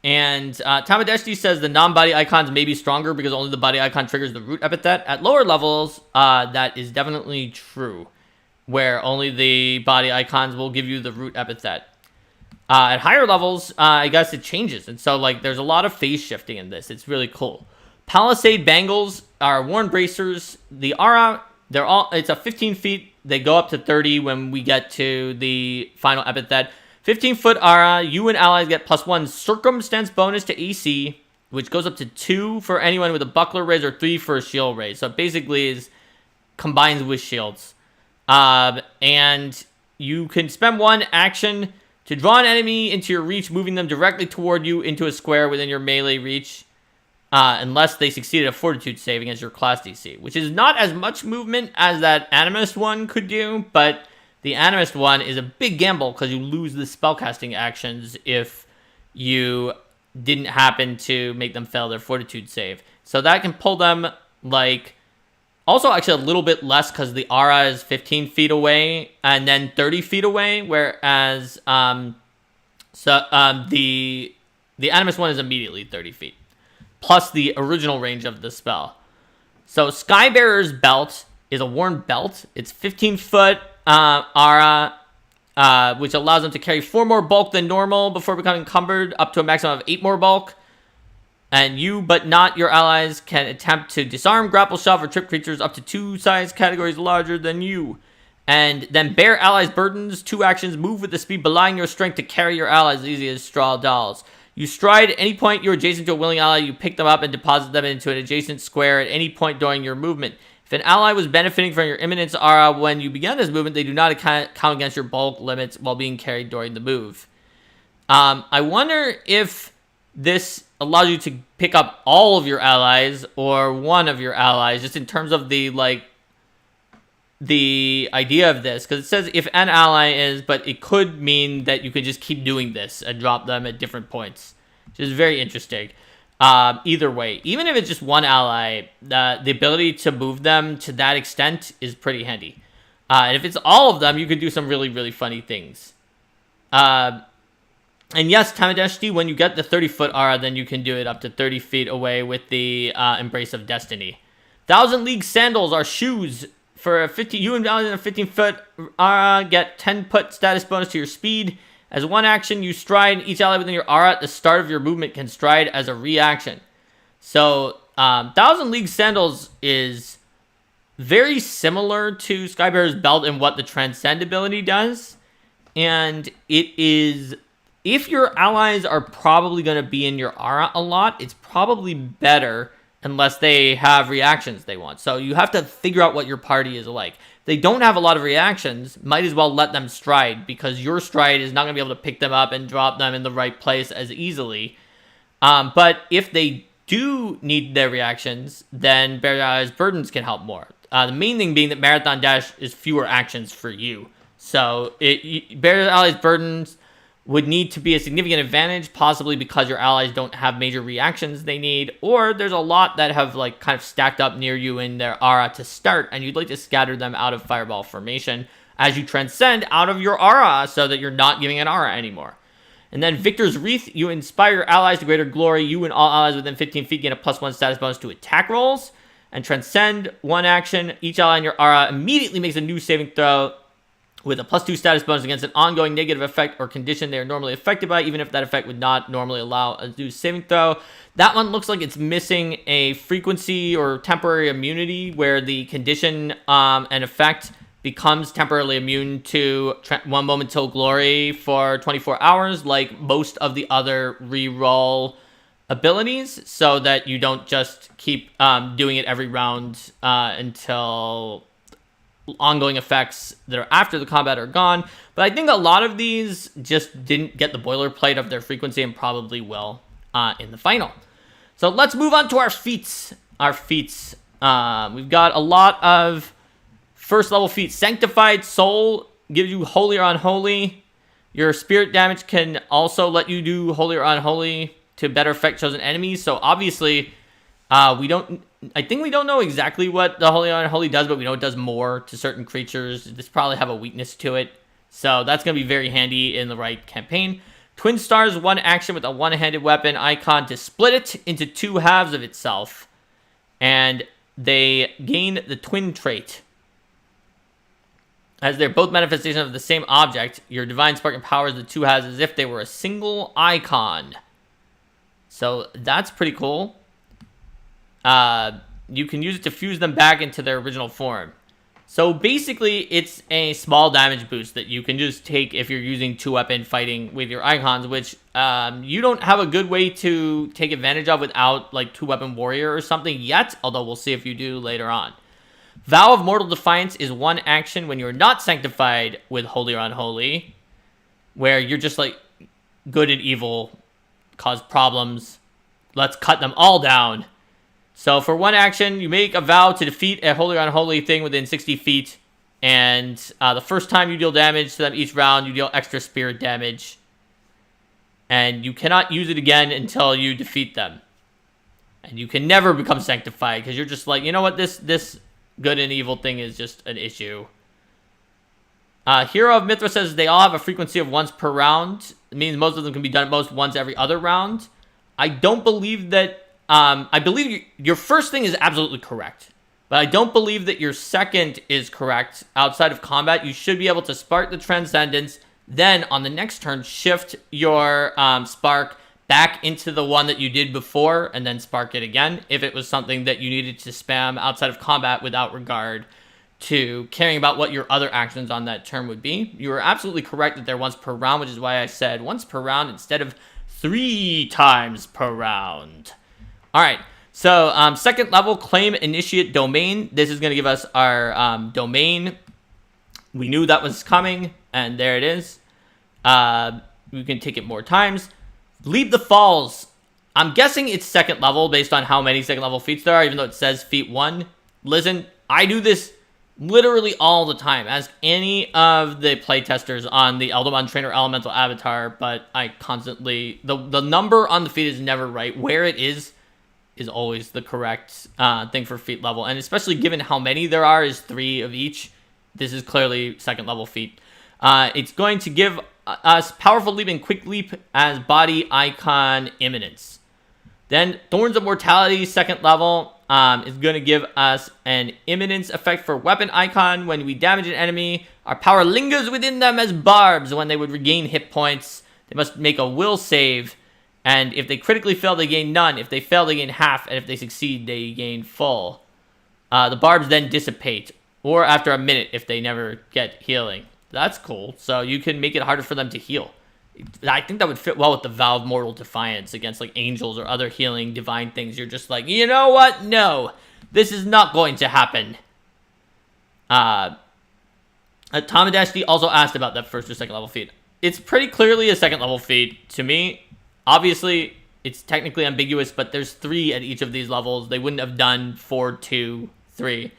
And Tamadeshti says the non-body icons may be stronger because only the body icon triggers the root epithet. At lower levels, that is definitely true, where only the body icons will give you the root epithet. At higher levels, I guess it changes. And so, like, there's a lot of phase shifting in this. It's really cool. Palisade bangles are worn bracers. The aura, it's a 15 feet. They go up to 30 when we get to the final epithet. 15-foot aura, you and allies get +1 circumstance bonus to AC, which goes up to 2 for anyone with a buckler raise or 3 for a shield raise. So it basically combines with shields. And you can spend 1 action to draw an enemy into your reach, moving them directly toward you into a square within your melee reach, unless they succeeded a fortitude save against your class DC, which is not as much movement as that Animist one could do, but the Animist one is a big gamble because you lose the spellcasting actions if you didn't happen to make them fail their fortitude save. So that can pull them, like, also actually a little bit less because the aura is 15 feet away and then 30 feet away, whereas the Animist one is immediately 30 feet, plus the original range of the spell. So Skybearer's Belt is a worn belt. It's 15-foot aura, which allows them to carry 4 more bulk than normal before becoming encumbered, up to a maximum of 8 more bulk. And you, but not your allies, can attempt to disarm, grapple, shove, or trip creatures up to 2 size categories larger than you. And then bear allies' burdens, 2 actions, move with the speed belying your strength to carry your allies as easy as straw dolls. You stride at any point you're adjacent to a willing ally, you pick them up and deposit them into an adjacent square at any point during your movement. If an ally was benefiting from your imminence aura when you began this movement, they do not count against your bulk limits while being carried during the move. I wonder if this allows you to pick up all of your allies or one of your allies, just in terms of the idea of this, because it says if an ally is, but it could mean that you could just keep doing this and drop them at different points, which is very interesting. Either way, even if it's just one ally, the ability to move them to that extent is pretty handy. And if it's all of them, you could do some really, really funny things. And yes, Tamadeshti, when you get the 30-foot aura, then you can do it up to 30 feet away with the Embrace of Destiny. 1,000 League Sandals are shoes. For a 50, you and a 15-foot aura get 10-foot status bonus to your speed. As one action, you stride. Each ally within your aura at the start of your movement can stride as a reaction. So, 1,000 League Sandals is very similar to Skybearer's Belt in what the Transcend ability does. And it is, if your allies are probably going to be in your aura a lot, it's probably better unless they have reactions they want. So you have to figure out what your party is like. They don't have a lot of reactions, might as well let them stride, because your stride is not going to be able to pick them up and drop them in the right place as easily. But if they do need their reactions, then Bear's Burdens can help more. The main thing being that Marathon Dash is fewer actions for you. So Bear's Allies' Burdens would need to be a significant advantage, possibly because your allies don't have major reactions they need, or there's a lot that have like kind of stacked up near you in their aura to start, and you'd like to scatter them out of fireball formation as you transcend out of your aura so that you're not giving an aura anymore. And then Victor's Wreath, you inspire your allies to greater glory. You and all allies within 15 feet gain a +1 status bonus to attack rolls. And transcend, one action. Each ally in your aura immediately makes a new saving throw with a +2 status bonus against an ongoing negative effect or condition they are normally affected by, even if that effect would not normally allow a new saving throw. That one looks like it's missing a frequency or temporary immunity where the condition and effect becomes temporarily immune to 1 moment till glory for 24 hours, like most of the other reroll abilities, so that you don't just keep doing it every round until ongoing effects that are after the combat are gone. But I think a lot of these just didn't get the boilerplate of their frequency and probably will in the final. So let's move on to our feats. We've got a lot of first level feats. Sanctified Soul gives you Holy or Unholy. Your spirit damage can also let you do Holy or Unholy to better affect chosen enemies. So obviously, we don't know exactly what the Holy or Unholy does, but we know it does more to certain creatures. This probably have a weakness to it. So that's going to be very handy in the right campaign. Twin Stars, 1 action with a one-handed weapon icon to split it into 2 halves of itself. And they gain the twin trait. As they're both manifestations of the same object, your Divine Spark empowers the 2 halves as if they were a single icon. So that's pretty cool. You can use it to fuse them back into their original form. So basically, it's a small damage boost that you can just take if you're using 2-weapon fighting with your icons, which you don't have a good way to take advantage of without like 2-weapon warrior or something yet, although we'll see if you do later on. Vow of Mortal Defiance is 1 action when you're not sanctified with Holy or Unholy, where you're just like good and evil, cause problems, let's cut them all down. So for 1 action, you make a vow to defeat a Holy or Unholy thing within 60 feet. And the first time you deal damage to them each round, you deal extra spirit damage. And you cannot use it again until you defeat them. And you can never become sanctified, because you're just like, you know what, this good and evil thing is just an issue. Hero of Mithra says they all have a frequency of once per round. It means most of them can be done at most once every other round. I don't believe that... I believe your first thing is absolutely correct, but I don't believe that your second is correct. Outside of combat, you should be able to spark the Transcendence, then on the next turn, shift your spark back into the one that you did before, and then spark it again, if it was something that you needed to spam outside of combat without regard to caring about what your other actions on that turn would be. You were absolutely correct that they're once per round, which is why I said once per round instead of 3 times per round. All right, so second level, claim initiate domain. This is going to give us our domain. We knew that was coming, and there it is. We can take it more times. Leap the Falls. I'm guessing it's second level based on how many second level feats there are, even though it says feat 1. Listen, I do this literally all the time. Ask any of the playtesters on the Eldamon Trainer Elemental Avatar, but I constantly... The number on the feat is never right. Where it is always the correct thing for feat level. And especially given how many there are, is 3 of each. This is clearly second level feat. It's going to give us Powerful Leap and Quick Leap as body icon imminence. Then Thorns of Mortality, second level, is going to give us an imminence effect for weapon icon. When we damage an enemy, our power lingers within them as barbs. When they would regain hit points, they must make a will save. And if they critically fail, they gain none. If they fail, they gain half. And if they succeed, they gain full. The barbs then dissipate. Or after a minute, if they never get healing. That's cool. So you can make it harder for them to heal. I think that would fit well with the Vow of Mortal Defiance against like angels or other healing divine things. You're just like, you know what? No. This is not going to happen. Tomadashti also asked about that first or second level feat. It's pretty clearly a second level feat to me. Obviously, it's technically ambiguous, but there's 3 at each of these levels. They wouldn't have done 4, 2, 3.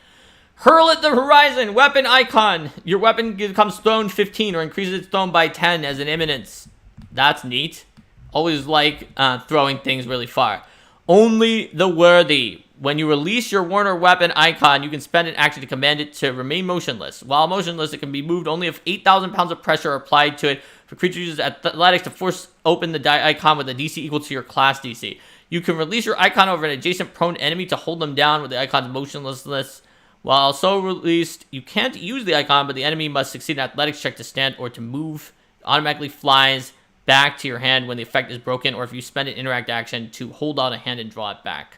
Hurl at the horizon, weapon icon. Your weapon becomes thrown 15 or increases its thrown by 10 as an imminence. That's neat. Always like throwing things really far. Only the worthy. When you release your Warner weapon icon, you can spend an action to command it to remain motionless. While motionless, it can be moved only if 8,000 pounds of pressure are applied to it. For creatures uses athletics to force open the die icon with a DC equal to your class DC. You can release your icon over an adjacent prone enemy to hold them down with the icon's motionlessness. While so released, you can't use the icon, but the enemy must succeed an athletics check to stand or to move. It automatically flies back to your hand when the effect is broken, or if you spend an interact action to hold out a hand and draw it back.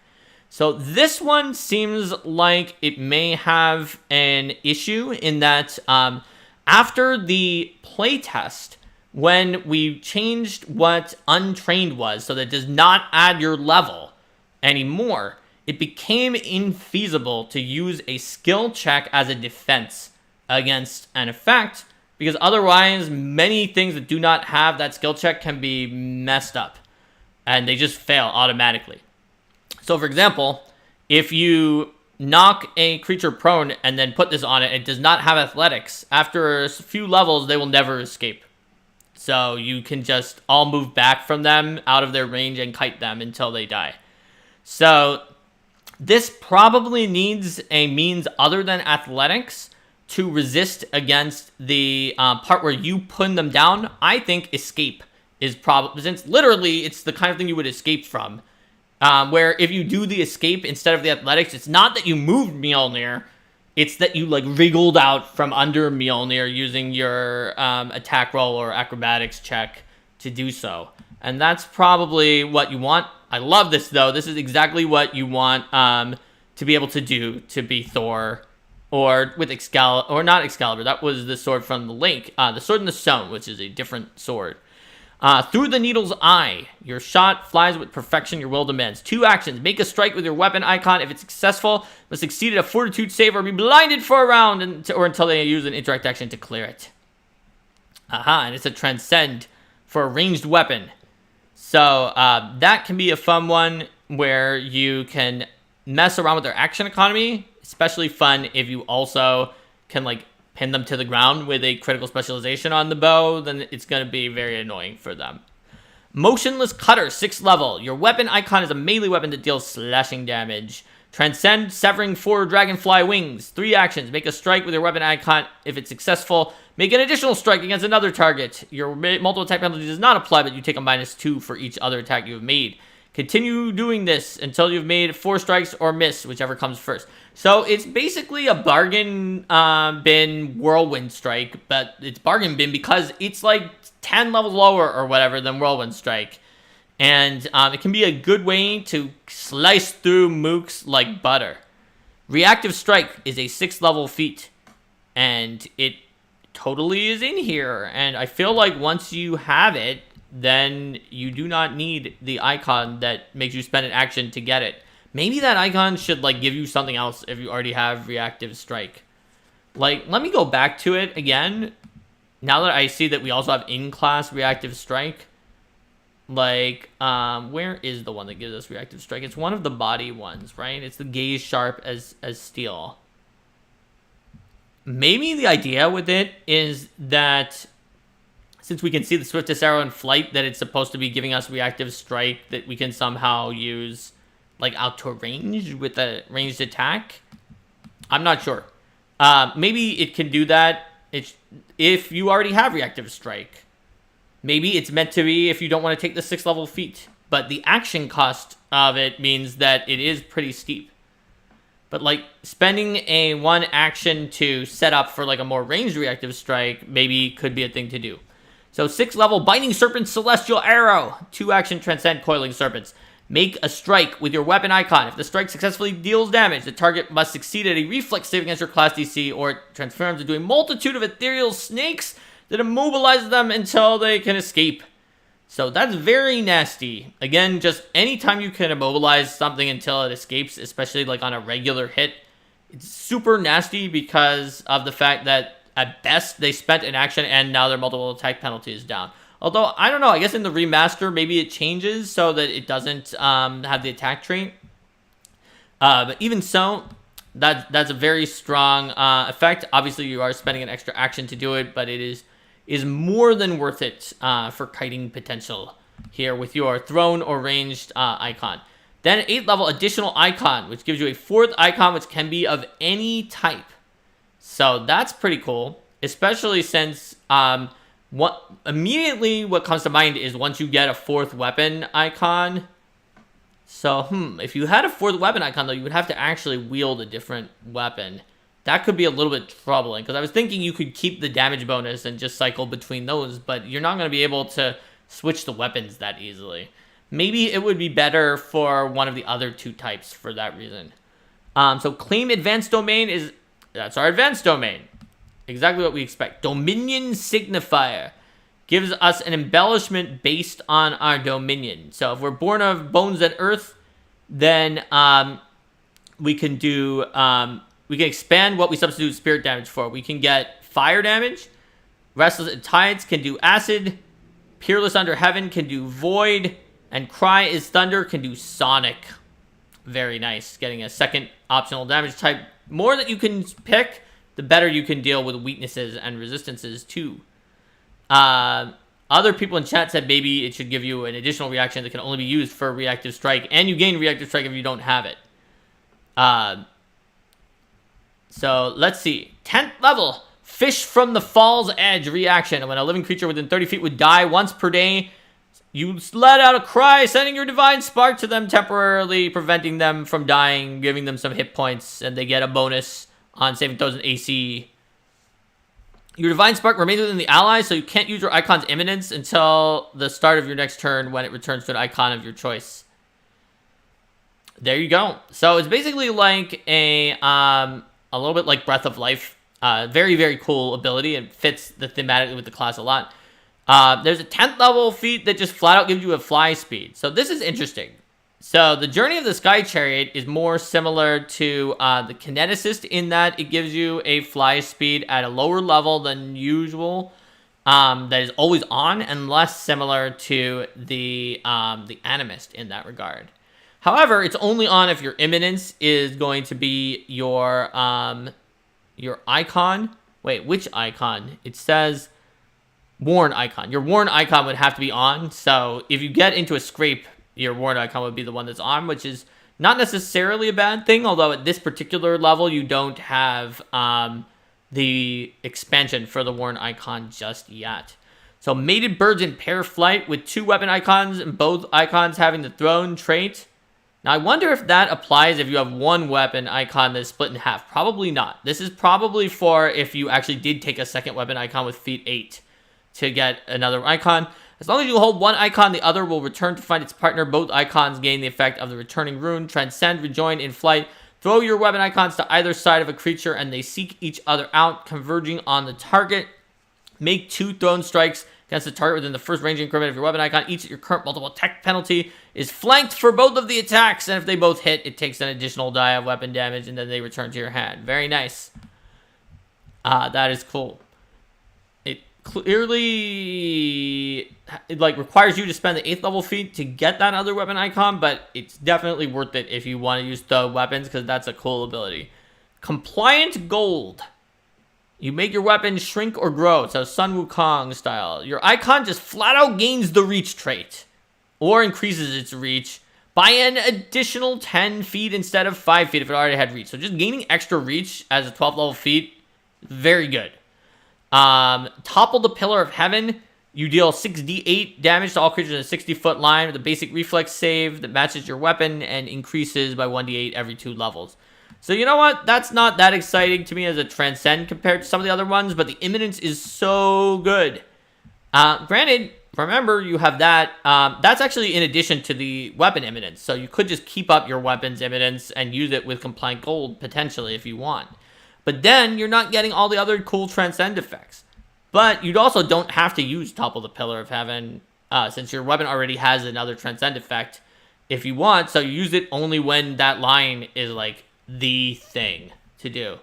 So this one seems like it may have an issue in that after the playtest, when we changed what untrained was, so that it does not add your level anymore, it became infeasible to use a skill check as a defense against an effect, because otherwise many things that do not have that skill check can be messed up, and they just fail automatically. So for example, if you knock a creature prone and then put this on it, it does not have athletics. After a few levels, they will never escape. So you can just all move back from them out of their range and kite them until they die. So this probably needs a means other than athletics to resist against the part where you pin them down. I think escape is probably, since literally it's the kind of thing you would escape from. Where if you do the escape instead of the athletics, it's not that you moved Mjolnir, it's that you like wriggled out from under Mjolnir using your attack roll or acrobatics check to do so. And that's probably what you want. I love this though. This is exactly what you want to be able to do to be Thor, or with Excalibur, or not Excalibur. That was the sword from the Link. The Sword in the Stone, which is a different sword. Through the needle's eye, your shot flies with perfection your will demands. 2 actions. Make a strike with your weapon icon. If it's successful, must succeed at a fortitude save or be blinded for a round or until they use an interact action to clear it. And it's a transcend for a ranged weapon. So that can be a fun one where you can mess around with their action economy. Especially fun if you also can like pin them to the ground with a critical specialization on the bow, then it's going to be very annoying for them. Motionless Cutter, 6th level. Your weapon icon is a melee weapon that deals slashing damage. Transcend, severing 4 dragonfly wings. 3 actions. Make a strike with your weapon icon. If it's successful, make an additional strike against another target. Your multiple attack penalty does not apply, but you take a -2 for each other attack you have made. Continue doing this until you've made 4 strikes or miss, whichever comes first. So it's basically a bargain bin whirlwind strike, but it's bargain bin because it's like 10 levels lower or whatever than whirlwind strike. And it can be a good way to slice through mooks like butter. Reactive Strike is a 6th level feat, and it totally is in here. And I feel like once you have it, then you do not need the icon that makes you spend an action to get it. Maybe that icon should like give you something else if you already have Reactive Strike. Like, let me go back to it again. Now that I see that we also have in-class Reactive Strike. Like, where is the one that gives us Reactive Strike? It's one of the body ones, right? It's the Gaze Sharp as Steel. Maybe the idea with it is that since we can see the swiftest arrow in flight, that it's supposed to be giving us Reactive Strike that we can somehow use like out to range with a ranged attack. I'm not sure. Maybe it can do that if you already have Reactive Strike. Maybe it's meant to be if you don't want to take the 6th level feat. But the action cost of it means that it is pretty steep. But like spending a 1 action to set up for like a more ranged Reactive Strike maybe could be a thing to do. So 6th level, Binding Serpent Celestial Arrow. 2 action Transcend Coiling Serpents. Make a strike with your weapon icon. If the strike successfully deals damage, the target must succeed at a reflex save against your class DC, or it transforms into a multitude of ethereal snakes that immobilizes them until they can escape. So that's very nasty. Again, just anytime you can immobilize something until it escapes, especially like on a regular hit, it's super nasty because of the fact that at best they spent an action and now their multiple attack penalty is down. Although, I don't know, I guess in the remaster, maybe it changes so that it doesn't have the attack trait. But even so, that's a very strong effect. Obviously, you are spending an extra action to do it, but it is more than worth it for kiting potential here with your thrown or ranged icon. Then 8th level additional icon, which gives you a 4th icon, which can be of any type. So that's pretty cool, especially since what comes to mind is once you get a 4th weapon icon. So, if you had a 4th weapon icon, though, you would have to actually wield a different weapon. That could be a little bit troubling, because I was thinking you could keep the damage bonus and just cycle between those, but you're not going to be able to switch the weapons that easily. Maybe it would be better for one of the other 2 types for that reason. So Claim Advanced Domain that's our advanced domain. Exactly what we expect. Dominion Signifier gives us an embellishment based on our dominion. So if we're born of bones and earth, then we can do we can expand what we substitute spirit damage for. We can get fire damage. Restless Tides can do acid. Peerless Under Heaven can do void. And Cry is Thunder can do sonic. Very nice. Getting a second optional damage type. More that you can pick, the better you can deal with weaknesses and resistances too. Other people in chat said maybe it should give you an additional reaction that can only be used for Reactive Strike, and you gain Reactive Strike if you don't have it. So let's see. 10th level, Fish from the Fall's Edge reaction. When a living creature within 30 feet would die once per day, You let out a cry, sending your divine spark to them, temporarily preventing them from dying, giving them some hit points, and they get a bonus on saving throws and AC. Your divine spark remains within the ally, so you can't use your icon's imminence until the start of your next turn when it returns to an icon of your choice. There you go. So it's basically like a little bit like Breath of Life. Very, very cool ability and fits the thematically with the class a lot. There's a 10th level feat that just flat out gives you a fly speed. So this is interesting. So the Journey of the Sky Chariot is more similar to the Kineticist in that it gives you a fly speed at a lower level than usual. That is always on and less similar to the Animist in that regard. However, it's only on if your imminence is going to be your icon. Wait, which icon? It says Warn icon. Your Warn icon would have to be on. So if you get into a scrape, your Warn icon would be the one that's on, which is not necessarily a bad thing. Although at this particular level, you don't have the expansion for the Warn icon just yet. So mated birds in pair flight with 2 weapon icons and both icons having the throne trait. Now, I wonder if that applies if you have 1 weapon icon that's split in half. Probably not. This is probably for if you actually did take a second weapon icon with feat 8 to get another icon. As long as you hold 1 icon, the other will return to find its partner. Both icons gain the effect of the returning rune. Transcend, rejoin in flight. Throw your weapon icons to either side of a creature and they seek each other out, converging on the target. Make 2 thrown strikes against the target within the first range increment of your weapon icon. Each at your current multiple attack penalty is flanked for both of the attacks, and if they both hit, it takes an additional die of weapon damage, and then they return to your hand. Very nice. That is cool. It clearly requires you to spend the 8th level feat to get that other weapon icon, but it's definitely worth it if you want to use the weapons, because that's a cool ability. Compliant Gold. You make your weapon shrink or grow, so Sun Wukong style. Your icon just flat out gains the reach trait, or increases its reach by an additional 10 feet instead of 5 feet if it already had reach. So just gaining extra reach as a 12th level feat, very good. Topple the Pillar of Heaven. You deal 6d8 damage to all creatures in a 60-foot line with a basic reflex save that matches your weapon and increases by 1d8 every 2 levels. So you know what? That's not that exciting to me as a Transcend compared to some of the other ones, but the Imminence is so good. Granted, remember, you have that. That's actually in addition to the weapon Imminence, so you could just keep up your weapon's Imminence and use it with Compliant Gold, potentially, if you want. But then, you're not getting all the other cool Transcend effects. But you also don't have to use Topple the Pillar of Heaven, since your weapon already has another Transcend effect if you want, so you use it only when that line is, the thing to do.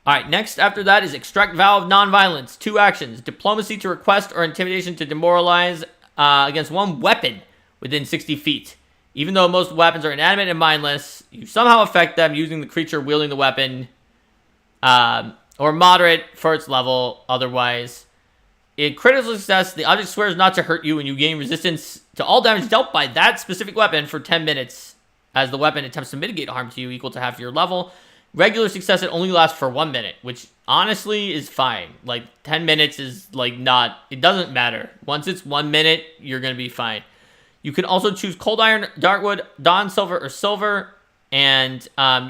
Alright, next after that is Extract Vow of Nonviolence. 2 actions. Diplomacy to request or intimidation to demoralize against 1 weapon within 60 feet. Even though most weapons are inanimate and mindless, you somehow affect them using the creature wielding the weapon, or moderate for its level otherwise. In critical success, the object swears not to hurt you and you gain resistance to all damage dealt by that specific weapon for 10 minutes. As the weapon attempts to mitigate harm to you equal to half your level. Regular success, it only lasts for 1 minute, which honestly is fine. 10 minutes is not, it doesn't matter. Once it's 1 minute, you're going to be fine. You can also choose Cold Iron, Darkwood, Dawn Silver, or Silver, and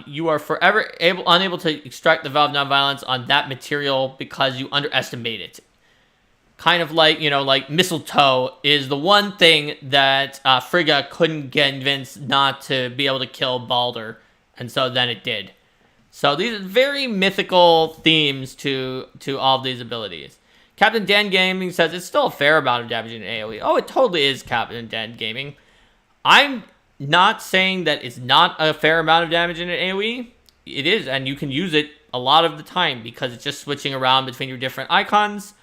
you are forever unable to extract the Vow of Nonviolence on that material because you underestimate it. Kind of like mistletoe is the one thing that Frigga couldn't convince not to be able to kill Baldur, and so then it did. So these are very mythical themes to all of these abilities. Captain Dan Gaming says it's still a fair amount of damage in AoE. Oh, it totally is, Captain Dan Gaming. I'm not saying that it's not a fair amount of damage in an AoE. It is, and you can use it a lot of the time because it's just switching around between your different icons.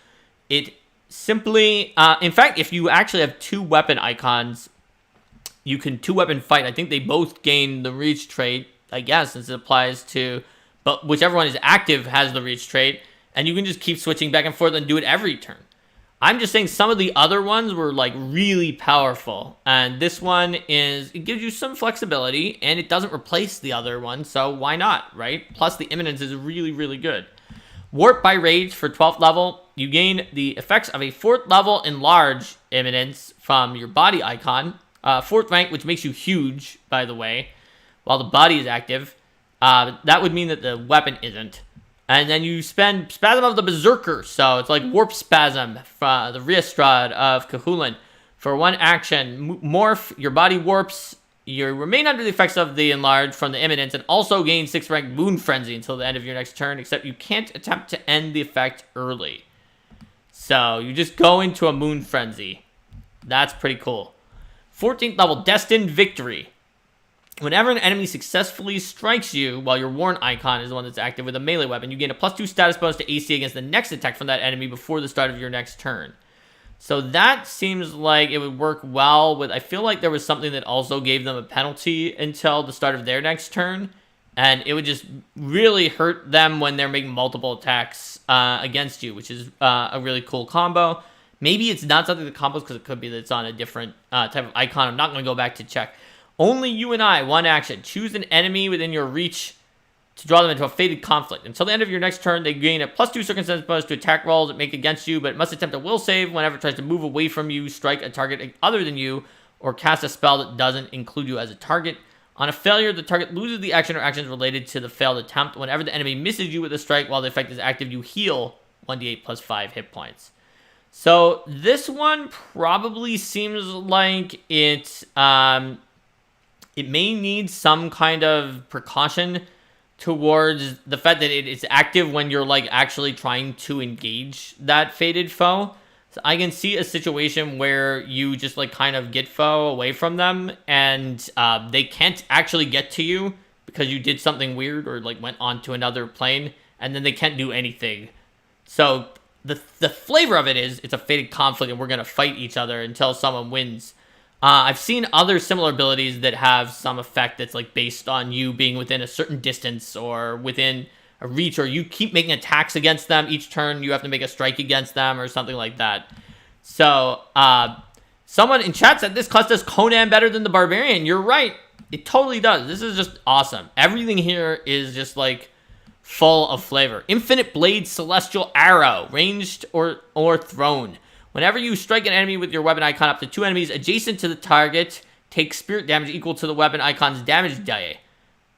It simply, in fact, if you actually have 2 weapon icons, you can 2-weapon fight. I think they both gain the reach trait, I guess, since it applies to, but whichever one is active has the reach trait, and you can just keep switching back and forth and do it every turn. I'm just saying some of the other ones were really powerful, and this one it gives you some flexibility, and it doesn't replace the other one, so why not, right? Plus the Imminence is really, really good. Warp by Rage for 12th level. you gain the effects of a 4th level enlarge imminence from your body icon. 4th rank, which makes you huge, by the way, while the body is active. That would mean that the weapon isn't. And then you spend Spasm of the Berserker, so it's like Warp Spasm from the Riastrad of Cahulin. For 1 action, morph, your body warps, you remain under the effects of the enlarge from the imminence, and also gain 6th rank Moon Frenzy until the end of your next turn, except you can't attempt to end the effect early. So you just go into a Moon Frenzy. That's pretty cool. 14th level, Destined Victory. Whenever an enemy successfully strikes you, while your Warn icon is the one that's active with a melee weapon, you gain a +2 status bonus to AC against the next attack from that enemy before the start of your next turn. So that seems like it would work well with... I feel like there was something that also gave them a penalty until the start of their next turn, and it would just really hurt them when they're making multiple attacks against you, which is a really cool combo. Maybe it's not something that combos, because it could be that it's on a different type of icon. I'm not going to go back to check. Only you and I, 1 action. Choose an enemy within your reach to draw them into a fated conflict. Until the end of your next turn, they gain a +2 circumstance bonus to attack rolls that make against you, but must attempt a will save whenever it tries to move away from you, strike a target other than you, or cast a spell that doesn't include you as a target. On a failure, the target loses the action or actions related to the failed attempt. Whenever the enemy misses you with a strike while the effect is active, you heal 1d8 plus 5 hit points. So this one probably seems like it may need some kind of precaution towards the fact that it's active when you're like actually trying to engage that fated foe. So I can see a situation where you just like kind of get foe away from them, and they can't actually get to you because you did something weird or like went on to another plane, and then they can't do anything. So the flavor of it is it's a fated conflict, and we're gonna fight each other until someone wins. I've seen other similar abilities that have some effect that's like based on you being within a certain distance or within a reach, or you keep making attacks against them each turn. You have to make a strike against them or something like that. So someone in chat said this class does Conan better than the Barbarian. You're right. It totally does. This is just awesome. Everything here is just like full of flavor. Infinite Blade Celestial Arrow, ranged or thrown. Whenever you strike an enemy with your weapon icon, up to 2 enemies adjacent to the target take spirit damage equal to the weapon icon's damage die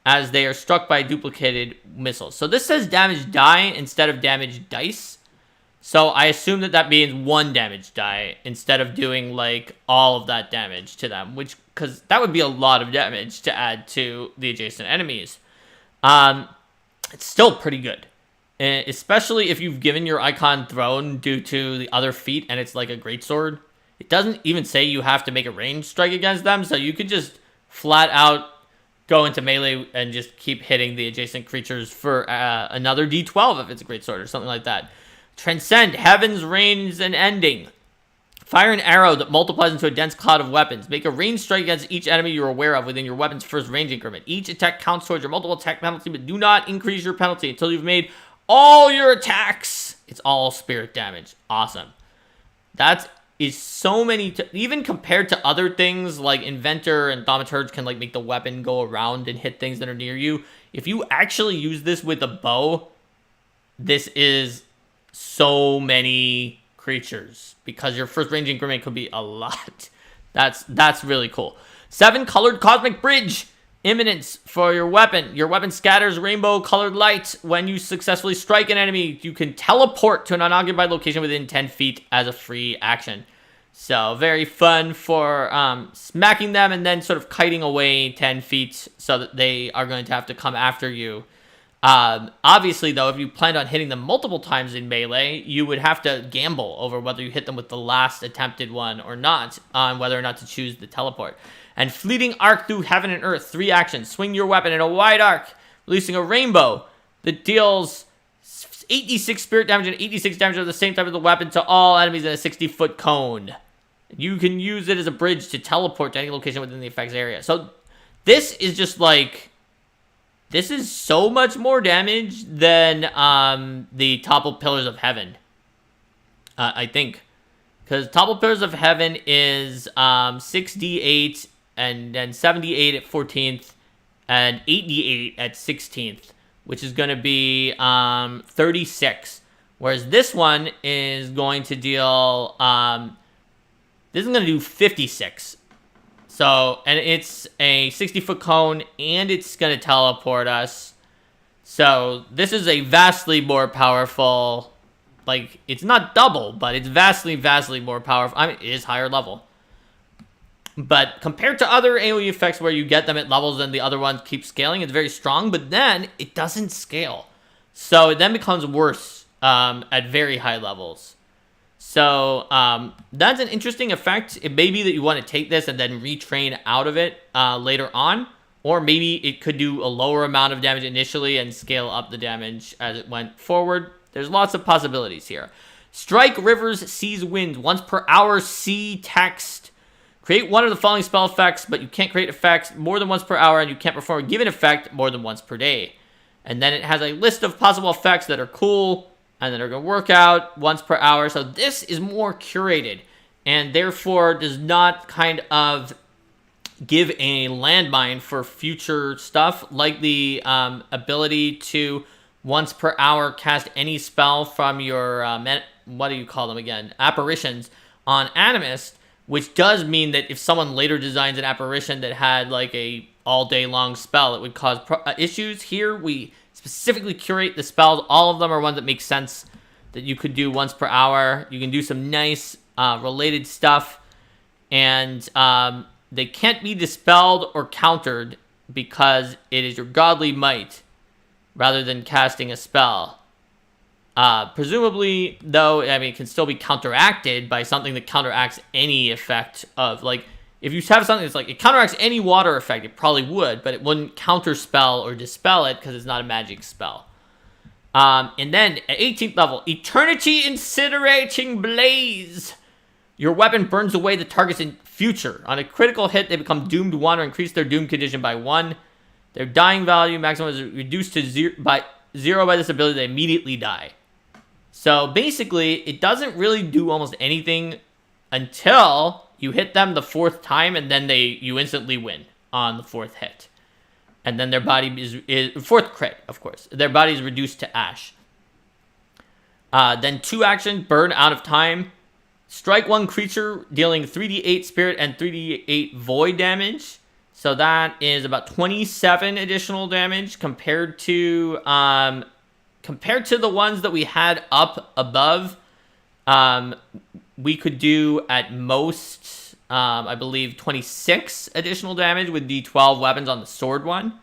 as they are struck by duplicated missiles. So this says damage die instead of damage dice. So I assume that means 1 damage die instead of doing like all of that damage to them, which, because that would be a lot of damage to add to the adjacent enemies. It's still pretty good. Especially if you've given your icon thrown due to the other feat and it's like a greatsword. It doesn't even say you have to make a ranged strike against them, so you could just flat out go into melee and just keep hitting the adjacent creatures for another d12 if it's a greatsword or something like that. Transcend Heaven's Reigns and Ending. Fire an arrow that multiplies into a dense cloud of weapons. Make a ranged strike against each enemy you're aware of within your weapon's first range increment. Each attack counts towards your multiple attack penalty, but do not increase your penalty until you've made all your attacks. It's all spirit damage. Awesome. That is so many, even compared to other things like Inventor and Thaumaturge can like make the weapon go around and hit things that are near you. If you actually use this with a bow, this is so many creatures because your first range increment could be a lot. That's really cool. 7 Colored Cosmic Bridge. Imminence for your weapon. Your weapon scatters rainbow-colored light. When you successfully strike an enemy, you can teleport to an unoccupied location within 10 feet as a free action. So, very fun for smacking them and then sort of kiting away 10 feet so that they are going to have to come after you. Obviously, though, if you planned on hitting them multiple times in melee, you would have to gamble over whether you hit them with the last attempted one or not, on whether or not to choose the teleport. And Fleeting Arc Through Heaven and Earth, 3 actions. Swing your weapon in a wide arc, releasing a rainbow that deals 8d6 spirit damage and 8d6 damage of the same type of the weapon to all enemies in a 60-foot cone. You can use it as a bridge to teleport to any location within the effects area. So this is just like... This is so much more damage than the Toppled Pillars of Heaven, I think. Because Toppled Pillars of Heaven is 6d8 and then 7d8 at 14th and 8d8 at 16th, which is going to be 36. Whereas this one is going to deal, this is going to do 56. So, and it's a 60-foot cone, and it's going to teleport us. So, this is a vastly more powerful, like, it's not double, but it's vastly, vastly more powerful. I mean, it is higher level. But compared to other AoE effects where you get them at levels and the other ones keep scaling, it's very strong, but then it doesn't scale. So, it then becomes worse at very high levels. So, that's an interesting effect. It may be that you want to take this and then retrain out of it later on. Or maybe it could do a lower amount of damage initially and scale up the damage as it went forward. There's lots of possibilities here. Strike, rivers, seas, winds. Once per hour, see text. Create one of the following spell effects, but you can't create effects more than once per hour, and you can't perform a given effect more than once per day. And then it has a list of possible effects that are cool and that are going to work out once per hour. So this is more curated and therefore does not kind of give a landmine for future stuff, like the ability to once per hour cast any spell from your, what do you call them again? Apparitions on Animist, which does mean that if someone later designs an apparition that had like a all day long spell, it would cause issues. Here we specifically curate the spells. All of them are ones that make sense that you could do once per hour. You can do some nice related stuff, and they can't be dispelled or countered because it is your godly might rather than casting a spell. Presumably, though, I mean, it can still be counteracted by something that counteracts any effect of, like, if you have something that's like, it counteracts any water effect, it probably would, but it wouldn't counterspell or dispel it because it's not a magic spell. And then, at 18th level, Eternity Incinerating Blaze. Your weapon burns away the target's in future. On a critical hit, they become doomed 1 or increase their doom condition by 1. Their dying value maximum is reduced to 0 by this ability. They immediately die. So basically, it doesn't really do almost anything until you hit them the 4th time, and then you instantly win on the 4th hit. And then their body is 4th crit, of course. Their body is reduced to ash. Then 2 actions, burn out of time. Strike 1 creature, dealing 3d8 spirit and 3d8 void damage. So that is about 27 additional damage compared to the ones that we had up above. We could do at most, I believe, 26 additional damage with the 12 weapons on the sword one.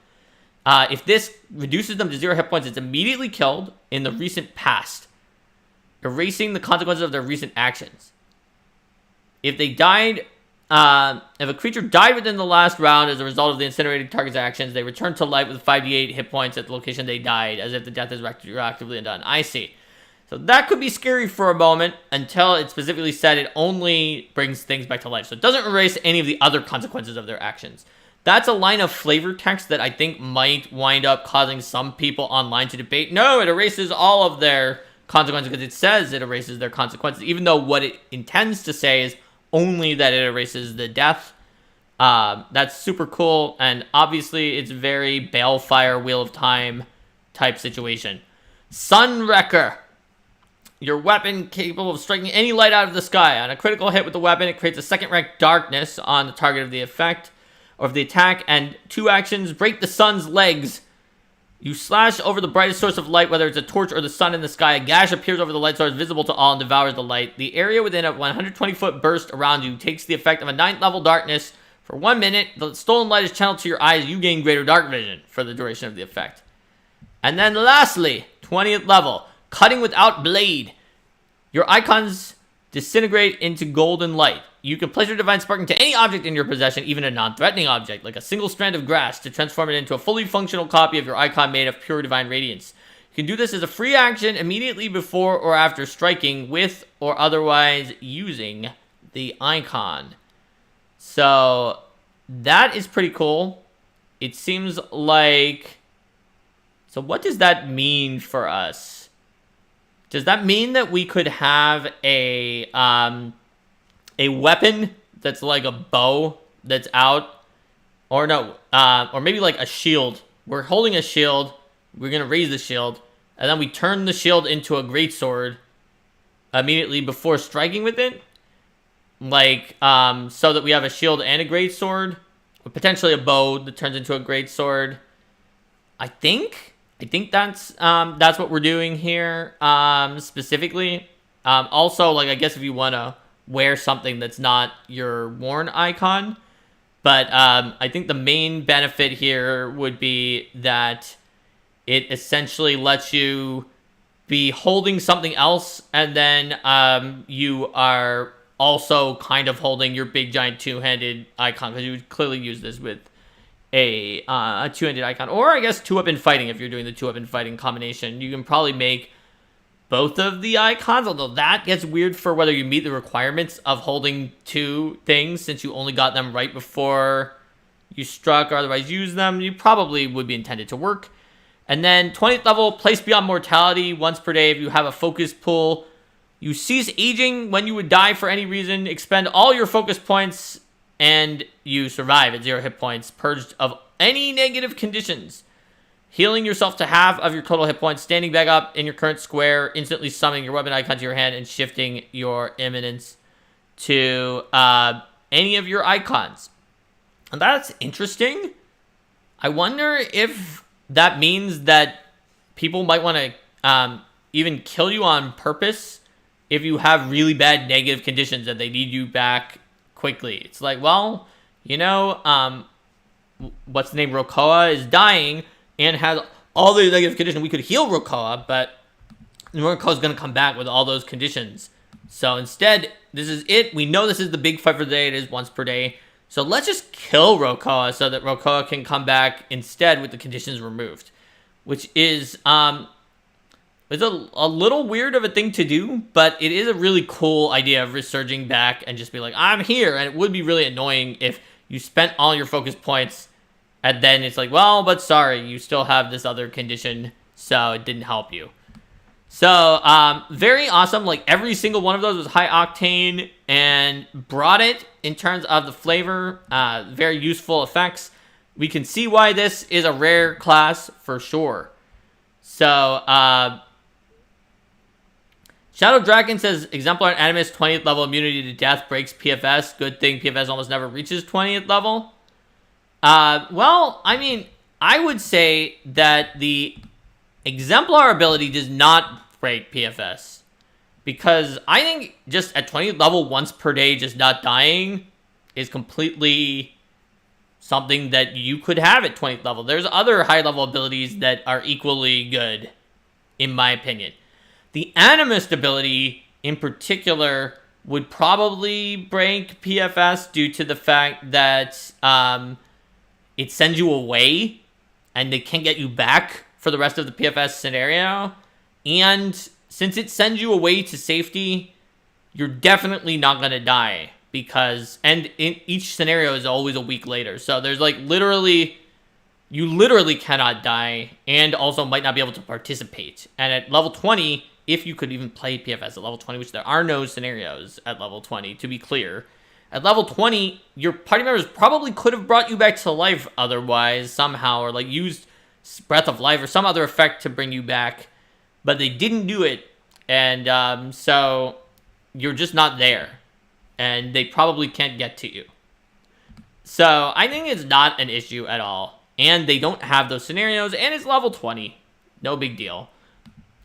If this reduces them to 0 hit points, it's immediately killed in the recent past, erasing the consequences of their recent actions. If they died, if a creature died within the last round as a result of the incinerated target's actions, they return to life with 5d8 hit points at the location they died, as if the death is retroactively undone. I see. So that could be scary for a moment until it specifically said it only brings things back to life. So it doesn't erase any of the other consequences of their actions. That's a line of flavor text that I think might wind up causing some people online to debate. No, it erases all of their consequences because it says it erases their consequences, even though what it intends to say is only that it erases the death. That's super cool, and obviously it's very Balefire Wheel of Time type situation. Sunwrecker. Your weapon capable of striking any light out of the sky. On a critical hit with the weapon, it creates a second rank darkness on the target of the effect or of the attack, and 2 actions, break the sun's legs. You slash over the brightest source of light, whether it's a torch or the sun in the sky. A gash appears over the light source, visible to all, and devours the light. The area within a 120-foot burst around you takes the effect of a 9th level darkness. For 1 minute, the stolen light is channeled to your eyes. You gain greater dark vision for the duration of the effect. And then lastly, 20th level, cutting without blade. Your icons disintegrate into golden light. You can place your Divine Spark into any object in your possession, even a non-threatening object, like a single strand of grass, to transform it into a fully functional copy of your icon made of pure Divine Radiance. You can do this as a free action immediately before or after striking with or otherwise using the icon. So that is pretty cool. It seems like... So what does that mean for us? Does that mean that we could have a weapon that's like a bow that's out? Or no, or maybe like a shield. We're holding a shield. We're going to raise the shield. and then we turn the shield into a greatsword immediately before striking with it. Like, so that we have a shield and a greatsword, or potentially a bow that turns into a greatsword. I think that's what we're doing here, specifically. Also, like, I guess if you want to wear something that's not your worn icon. But I think the main benefit here would be that it essentially lets you be holding something else, and then you are also kind of holding your big giant two-handed icon, because you would clearly use this with a two-handed icon. Or I guess two-weapon fighting, if you're doing the two-weapon fighting combination. You can probably make both of the icons, although that gets weird for whether you meet the requirements of holding two things, since you only got them right before you struck or otherwise use them. You probably would be intended to work. And then 20th level, place beyond mortality once per day. If you have a focus pool, you cease aging when you would die for any reason, expend all your focus points, and you survive at 0 hit points, purged of any negative conditions. Healing yourself to half of your total hit points, standing back up in your current square, instantly summoning your weapon icon to your hand, and shifting your imminence to any of your icons. And that's interesting. I wonder if that means that people might want to even kill you on purpose if you have really bad negative conditions that they need you back quickly. It's like, well, you know, what's the name? Rokoa is dying and has all the negative conditions. We could heal Rokoa, but Rokoa is going to come back with all those conditions. So instead, this is it. We know this is the big fight for the day. It is once per day. So let's just kill Rokoa so that Rokoa can come back instead with the conditions removed. Which is it's a little weird of a thing to do, but it is a really cool idea of resurging back and just be like, I'm here. And it would be really annoying if you spent all your focus points and then it's like, well, but sorry, you still have this other condition, so it didn't help you. So, very awesome. Like, every single one of those was high octane and brought it in terms of the flavor. Very useful effects. We can see why this is a rare class for sure. So, Shadow Dragon says, Exemplar and Animist 20th level immunity to death breaks PFS. Good thing PFS almost never reaches 20th level. Well, I mean, I would say that the Exemplar ability does not break PFS. Because I think just at 20th level, once per day, just not dying is completely something that you could have at 20th level. There's other high level abilities that are equally good, in my opinion. The Animist ability, in particular, would probably break PFS due to the fact that it sends you away and they can't get you back for the rest of the PFS scenario. And since it sends you away to safety, you're definitely not going to die. And in each scenario is always a week later. So there's like you literally cannot die and also might not be able to participate. And at level 20, if you could even play PFS at level 20, which there are no scenarios at level 20, to be clear. At level 20, your party members probably could have brought you back to life otherwise, somehow, or like used Breath of Life or some other effect to bring you back, but they didn't do it, and so you're just not there, and they probably can't get to you. So I think it's not an issue at all, and they don't have those scenarios, and it's level 20. No big deal.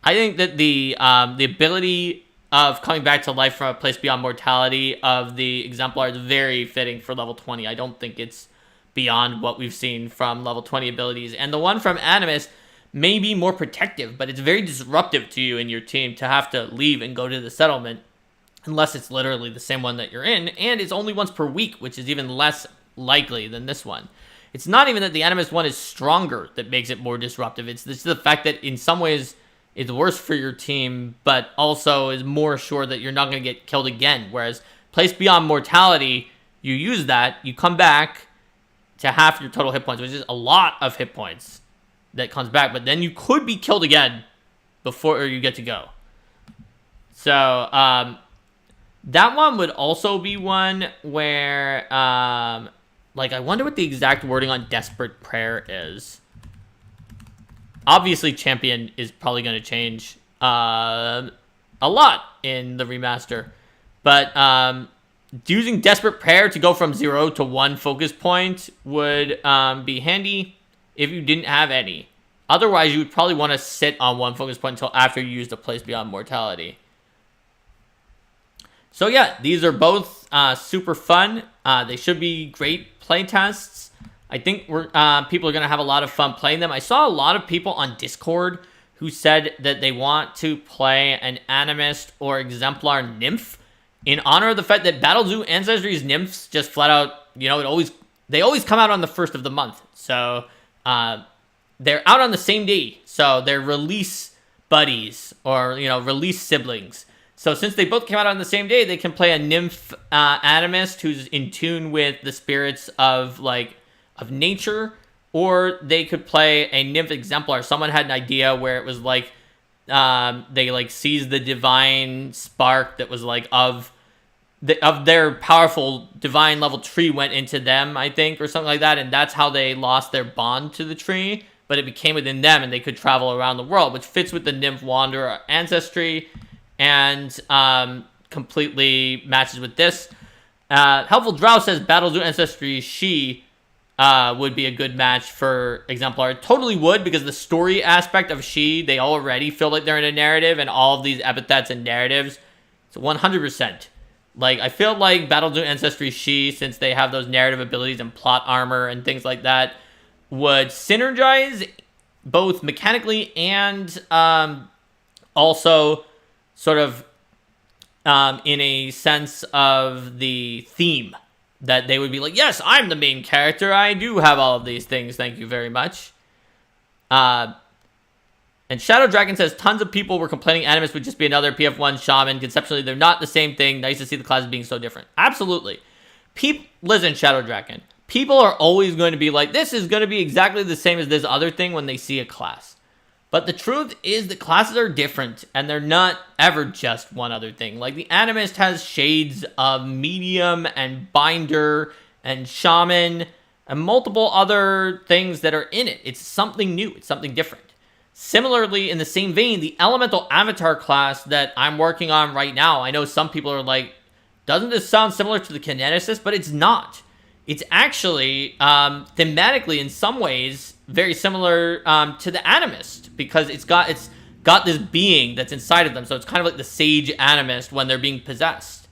I think that the ability of coming back to life from a place beyond mortality of the Exemplar is very fitting for level 20. I don't think it's beyond what we've seen from level 20 abilities. And the one from Animist may be more protective, but it's very disruptive to you and your team to have to leave and go to the settlement, unless it's literally the same one that you're in, and it's only once per week, which is even less likely than this one. It's not even that the Animist one is stronger that makes it more disruptive. It's the fact that in some ways it's worse for your team, but also is more sure that you're not going to get killed again. Whereas Place Beyond Mortality, you use that, you come back to half your total hit points, which is a lot of hit points that comes back, but then you could be killed again before you get to go. So, that one would also be one where, like, I wonder what the exact wording on Desperate Prayer is. Obviously, champion is probably going to change a lot in the remaster. But using Desperate Prayer to go from 0 to 1 focus point would be handy if you didn't have any. Otherwise, you would probably want to sit on 1 focus point until after you use the Place Beyond Mortality. So yeah, these are both super fun. They should be great playtests. I think people are going to have a lot of fun playing them. I saw a lot of people on Discord who said that they want to play an Animist or Exemplar Nymph in honor of the fact that Battle Zoo Ancestry's Nymphs just flat out, they always come out on the 1st of the month. So they're out on the same day. So they're release buddies or, release siblings. So since they both came out on the same day, they can play a Nymph Animist who's in tune with the spirits of nature, or they could play a Nymph Exemplar. Someone had an idea where it was they seized the divine spark that was of their powerful divine level tree went into them, I think, or something like that, and that's how they lost their bond to the tree, but it became within them and they could travel around the world, which fits with the Nymph Wanderer ancestry and completely matches with this. Helpful Drow says Battle Zoo Ancestry She would be a good match for Exemplar. It totally would, because the story aspect of She, they already feel like they're in a narrative, and all of these epithets and narratives, it's 100%. I feel like Battle Zoo Ancestry She, since they have those narrative abilities and plot armor and things like that, would synergize both mechanically and also sort of in a sense of the theme. That they would be yes, I'm the main character. I do have all of these things. Thank you very much. And Shadow Dragon says, tons of people were complaining Animist would just be another PF1 shaman. Conceptually, they're not the same thing. Nice to see the classes being so different. Absolutely. Listen, Shadow Dragon. People are always going to be this is going to be exactly the same as this other thing when they see a class. But the truth is that classes are different, and they're not ever just one other thing. The Animist has shades of medium and binder and shaman and multiple other things that are in it. It's something new. It's something different. Similarly, in the same vein, the Elemental Avatar class that I'm working on right now, I know some people are doesn't this sound similar to the Kineticist? But it's not. It's actually, thematically, in some ways, very similar to the Animist, because it's got this being that's inside of them. So it's kind of like the Sage Animist when they're being possessed.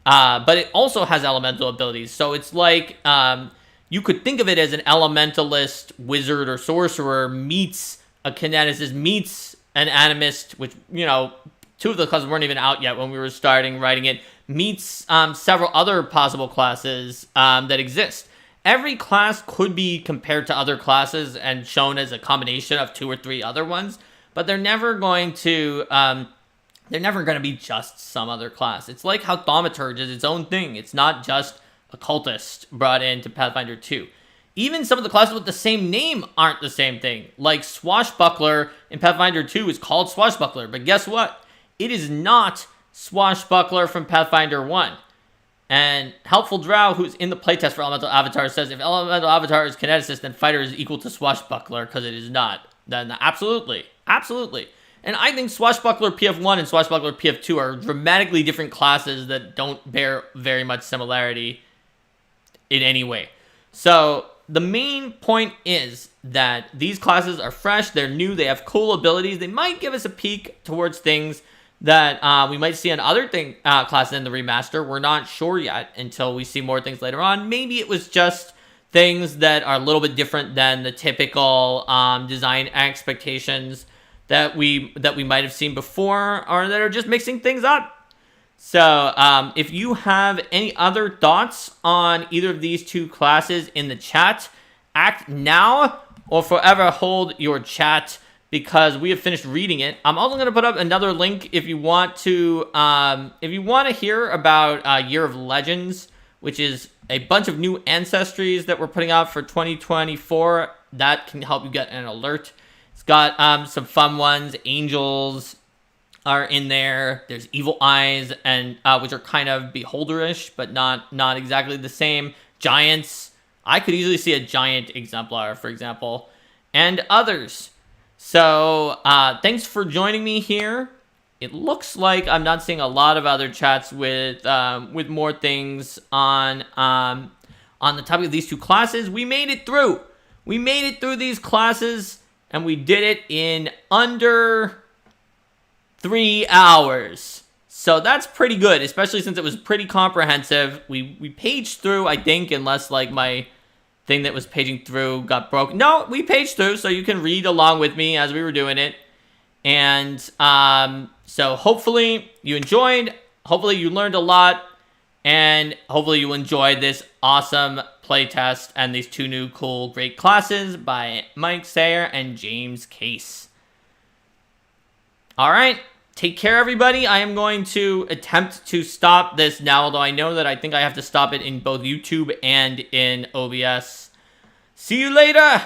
But it also has elemental abilities. So it's you could think of it as an elementalist, wizard, or sorcerer meets a Kineticist, meets an Animist, which, 2 of the classes weren't even out yet when we were starting writing it, meets several other possible classes that exist. Every class could be compared to other classes and shown as a combination of 2 or 3 other ones, but they're never going to be just some other class. It's like how Thaumaturge is its own thing. It's not just a cultist brought into Pathfinder 2. Even some of the classes with the same name aren't the same thing. Swashbuckler in Pathfinder 2 is called Swashbuckler, but guess what? It is not Swashbuckler from Pathfinder 1. And Helpful Drow, who's in the playtest for Elemental Avatar, says if Elemental Avatar is Kineticist, then Fighter is equal to Swashbuckler, because it is not. Then absolutely. Absolutely. And I think Swashbuckler PF1 and Swashbuckler PF2 are dramatically different classes that don't bear very much similarity in any way. So the main point is that these classes are fresh, they're new, they have cool abilities, they might give us a peek towards things that we might see on other classes in the remaster. We're not sure yet until we see more things later on. Maybe it was just things that are a little bit different than the typical design expectations that we might have seen before, or that are just mixing things up. So if you have any other thoughts on either of these 2 classes in the chat, act now or forever hold your chat, because we have finished reading it. I'm also going to put up another link if you want to hear about Year of Legends, which is a bunch of new ancestries that we're putting out for 2024. That can help you get an alert. It's got some fun ones. Angels are in there. There's Evil Eyes, and which are kind of beholderish, but not exactly the same. Giants. I could easily see a giant exemplar, for example, and others. So, thanks for joining me here. It looks like I'm not seeing a lot of other chats with more things on the topic of these two classes. We made it through. We made it through these classes, and we did it in under 3 hours. So that's pretty good, especially since it was pretty comprehensive. We paged through, I think, unless like my thing that was paging through got broken. No, we paged through, so you can read along with me as we were doing it. And so hopefully you enjoyed, hopefully you learned a lot, and hopefully you enjoyed this awesome playtest and these two new cool, great classes by Mike Sayer and James Case. All right, take care, everybody. I am going to attempt to stop this now, although I know that I think I have to stop it in both YouTube and in OBS. See you later!